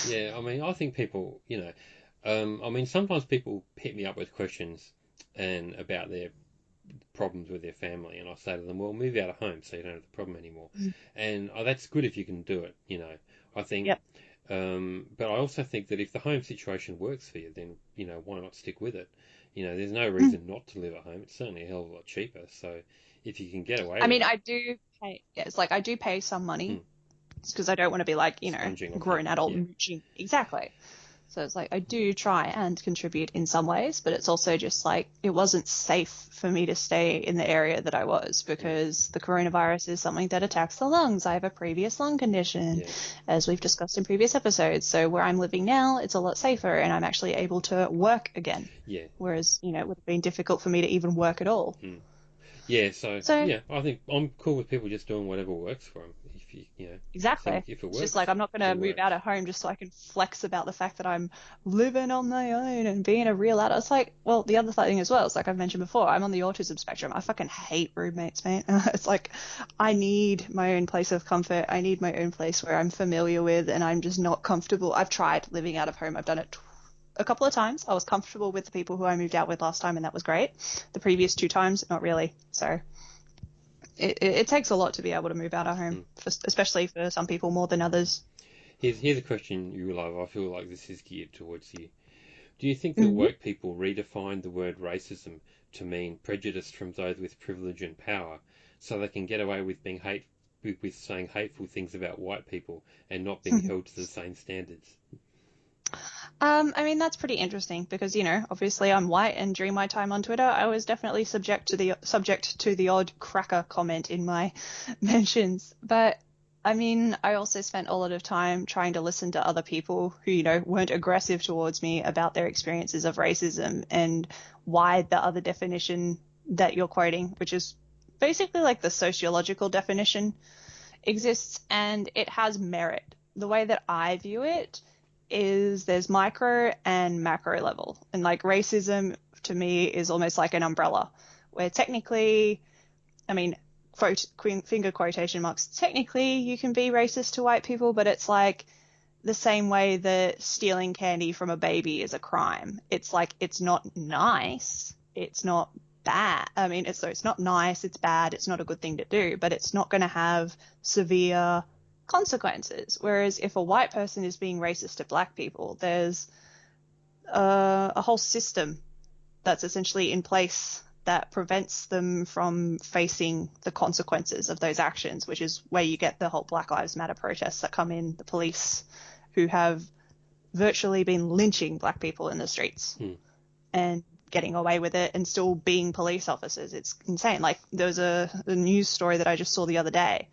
Yeah, I mean, I think people, sometimes people hit me up with questions and about their problems with their family, and I say to them, well, move out of home so you don't have the problem anymore. And that's good if you can do it, I think. Yep. But I also think that if the home situation works for you, then, why not stick with it? There's no reason not to live at home. It's certainly a hell of a lot cheaper. So if you can get away with it. I do pay, it's like I do pay some money because I don't want to be like, grown adult mooching. Exactly. So it's like I do try and contribute in some ways, but it's also just like it wasn't safe for me to stay in the area that I was because the coronavirus is something that attacks the lungs. I have a previous lung condition, as we've discussed in previous episodes. So where I'm living now, it's a lot safer and I'm actually able to work again. Yeah. Whereas, it would have been difficult for me to even work at all. Yeah, so yeah, I think I'm cool with people just doing whatever works for them. If exactly. If it works, it's just like I'm not going to move out of home just so I can flex about the fact that I'm living on my own and being a real adult. It's like, well, the other thing as well is like I've mentioned before, I'm on the autism spectrum. I fucking hate roommates, mate. It's like I need my own place of comfort. I need my own place where I'm familiar with and I'm just not comfortable. I've tried living out of home. I've done it a couple of times. I was comfortable with the people who I moved out with last time and that was great. The previous 2 times, not really. So it takes a lot to be able to move out of home, especially for some people more than others. Here's a question you love. I feel like this is geared towards you. Do you think that woke people redefine the word racism to mean prejudice from those with privilege and power so they can get away with being with saying hateful things about white people and not being held to the same standards? I mean, that's pretty interesting because, obviously I'm white and during my time on Twitter, I was definitely subject to the odd cracker comment in my mentions. But I mean, I also spent a lot of time trying to listen to other people who, weren't aggressive towards me about their experiences of racism and why the other definition that you're quoting, which is basically like the sociological definition, exists and it has merit. The way that I view it is there's micro and macro level, and like racism to me is almost like an umbrella where technically, I mean, finger quotation marks, technically you can be racist to white people, but it's like the same way that stealing candy from a baby is a crime. It's like, it's not nice, it's not bad. I mean, it's not nice, it's bad, it's not a good thing to do, but it's not going to have severe consequences. Whereas if a white person is being racist to black people, there's a whole system that's essentially in place that prevents them from facing the consequences of those actions, which is where you get the whole Black Lives Matter protests that come in, the police who have virtually been lynching black people in the streets and getting away with it and still being police officers. It's insane. Like, there was a news story that I just saw the other day,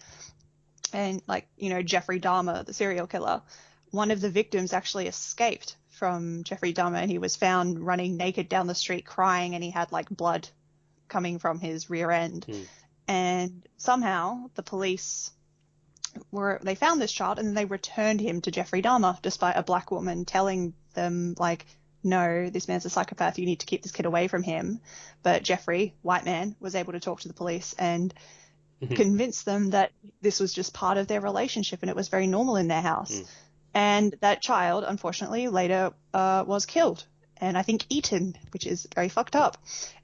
and like, you know, Jeffrey Dahmer, the serial killer, one of the victims actually escaped from Jeffrey Dahmer, and he was found running naked down the street crying, and he had like blood coming from his rear end. And somehow the police they found this child, and then they returned him to Jeffrey Dahmer, despite a black woman telling them, like, no, this man's a psychopath, you need to keep this kid away from him. But Jeffrey, white man, was able to talk to the police and convince them that this was just part of their relationship and it was very normal in their house. And that child, unfortunately, later was killed, and I think eaten, which is very fucked up.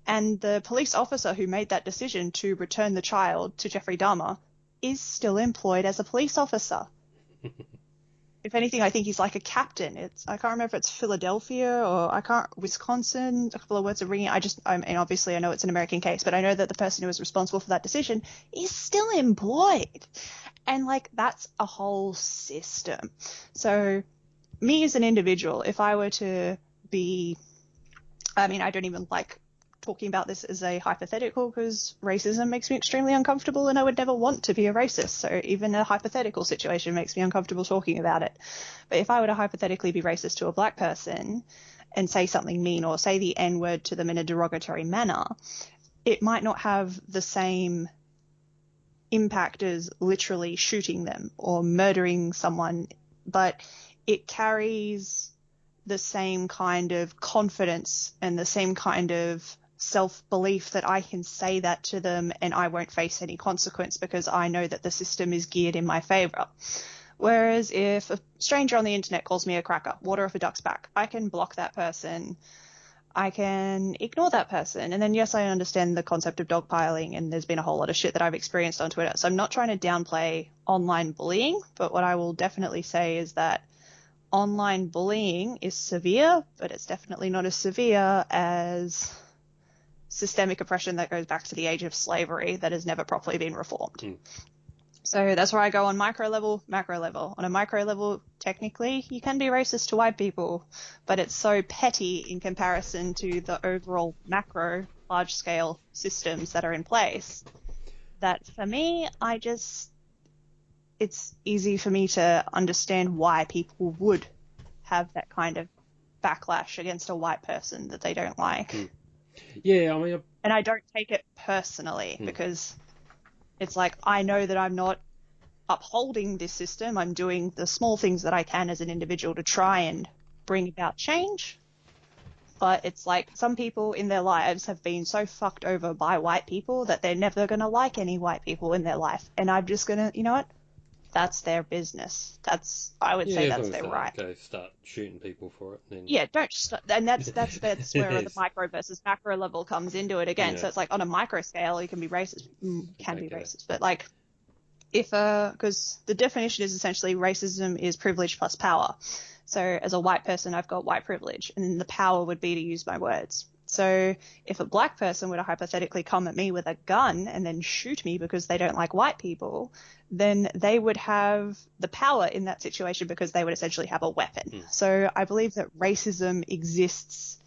And the police officer who made that decision to return the child to Jeffrey Dahmer is still employed as a police officer. If anything, I think he's like a captain. I can't remember if it's Philadelphia or Wisconsin, a couple of words are ringing. And obviously I know it's an American case, but I know that the person who was responsible for that decision is still employed. And like, that's a whole system. So me as an individual, if I were to I don't even like talking about this as a hypothetical because racism makes me extremely uncomfortable and I would never want to be a racist. So even a hypothetical situation makes me uncomfortable talking about it. But if I were to hypothetically be racist to a black person and say something mean or say the N-word to them in a derogatory manner, it might not have the same impact as literally shooting them or murdering someone, but it carries the same kind of confidence and the same kind of self-belief that I can say that to them and I won't face any consequence because I know that the system is geared in my favor. Whereas if a stranger on the internet calls me a cracker, water off a duck's back, I can block that person, I can ignore that person. And then, yes, I understand the concept of dogpiling, and there's been a whole lot of shit that I've experienced on Twitter. So I'm not trying to downplay online bullying, but what I will definitely say is that online bullying is severe, but it's definitely not as severe as systemic oppression that goes back to the age of slavery that has never properly been reformed. So that's where I go on micro level, macro level. On a micro level, technically, you can be racist to white people, but it's so petty in comparison to the overall macro, large-scale systems that are in place that for me, it's easy for me to understand why people would have that kind of backlash against a white person that they don't like. Yeah, I mean... And I don't take it personally because it's like, I know that I'm not upholding this system. I'm doing the small things that I can as an individual to try and bring about change. But it's like, some people in their lives have been so fucked over by white people that they're never going to like any white people in their life. And I'm just going to, you know what? That's their business. I would say that's their right. Go start shooting people for it. Then... Yeah, don't. And that's where the micro versus macro level comes into it again. Yeah. So it's like, on a micro scale, you can be racist, racist, but like, because the definition is essentially racism is privilege plus power. So as a white person, I've got white privilege, and then the power would be to use my words. So if a black person were to hypothetically come at me with a gun and then shoot me because they don't like white people, then they would have the power in that situation because they would essentially have a weapon. So I believe that racism exists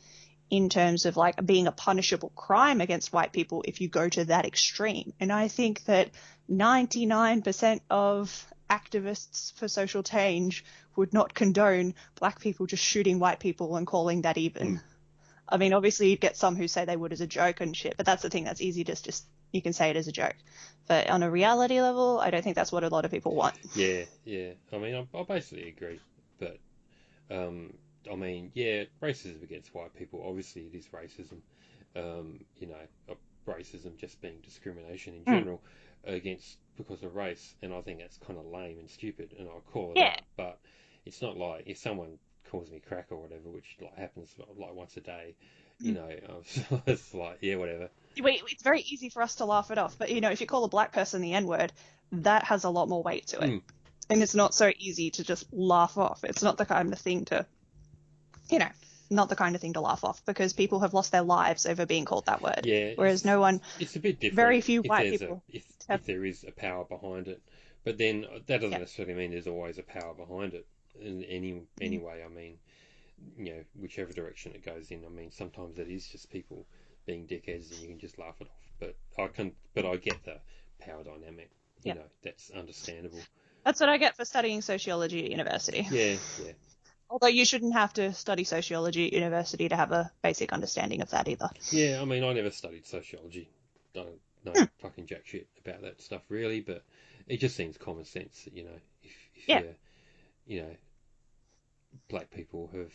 in terms of like being a punishable crime against white people if you go to that extreme. And I think that 99% of activists for social change would not condone black people just shooting white people and calling that even. I mean, obviously you'd get some who say they would as a joke and shit, but that's the thing, that's easy to just, you can say it as a joke. But on a reality level, I don't think that's what a lot of people want. Yeah. I mean, I basically agree. But, I mean, yeah, racism against white people, obviously it is racism. Racism just being discrimination in general because of race. And I think that's kind of lame and stupid, and I'll call it out. But it's not like if someone calls me crack or whatever, which like happens like once a day, you know, it's like, yeah, whatever. It's very easy for us to laugh it off, but if you call a black person the N-word, that has a lot more weight to it. Mm. And it's not so easy to just laugh off. It's not the kind of thing to, not the kind of thing to laugh off, because people have lost their lives over being called that word. Yeah, Whereas no one, it's a bit different very few if white there's a people have, if there is a power behind it, but then that doesn't yeah. necessarily mean there's always a power behind it in any way. I mean, whichever direction it goes in. I mean, sometimes it is just people being dickheads, and you can just laugh it off. But I get the power dynamic. Yeah. That's understandable. That's what I get for studying sociology at university. Yeah, yeah. Although you shouldn't have to study sociology at university to have a basic understanding of that either. Yeah, I mean, I never studied sociology. I don't know fucking jack shit about that stuff really, but it just seems common sense that if Yeah. black people have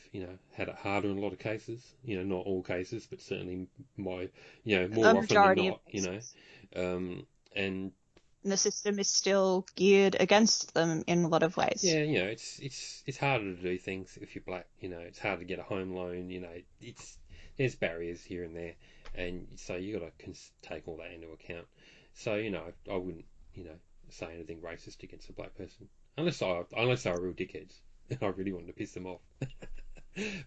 had it harder in a lot of cases. Not all cases, but certainly more often than not. And the system is still geared against them in a lot of ways. Yeah, it's harder to do things if you're black. It's harder to get a home loan. There's barriers here and there, and so you got to take all that into account. So I wouldn't say anything racist against a black person unless they were real dickheads and I really wanted to piss them off.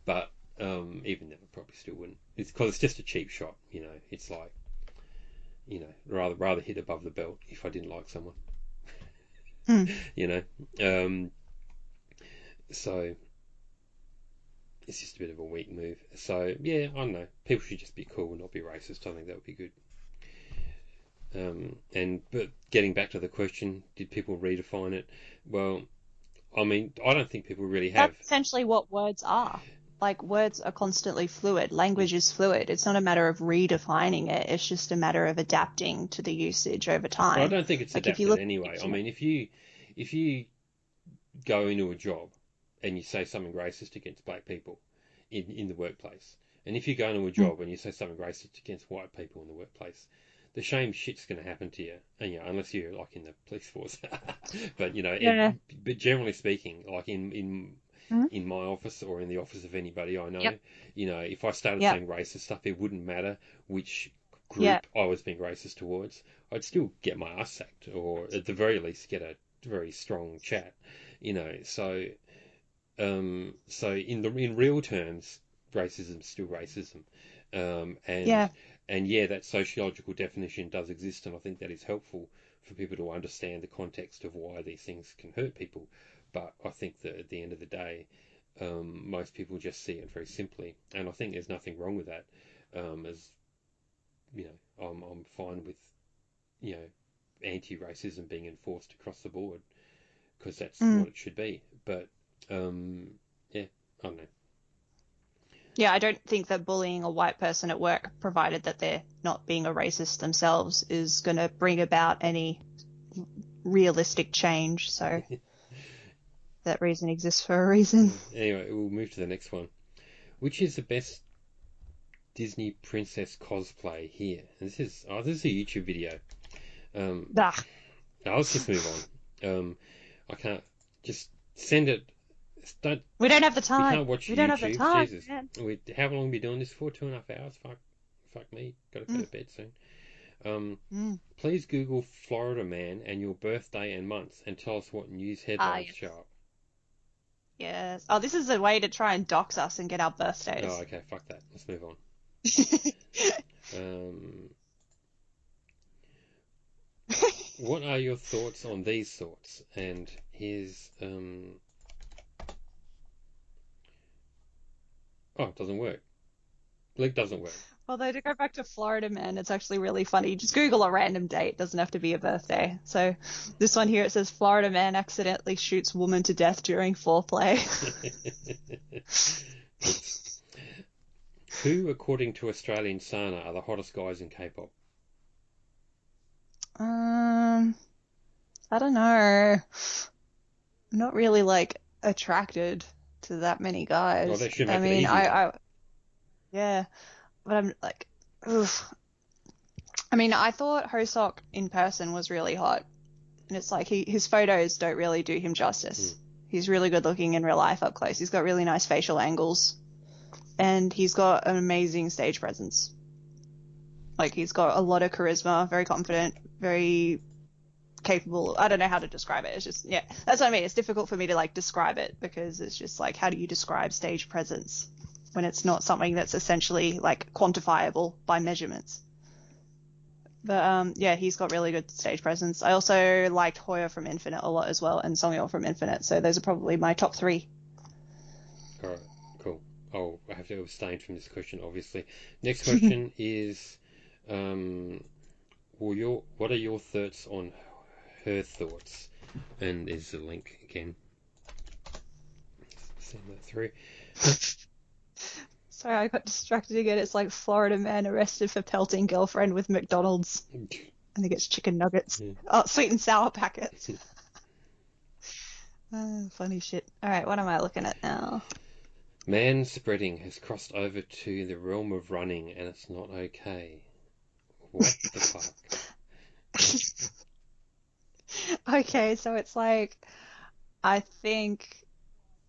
But even then, I probably still wouldn't. It's because it's just a cheap shot. It's like rather hit above the belt if I didn't like someone. So it's just a bit of a weak move. So yeah, I don't know. People should just be cool and not be racist. I think that would be good. But getting back to the question, did people redefine it? Well, I mean, I don't think people really have. That's essentially what words are. Like, words are constantly fluid. Language is fluid. It's not a matter of redefining it. It's just a matter of adapting to the usage over time. Well, I don't think it's adapted anyway. I mean, if you go into a job and you say something racist against black people in the workplace, and if you go into a job and you say something racist against white people in the workplace, the same shit's going to happen to you, and unless you're like in the police force. But but generally speaking, like in my office or in the office of anybody I know, if I started saying racist stuff, it wouldn't matter which group I was being racist towards. I'd still get my ass sacked, or at the very least get a very strong chat. So in real terms, racism's still racism. And that sociological definition does exist, and I think that is helpful for people to understand the context of why these things can hurt people. But I think that at the end of the day, most people just see it very simply, and I think there's nothing wrong with that. As I'm fine with anti-racism being enforced across the board because that's what it should be. But I don't know. Yeah, I don't think that bullying a white person at work, provided that they're not being a racist themselves, is going to bring about any realistic change. So that reason exists for a reason. Anyway, we'll move to the next one. Which is the best Disney princess cosplay here? And this is a YouTube video. Let's just move on. I can't just send it. We don't have the time. We can't watch YouTube. Don't have the time. Jesus. How long have we been doing this for? 2.5 hours? Fuck me. Got to go to bed soon. Please Google Florida man and your birthday and month and tell us what news headlines show up. Yes. Oh, this is a way to try and dox us and get our birthdays. Oh, okay. Fuck that. Let's move on. What are your thoughts on these thoughts? And here's Oh, it doesn't work. Link doesn't work. Although to go back to Florida man, it's actually really funny. Just Google a random date. It doesn't have to be a birthday. So this one here, it says Florida man accidentally shoots woman to death during foreplay. Who, according to AustralianSana, are the hottest guys in K-pop? I don't know. I'm not really attracted to that many guys. Well, that should make it easy. Yeah, but I'm oof. I mean, I thought Hosok in person was really hot, and it's like his photos don't really do him justice. He's really good looking in real life up close. He's got really nice facial angles, and he's got an amazing stage presence. Like, he's got a lot of charisma, very confident, very capable. I don't know how to describe it. It's just, yeah, that's what I mean. It's difficult for me to like describe it because it's just like, how do you describe stage presence when it's not something that's essentially like quantifiable by measurements? But yeah, he's got really good stage presence. I also liked Hoya from Infinite a lot as well, and Songyeol from Infinite. So those are probably my top three. All right, cool. Oh, I have to abstain from this question, obviously. Next question is, what are your thoughts on her thoughts? And there's a link again. Send that through. Sorry, I got distracted again. It's like Florida man arrested for pelting girlfriend with McDonald's. I think it's chicken nuggets. Yeah. Oh, sweet and sour packets. Funny shit. All right, what am I looking at now? Man spreading has crossed over to the realm of running, and it's not okay. What the fuck? Okay, so it's like, I think,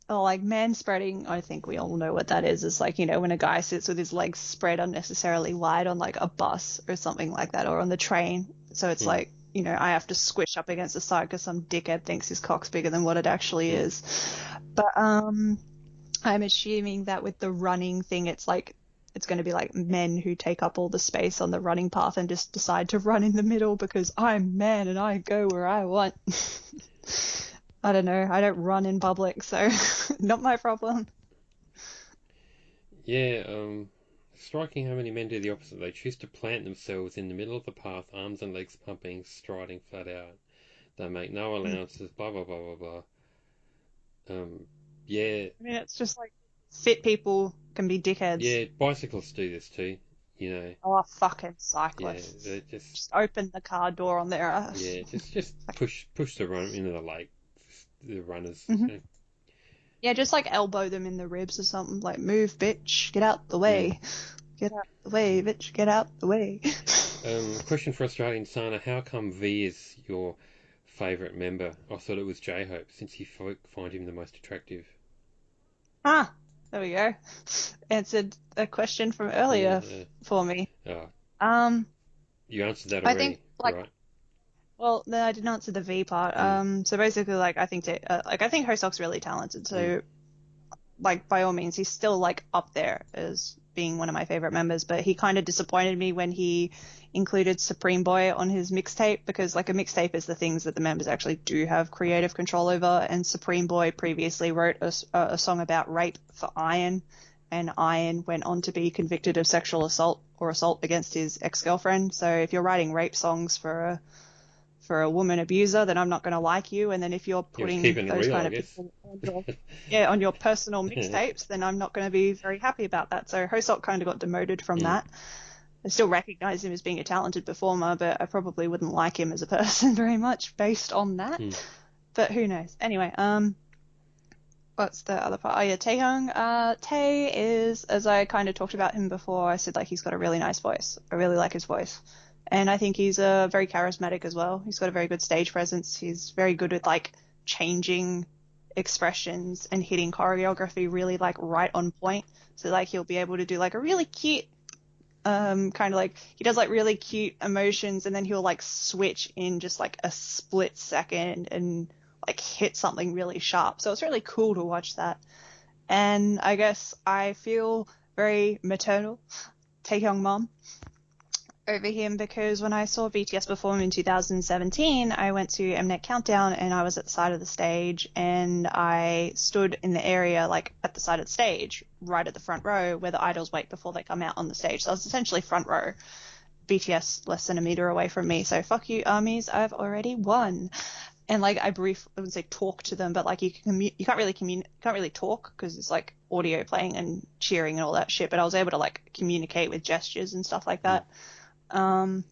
like man spreading, I think we all know what that is. It's like, when a guy sits with his legs spread unnecessarily wide on like a bus or something like that, or on the train. So it's like, I have to squish up against the side because some dickhead thinks his cock's bigger than what it actually is. But I'm assuming that with the running thing, it's like, it's going to be like men who take up all the space on the running path and just decide to run in the middle because I'm man and I go where I want. I don't know. I don't run in public, so not my problem. Yeah, striking how many men do the opposite. They choose to plant themselves in the middle of the path, arms and legs pumping, striding flat out. They make no allowances, blah, blah, blah, blah, blah. Yeah. I mean, it's just like fit people can be dickheads. Yeah, bicyclists do this too, Oh, fucking Yeah, cyclists. they Just open the car door on their ass. yeah, just push the run into the lake, the runners. Yeah, just like elbow them in the ribs or something. Like, move, bitch, get out the way. Get out the way, bitch, get out the way. Question for AustralianSana: how come V is your favourite member? I thought it was J-Hope, since you find him the most attractive. Ah, there we go. Answered a question from earlier for me. Oh, you answered that already, I think, like, right? well, no, I didn't answer the V part. So basically, like, I think Hoseok's really talented. So, like, by all means, he's still like up there as being one of my favorite members. But he kind of disappointed me when he included Supreme Boy on his mixtape, because like a mixtape is the things that the members actually do have creative control over. And Supreme Boy previously wrote a song about rape for Iron, and Iron went on to be convicted of sexual assault or assault against his ex-girlfriend. So if you're writing rape songs for a woman abuser, then I'm not going to like you. And then if you're putting those kind of people on your personal mixtapes, then I'm not going to be very happy about that. So Hoseok kind of got demoted from that. I still recognize him as being a talented performer, but I probably wouldn't like him as a person very much based on that. But who knows? Anyway, what's the other part? Oh yeah, Taehyung. Tae is, as I kind of talked about him before, I said like he's got a really nice voice. I really like his voice. And I think he's very charismatic as well. He's got a very good stage presence. He's very good with like changing expressions and hitting choreography really like right on point. So like he'll be able to do like a really cute kind of like, he does like really cute emotions, and then he'll like switch in just like a split second and like hit something really sharp. So it's really cool to watch that. And I guess I feel very maternal, Taehyung mom, over him, because when I saw BTS perform in 2017, I went to Mnet Countdown and I was at the side of the stage, and I stood in the area like at the side of the stage, right at the front row where the idols wait before they come out on the stage. So I was essentially front row, BTS less than a meter away from me. So fuck you, armies, I've already won. And like I wouldn't say talk to them, but like you can't really talk because it's like audio playing and cheering and all that shit. But I was able to like communicate with gestures and stuff like that. So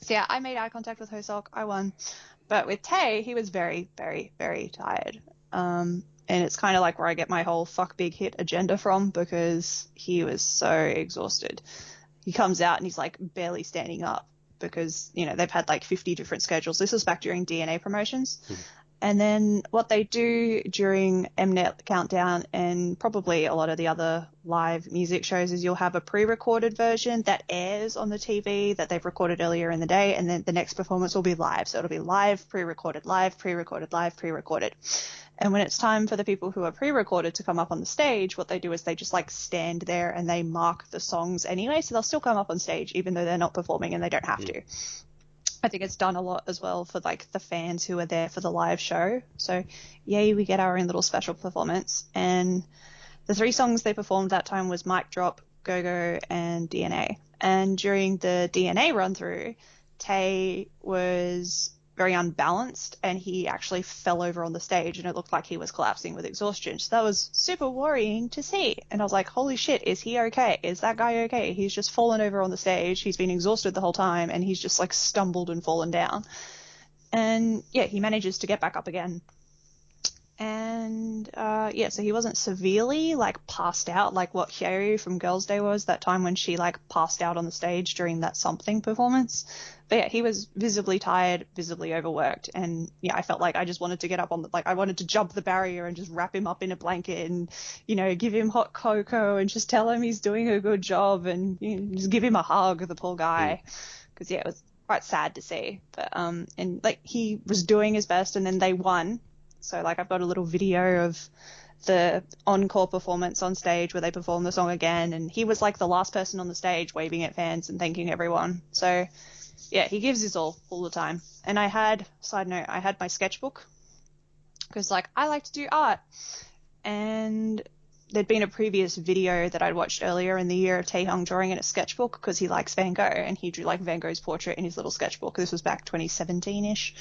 yeah, I made eye contact with Hoseok. I won. But with Tae, he was very, very, very tired. And it's kind of like where I get my whole fuck big hit agenda from, because he was so exhausted. He comes out and he's like barely standing up because, they've had like 50 different schedules. This was back during DNA promotions. And then what they do during Mnet Countdown and probably a lot of the other live music shows is you'll have a pre-recorded version that airs on the TV that they've recorded earlier in the day, and then the next performance will be live. So it'll be live, pre-recorded, live, pre-recorded, live, pre-recorded. And when it's time for the people who are pre-recorded to come up on the stage, what they do is they just like stand there and they mark the songs anyway. So they'll still come up on stage even though they're not performing and they don't have to. I think it's done a lot as well for like the fans who are there for the live show. So yay, we get our own little special performance. And the 3 songs they performed that time was Mic Drop, Go Go, and DNA. And during the DNA run through, Tay was very unbalanced and he actually fell over on the stage and it looked like he was collapsing with exhaustion. So that was super worrying to see. And I was like, holy shit, is he okay? Is that guy okay? He's just fallen over on the stage. He's been exhausted the whole time and he's just like stumbled and fallen down. And yeah, he manages to get back up again. And yeah, so he wasn't severely like passed out like what Hyeru from Girls' Day was that time when she like passed out on the stage during that something performance. But yeah, he was visibly tired, visibly overworked, and yeah, I felt like I just wanted to get up on the, like I wanted to jump the barrier and just wrap him up in a blanket and, you know, give him hot cocoa and just tell him he's doing a good job and, you know, just give him a hug, the poor guy, because yeah, it was quite sad to see. But and like he was doing his best, and then they won. So like I've got a little video of the encore performance on stage where they perform the song again, and he was like the last person on the stage waving at fans and thanking everyone. So yeah, he gives his all the time. And I had, side note, I had my sketchbook because like I like to do art, and there'd been a previous video that I'd watched earlier in the year of Taehyung drawing in a sketchbook because he likes Van Gogh and he drew like Van Gogh's portrait in his little sketchbook. This was back 2017-ish.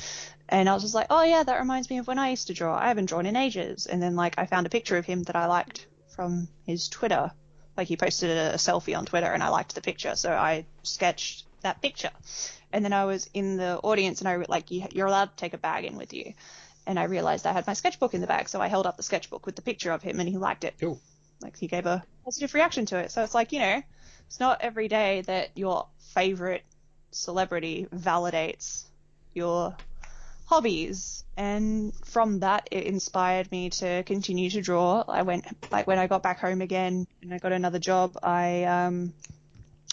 And I was just like, oh yeah, that reminds me of when I used to draw. I haven't drawn in ages. And then like I found a picture of him that I liked from his Twitter. Like he posted a selfie on Twitter and I liked the picture. So I sketched that picture. And then I was in the audience and I like, you're allowed to take a bag in with you. And I realized I had my sketchbook in the bag, so I held up the sketchbook with the picture of him, and he liked it. Cool. Like, he gave a positive reaction to it. So it's like, you know, it's not every day that your favorite celebrity validates your hobbies. And from that, it inspired me to continue to draw. I went, like, when I got back home again and I got another job, I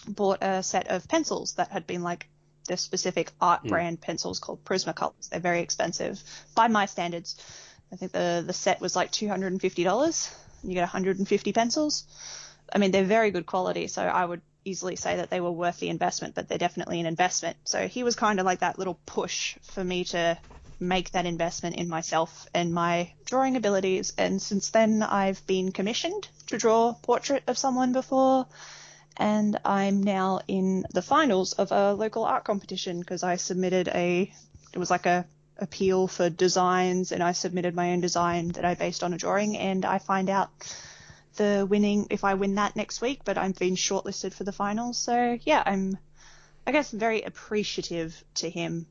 bought a set of pencils that had been, like, the specific art brand pencils called Prismacolors. They're very expensive by my standards. I think the set was like $250. You get 150 pencils. I mean, they're very good quality, so I would easily say that they were worth the investment, but they're definitely an investment. So he was kind of like that little push for me to make that investment in myself and my drawing abilities. And since then, I've been commissioned to draw a portrait of someone before. And I'm now in the finals of a local art competition because I submitted it was like a appeal for designs, and I submitted my own design that I based on a drawing, and I find out the winning if I win that next week, but I've been shortlisted for the finals. So yeah, I'm, I guess, very appreciative to him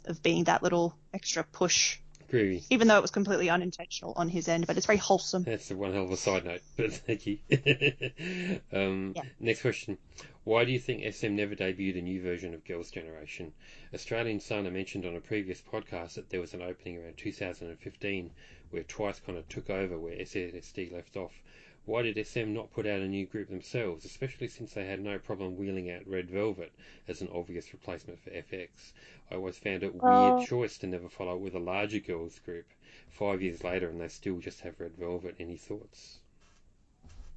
of being that little extra push. Groovy. Even though it was completely unintentional on his end, but it's very wholesome. That's one hell of a side note, but thank you. Next question. Why do you think SM never debuted a new version of Girls' Generation? AustralianSana mentioned on a previous podcast that there was an opening around 2015 where Twice kind of took over where SNSD left off. Why did SM not put out a new group themselves, especially since they had no problem wheeling out Red Velvet as an obvious replacement for FX? I always found it weird choice to never follow up with a larger girls group 5 years later and they still just have Red Velvet. Any thoughts?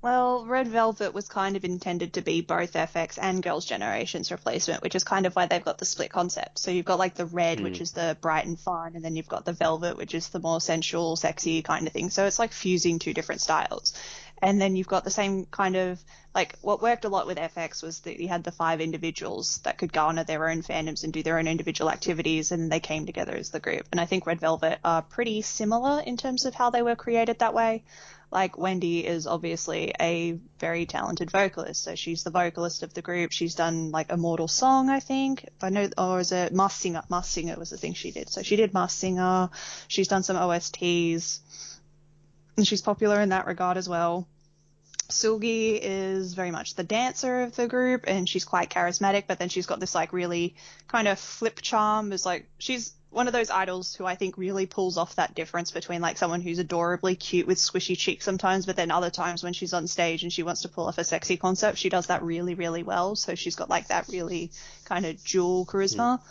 Well, Red Velvet was kind of intended to be both FX and Girls' Generation's replacement, which is kind of why they've got the split concept. So you've got like the red, which is the bright and fun, and then you've got the velvet, which is the more sensual, sexy kind of thing. So it's like fusing two different styles. And then you've got the same kind of, like, what worked a lot with FX was that you had the 5 individuals that could garner their own fandoms and do their own individual activities, and they came together as the group. And I think Red Velvet are pretty similar in terms of how they were created that way. Like, Wendy is obviously a very talented vocalist, so she's the vocalist of the group. She's done, like, Immortal Song, I think. If I know, or is it Masked Singer? Masked Singer was the thing she did. So she did Masked Singer. She's done some OSTs, and she's popular in that regard as well. Sugi is very much the dancer of the group, and she's quite charismatic, but then she's got this like really kind of flip charm. Is like she's one of those idols who I think really pulls off that difference between like someone who's adorably cute with squishy cheeks sometimes, but then other times when she's on stage and she wants to pull off a sexy concept, she does that really, really well. So she's got like that really kind of dual Mm. charisma.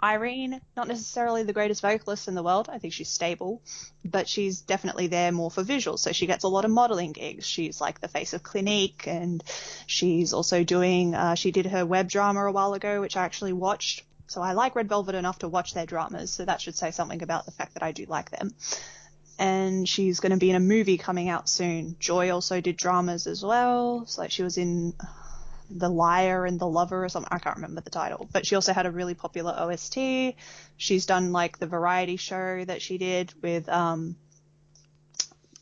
Irene, not necessarily the greatest vocalist in the world. I think she's stable, but she's definitely there more for visuals. So she gets a lot of modeling gigs. She's like the face of Clinique, and she's also doing, she did her web drama a while ago, which I actually watched. So I like Red Velvet enough to watch their dramas. So that should say something about the fact that I do like them. And she's going to be in a movie coming out soon. Joy also did dramas as well. So like she was in the Liar and the Lover or something. I can't remember the title, but she also had a really popular OST. She's done like the variety show that she did with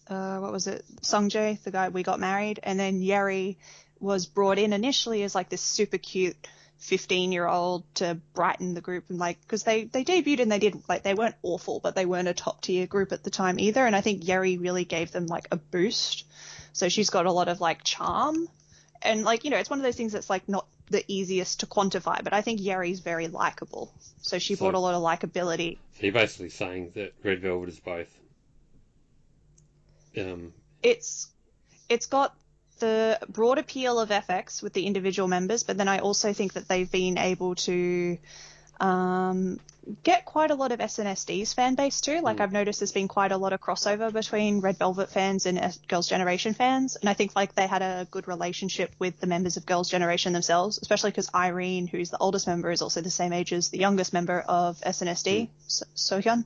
what was it? Sungjae, the guy We Got Married, and then Yeri was brought in initially as like this super cute 15-year-old to brighten the group, and like because they debuted and they did like they weren't awful, but they weren't a top tier group at the time either, and I think Yeri really gave them like a boost. So she's got a lot of like charm, and like it's one of those things that's like not the easiest to quantify, but I think Yeri's very likable, so she brought So, a lot of likability. so you're basically saying that Red Velvet is both. Um, it's it's got the broad appeal of FX with the individual members, but then I also think that they've been able to get quite a lot of SNSD fan base too. Like I've noticed there's been quite a lot of crossover between Red Velvet fans and Girls' Generation fans, and I think like they had a good relationship with the members of Girls' Generation themselves, especially because Irene, who's the oldest member, is also the same age as the youngest member of SNSD, Sohyun.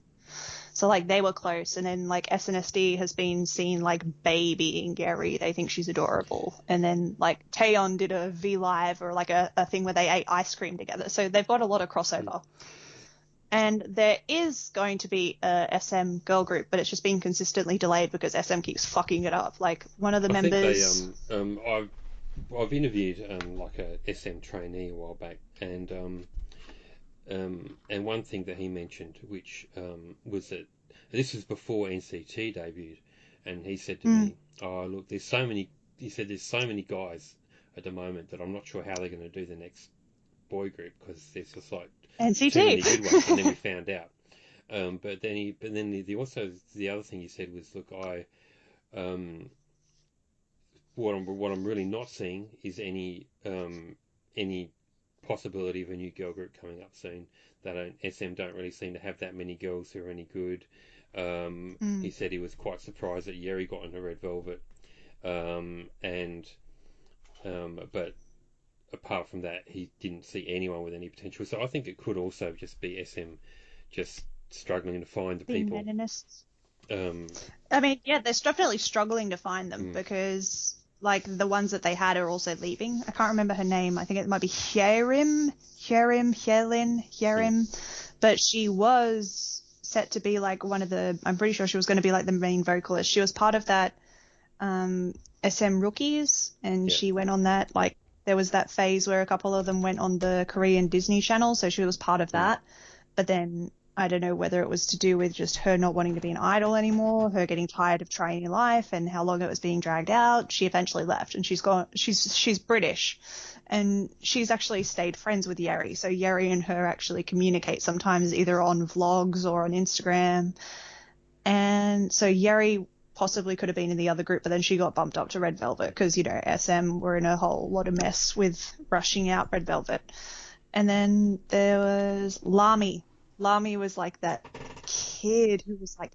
So like they were close, and then like SNSD has been seen like babying Gary. They think she's adorable, and then like Taeyeon did a V Live or like a thing where they ate ice cream together. So they've got a lot of crossover. And there is going to be a SM girl group, but it's just been consistently delayed because SM keeps fucking it up. Like one of the I think they members. I've interviewed like a SM trainee a while back, and one thing that he mentioned, which was that this was before NCT debuted, and he said to me, "Oh, look, there's so many." He said, "There's so many guys at the moment that I'm not sure how they're going to do the next boy group because there's just like too many good ones." And then we NCT. found out. But then also the other thing he said was, "Look, um, what I'm really not seeing is any possibility of a new girl group coming up soon. SM don't really seem to have that many girls who are any good." He said he was quite surprised that Yeri got into Red Velvet, and but apart from that, he didn't see anyone with any potential. So I think it could also just be SM just struggling to find the Being people. meninists. Um, I mean, yeah, they're definitely struggling to find them mm, because, like, the ones that they had are also leaving. I can't remember her name. I think it might be mm, Hyerim, but she was set to be like one of the. I'm pretty sure she was going to be like the main vocalist. She was part of that SM Rookies, and yeah. she went on that. Like, there was that phase where a couple of them went on the Korean Disney Channel, so she was part of Mm, that. But then I don't know whether it was to do with just her not wanting to be an idol anymore, her getting tired of trainee life and how long it was being dragged out. She eventually left, and she's British, and she's actually stayed friends with Yeri. So Yeri and her actually communicate sometimes either on vlogs or on Instagram. And so Yeri possibly could have been in the other group, but then she got bumped up to Red Velvet because, SM were in a whole lot of mess with rushing out Red Velvet. And then there was Lami. Lami was like that kid who was like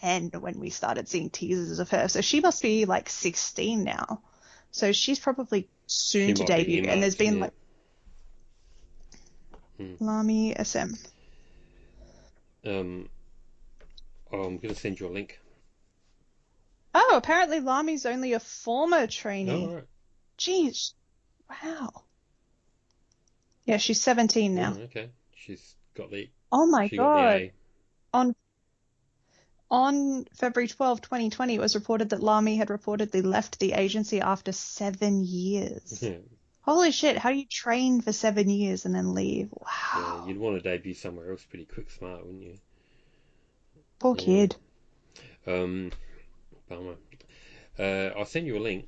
10 when we started seeing teasers of her. So she must be like 16 now. So she's probably she soon to might be debut. And there's earmarked. been Yeah. like Mm. Lami SM. Um, I'm going to send you a link. Oh, apparently Lami's only a former Oh, all trainee. right. Jeez. Wow. Yeah, she's 17 Oh, now. okay. Oh my She got the God. A. On On February 12, 2020, it was reported that Lamy had reportedly left the agency after 7 years. Yeah, Holy shit, how do you train for 7 years and then leave? yeah. Wow. You'd want to debut somewhere else pretty quick, smart, wouldn't you? Poor Yeah. kid. Bummer. I'll send you a link.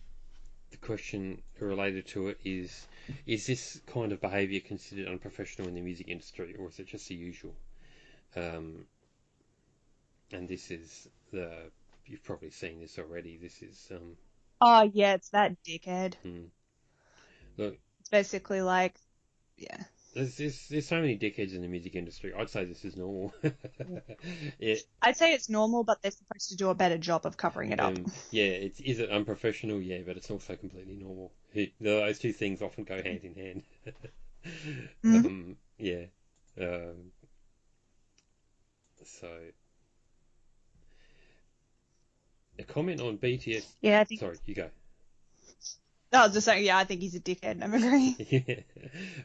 the question related to it is this kind of behaviour considered unprofessional in the music industry, or is it just the usual? And this is you've probably seen this already. This is Oh, yeah, it's that dickhead. Look, It's basically like, yeah. there's so many dickheads in the music industry. I'd say this is normal. it, I'd say it's normal, but they're supposed to do a better job of covering it up. yeah, is it unprofessional? Yeah, but it's also completely normal. Those two things often go hand in hand. Yeah. So a comment on BTS. Yeah, I think. Sorry, you go. I was just saying, yeah, I think he's a dickhead. I'm agreeing. Yeah.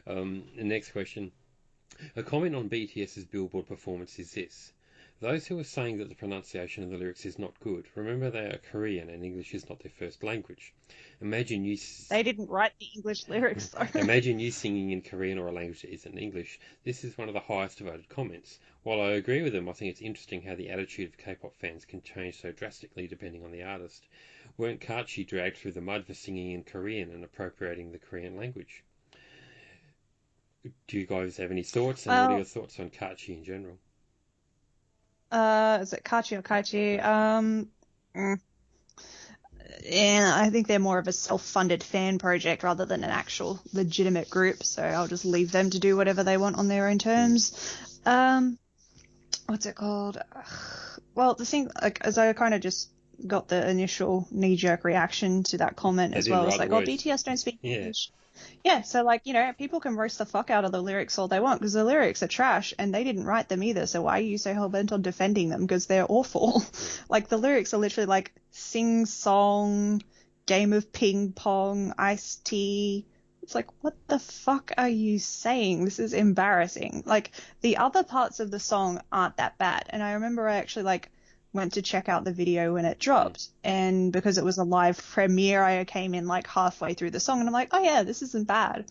The next question. A comment on BTS's Billboard performance is this. Those who are saying that the pronunciation of the lyrics is not good, remember they are Korean and English is not their first language. Imagine you They didn't write the English lyrics, though. Imagine you singing in Korean or a language that isn't English. This is one of the highest voted comments. While I agree with them, I think it's interesting how the attitude of K-pop fans can change so drastically depending on the artist. Weren't Kachi dragged through the mud for singing in Korean and appropriating the Korean language? Do you guys have any thoughts, and what are your thoughts on Kachi in general? Is it Kachi or Kaichi? And I think they're more of a self-funded fan project rather than an actual legitimate group, so I'll just leave them to do whatever they want on their own terms. What's it called? Well, the thing, like, as I kind of just got the initial knee-jerk reaction to that comment as well. It's like, well, BTS don't speak English. Yeah, so, like, you know, people can roast the fuck out of the lyrics all they want because the lyrics are trash and they didn't write them either, so why are you so hell-bent on defending them? Because they're awful. Like, the lyrics are literally like, sing-song, game of ping-pong, iced tea. It's like, what the fuck are you saying? This is embarrassing. Like, the other parts of the song aren't that bad, and I remember I actually, like, went to check out the video when it dropped, and because it was a live premiere, I came in like halfway through the song and I'm like, oh yeah, this isn't bad.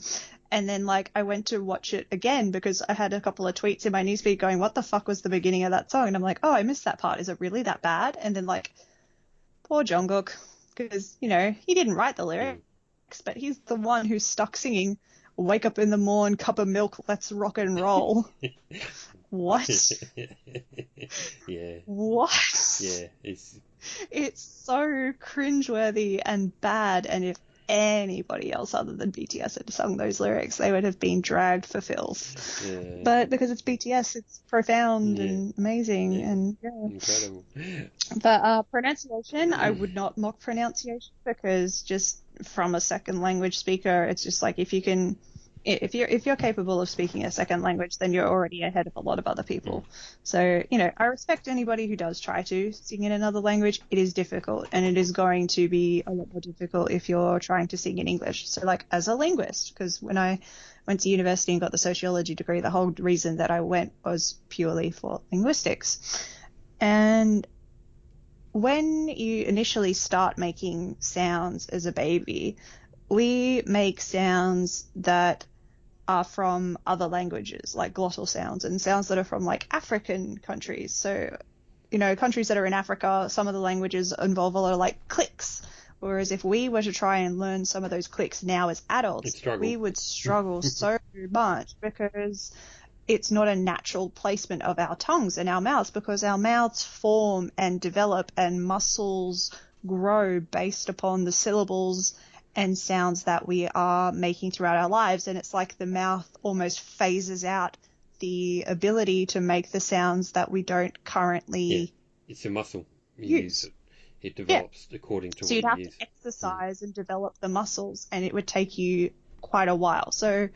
And then like I went to watch it again because I had a couple of tweets in my newsfeed going, what the fuck was the beginning of that song? And I'm like, oh, I missed that part. Is it really that bad? And then like, poor Jungkook, because, you know, he didn't write the lyrics, but he's the one who's stuck singing wake up in the morning, cup of milk, let's rock and roll. What? Yeah. What? Yeah, it's so cringeworthy and bad, and if anybody else other than BTS had sung those lyrics, they would have been dragged for filth. Yeah. But because it's BTS, it's profound and amazing and incredible. But pronunciation, I would not mock pronunciation because just from a second language speaker, it's just like if you're capable of speaking a second language, then you're already ahead of a lot of other people. So, you know, I respect anybody who does try to sing in another language. It is difficult, and it is going to be a lot more difficult if you're trying to sing in English. So, like, as a linguist, because when I went to university and got the sociology degree, the whole reason that I went was purely for linguistics. And when you initially start making sounds as a baby, we make sounds that are from other languages, like glottal sounds, and sounds that are from like African countries. So, you know, countries that are in Africa, some of the languages involve a lot of like clicks. Whereas if we were to try and learn some of those clicks now as adults, we would struggle so much because it's not a natural placement of our tongues and our mouths, because our mouths form and develop and muscles grow based upon the syllables and sounds that we are making throughout our lives. And it's like the mouth almost phases out the ability to make the sounds that we don't currently it's a muscle. You use it. It develops according to what you use. So you'd have to exercise and develop the muscles, and it would take you quite a while. So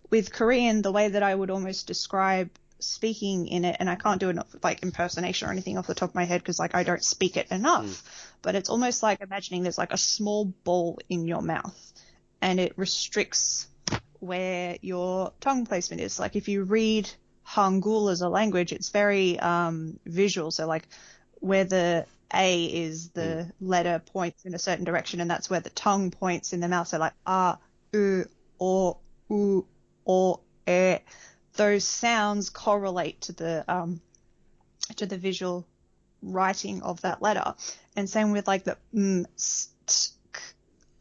with Korean, the way that I would almost describe speaking in it, and I can't do it like impersonation or anything off the top of my head because like I don't speak it enough, but it's almost like imagining there's like a small ball in your mouth and it restricts where your tongue placement is. Like if you read Hangul as a language, it's very visual. So like where the A is the letter points in a certain direction, and that's where the tongue points in the mouth. So like o, those sounds correlate to the visual writing of that letter. And same with like the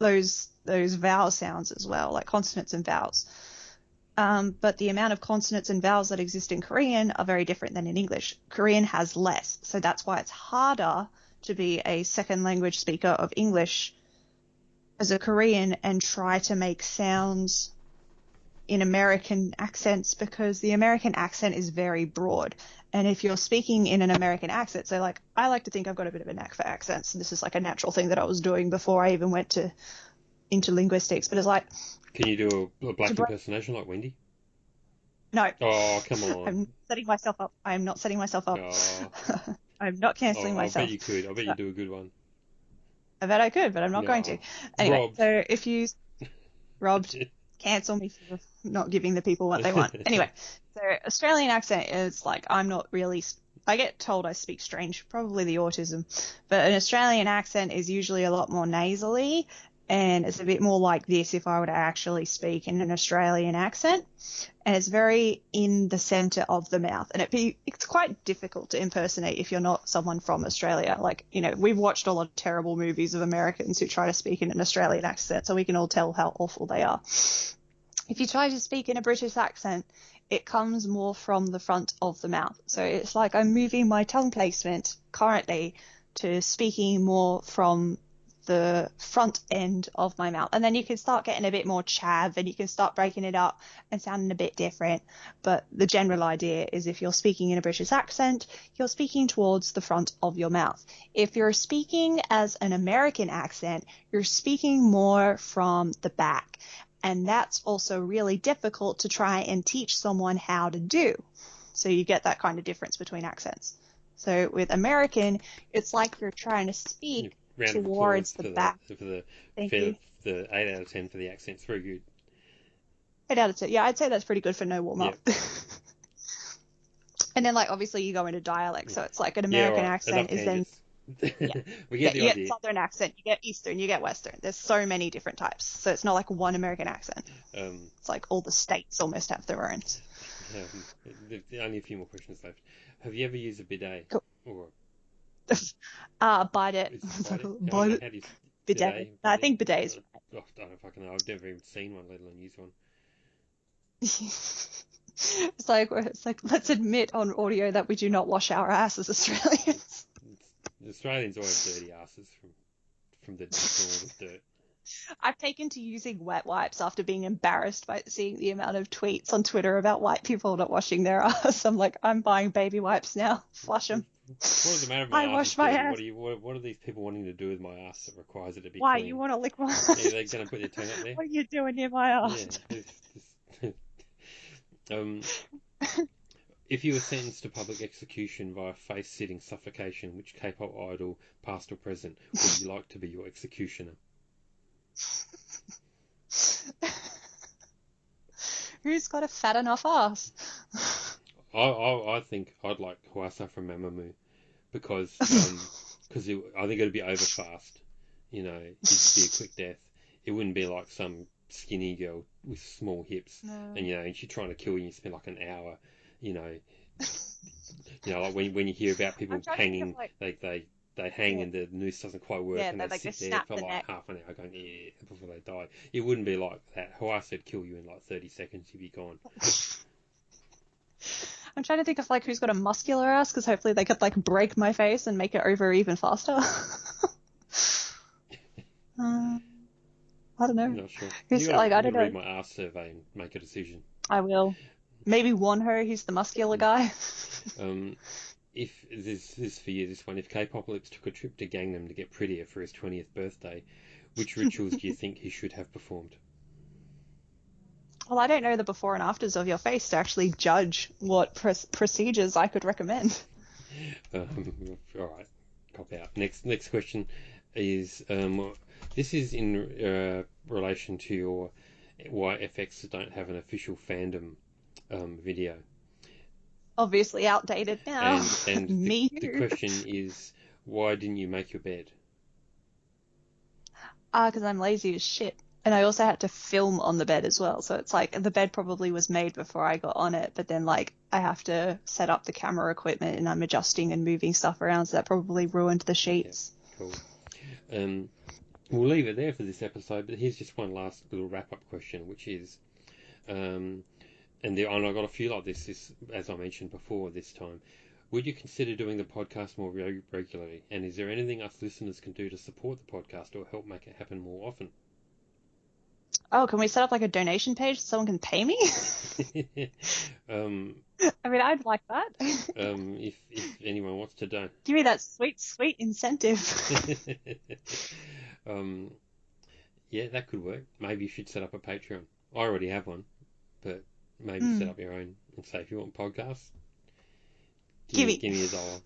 those vowel sounds as well, like consonants and vowels. But the amount of consonants and vowels that exist in Korean are very different than in English. Korean has less, so that's why it's harder to be a second language speaker of English as a Korean and try to make sounds in American accents, because the American accent is very broad. And if you're speaking in an American accent, so like I like to think I've got a bit of a knack for accents. This is like a natural thing that I was doing before I even went into linguistics. But it's like, Can you do a black impersonation like Wendy? No. Oh, come on. I'm setting myself up. I am not setting myself up. Oh. I'm not cancelling myself. I bet you could. I bet you do a good one. I bet I could, but I'm not going to. Anyway, robbed. So if you robbed, cancel me for not giving the people what they want. Anyway, so Australian accent is like, I'm not really, I get told I speak strange, probably the autism, but an Australian accent is usually a lot more nasally, and it's a bit more like this if I were to actually speak in an Australian accent. And it's very in the center of the mouth. And it's quite difficult to impersonate if you're not someone from Australia. Like, you know, we've watched a lot of terrible movies of Americans who try to speak in an Australian accent, so we can all tell how awful they are. If you try to speak in a British accent, it comes more from the front of the mouth. So it's like I'm moving my tongue placement currently to speaking more from the front end of my mouth. And then you can start getting a bit more chav and you can start breaking it up and sounding a bit different. But the general idea is if you're speaking in a British accent, you're speaking towards the front of your mouth. If you're speaking as an American accent, you're speaking more from the back. And that's also really difficult to try and teach someone how to do. So you get that kind of difference between accents. So with American, it's like you're trying to speak towards the back. The 8 out of 10 for the accent's very good. 8 out of 10. Yeah, I'd say that's pretty good for no warm up. Yep. And then, like, obviously you go into dialect, so it's like an American accent is then. We get the you idea. get Southern accent, you get Eastern, you get Western. There's so many different types, so it's not like one American accent. It's like all the states almost have their own. Only a few more questions left. Have you ever used a bidet? Cool. Or bidet. Bidet. Bidet. I think bidet is right. I don't fucking know. I've never even seen one, let alone used one. It's like let's admit on audio that we do not wash our ass as Australians. Australians always have dirty asses from the dirt. I've taken to using wet wipes after being embarrassed by seeing the amount of tweets on Twitter about white people not washing their ass. I'm like, I'm buying baby wipes now. Flush them. What does it matter if my I ass wash is my dirty? ass. What are these people wanting to do with my ass that requires it to be Why? clean? You want to lick my ass? Yeah, they're going to put their tongue up there? What are you doing near my ass? Yeah. If you were sentenced to public execution via face-sitting suffocation, which K-pop idol, past or present, would you like to be your executioner? Who's got a fat enough ass? I think I'd like Hwasa from Mamamoo because I think it'd be over fast. You know, it'd be a quick death. It wouldn't be like some skinny girl with small hips, No. and and she's trying to kill you. And you spend like an hour. Like when you hear about people hanging, they hang and the noose doesn't quite work, and they sit there for like half an hour going before they die. It wouldn't be like that. Hwasa would kill you in like 30 seconds. You'd be gone. I'm trying to think of like who's got a muscular ass, because hopefully they could like break my face and make it over even faster. I don't know. I'm not sure. I don't know. Read my ass survey and make a decision. I will. Maybe Wonho, he's the muscular guy. If this is for you, this one, if Kpopalypse took a trip to Gangnam to get prettier for his 20th birthday, which rituals do you think he should have performed? Well, I don't know the before and afters of your face to actually judge what procedures I could recommend. All right, cop out. Next question is this is in relation to your why FX don't have an official fandom video. Obviously outdated now. And the question is, why didn't you make your bed? Because I'm lazy as shit. And I also had to film on the bed as well. So it's like the bed probably was made before I got on it, but then like I have to set up the camera equipment and I'm adjusting and moving stuff around, so that probably ruined the sheets. Yeah, cool. we'll leave it there for this episode. But here's just one last little wrap-up question, which is, and I got a few like this, as I mentioned before this time. Would you consider doing the podcast more regularly? And is there anything us listeners can do to support the podcast or help make it happen more often? Oh, can we set up like a donation page so someone can pay me? um, I mean, I'd like that. if anyone wants to donate. Give me that sweet incentive. Yeah, that could work. Maybe you should set up a Patreon. I already have one, but maybe set up your own and say if you want podcasts, give me $1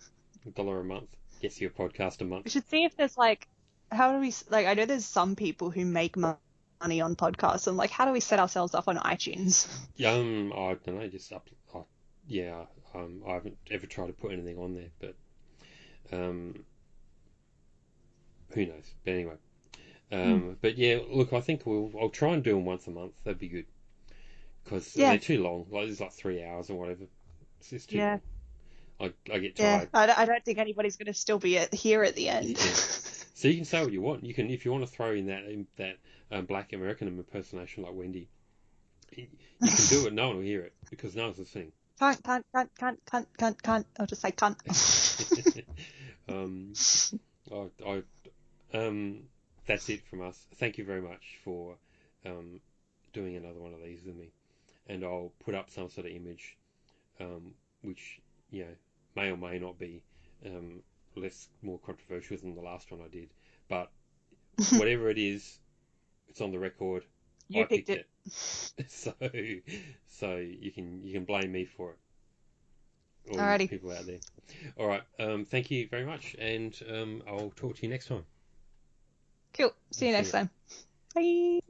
a month. Gets you a podcast a month. We should see if there's like, how do we, like, I know there's some people who make money on podcasts, and like, how do we set ourselves up on iTunes? I don't know, just up. I haven't ever tried to put anything on there, but who knows? But anyway, but yeah, look, I think I'll try and do them once a month. That'd be good because they're too long. Like it's like 3 hours or whatever. It's just too long. I get tired. I don't think anybody's going to still be here at the end. Yeah. So you can say what you want. You can, if you want to throw in that Black American impersonation like Wendy, you can do it. No one will hear it because no one's listening. Cunt. I'll just say cunt. That's it from us. Thank you very much for doing another one of these with me, and I'll put up some sort of image, which may or may not be more controversial than the last one I did, but whatever it is, it's on the record. You I picked it. So you can blame me for it. All Alrighty. People out there. All right. Thank you very much, and I'll talk to you next time. Cool. See you next time. Bye.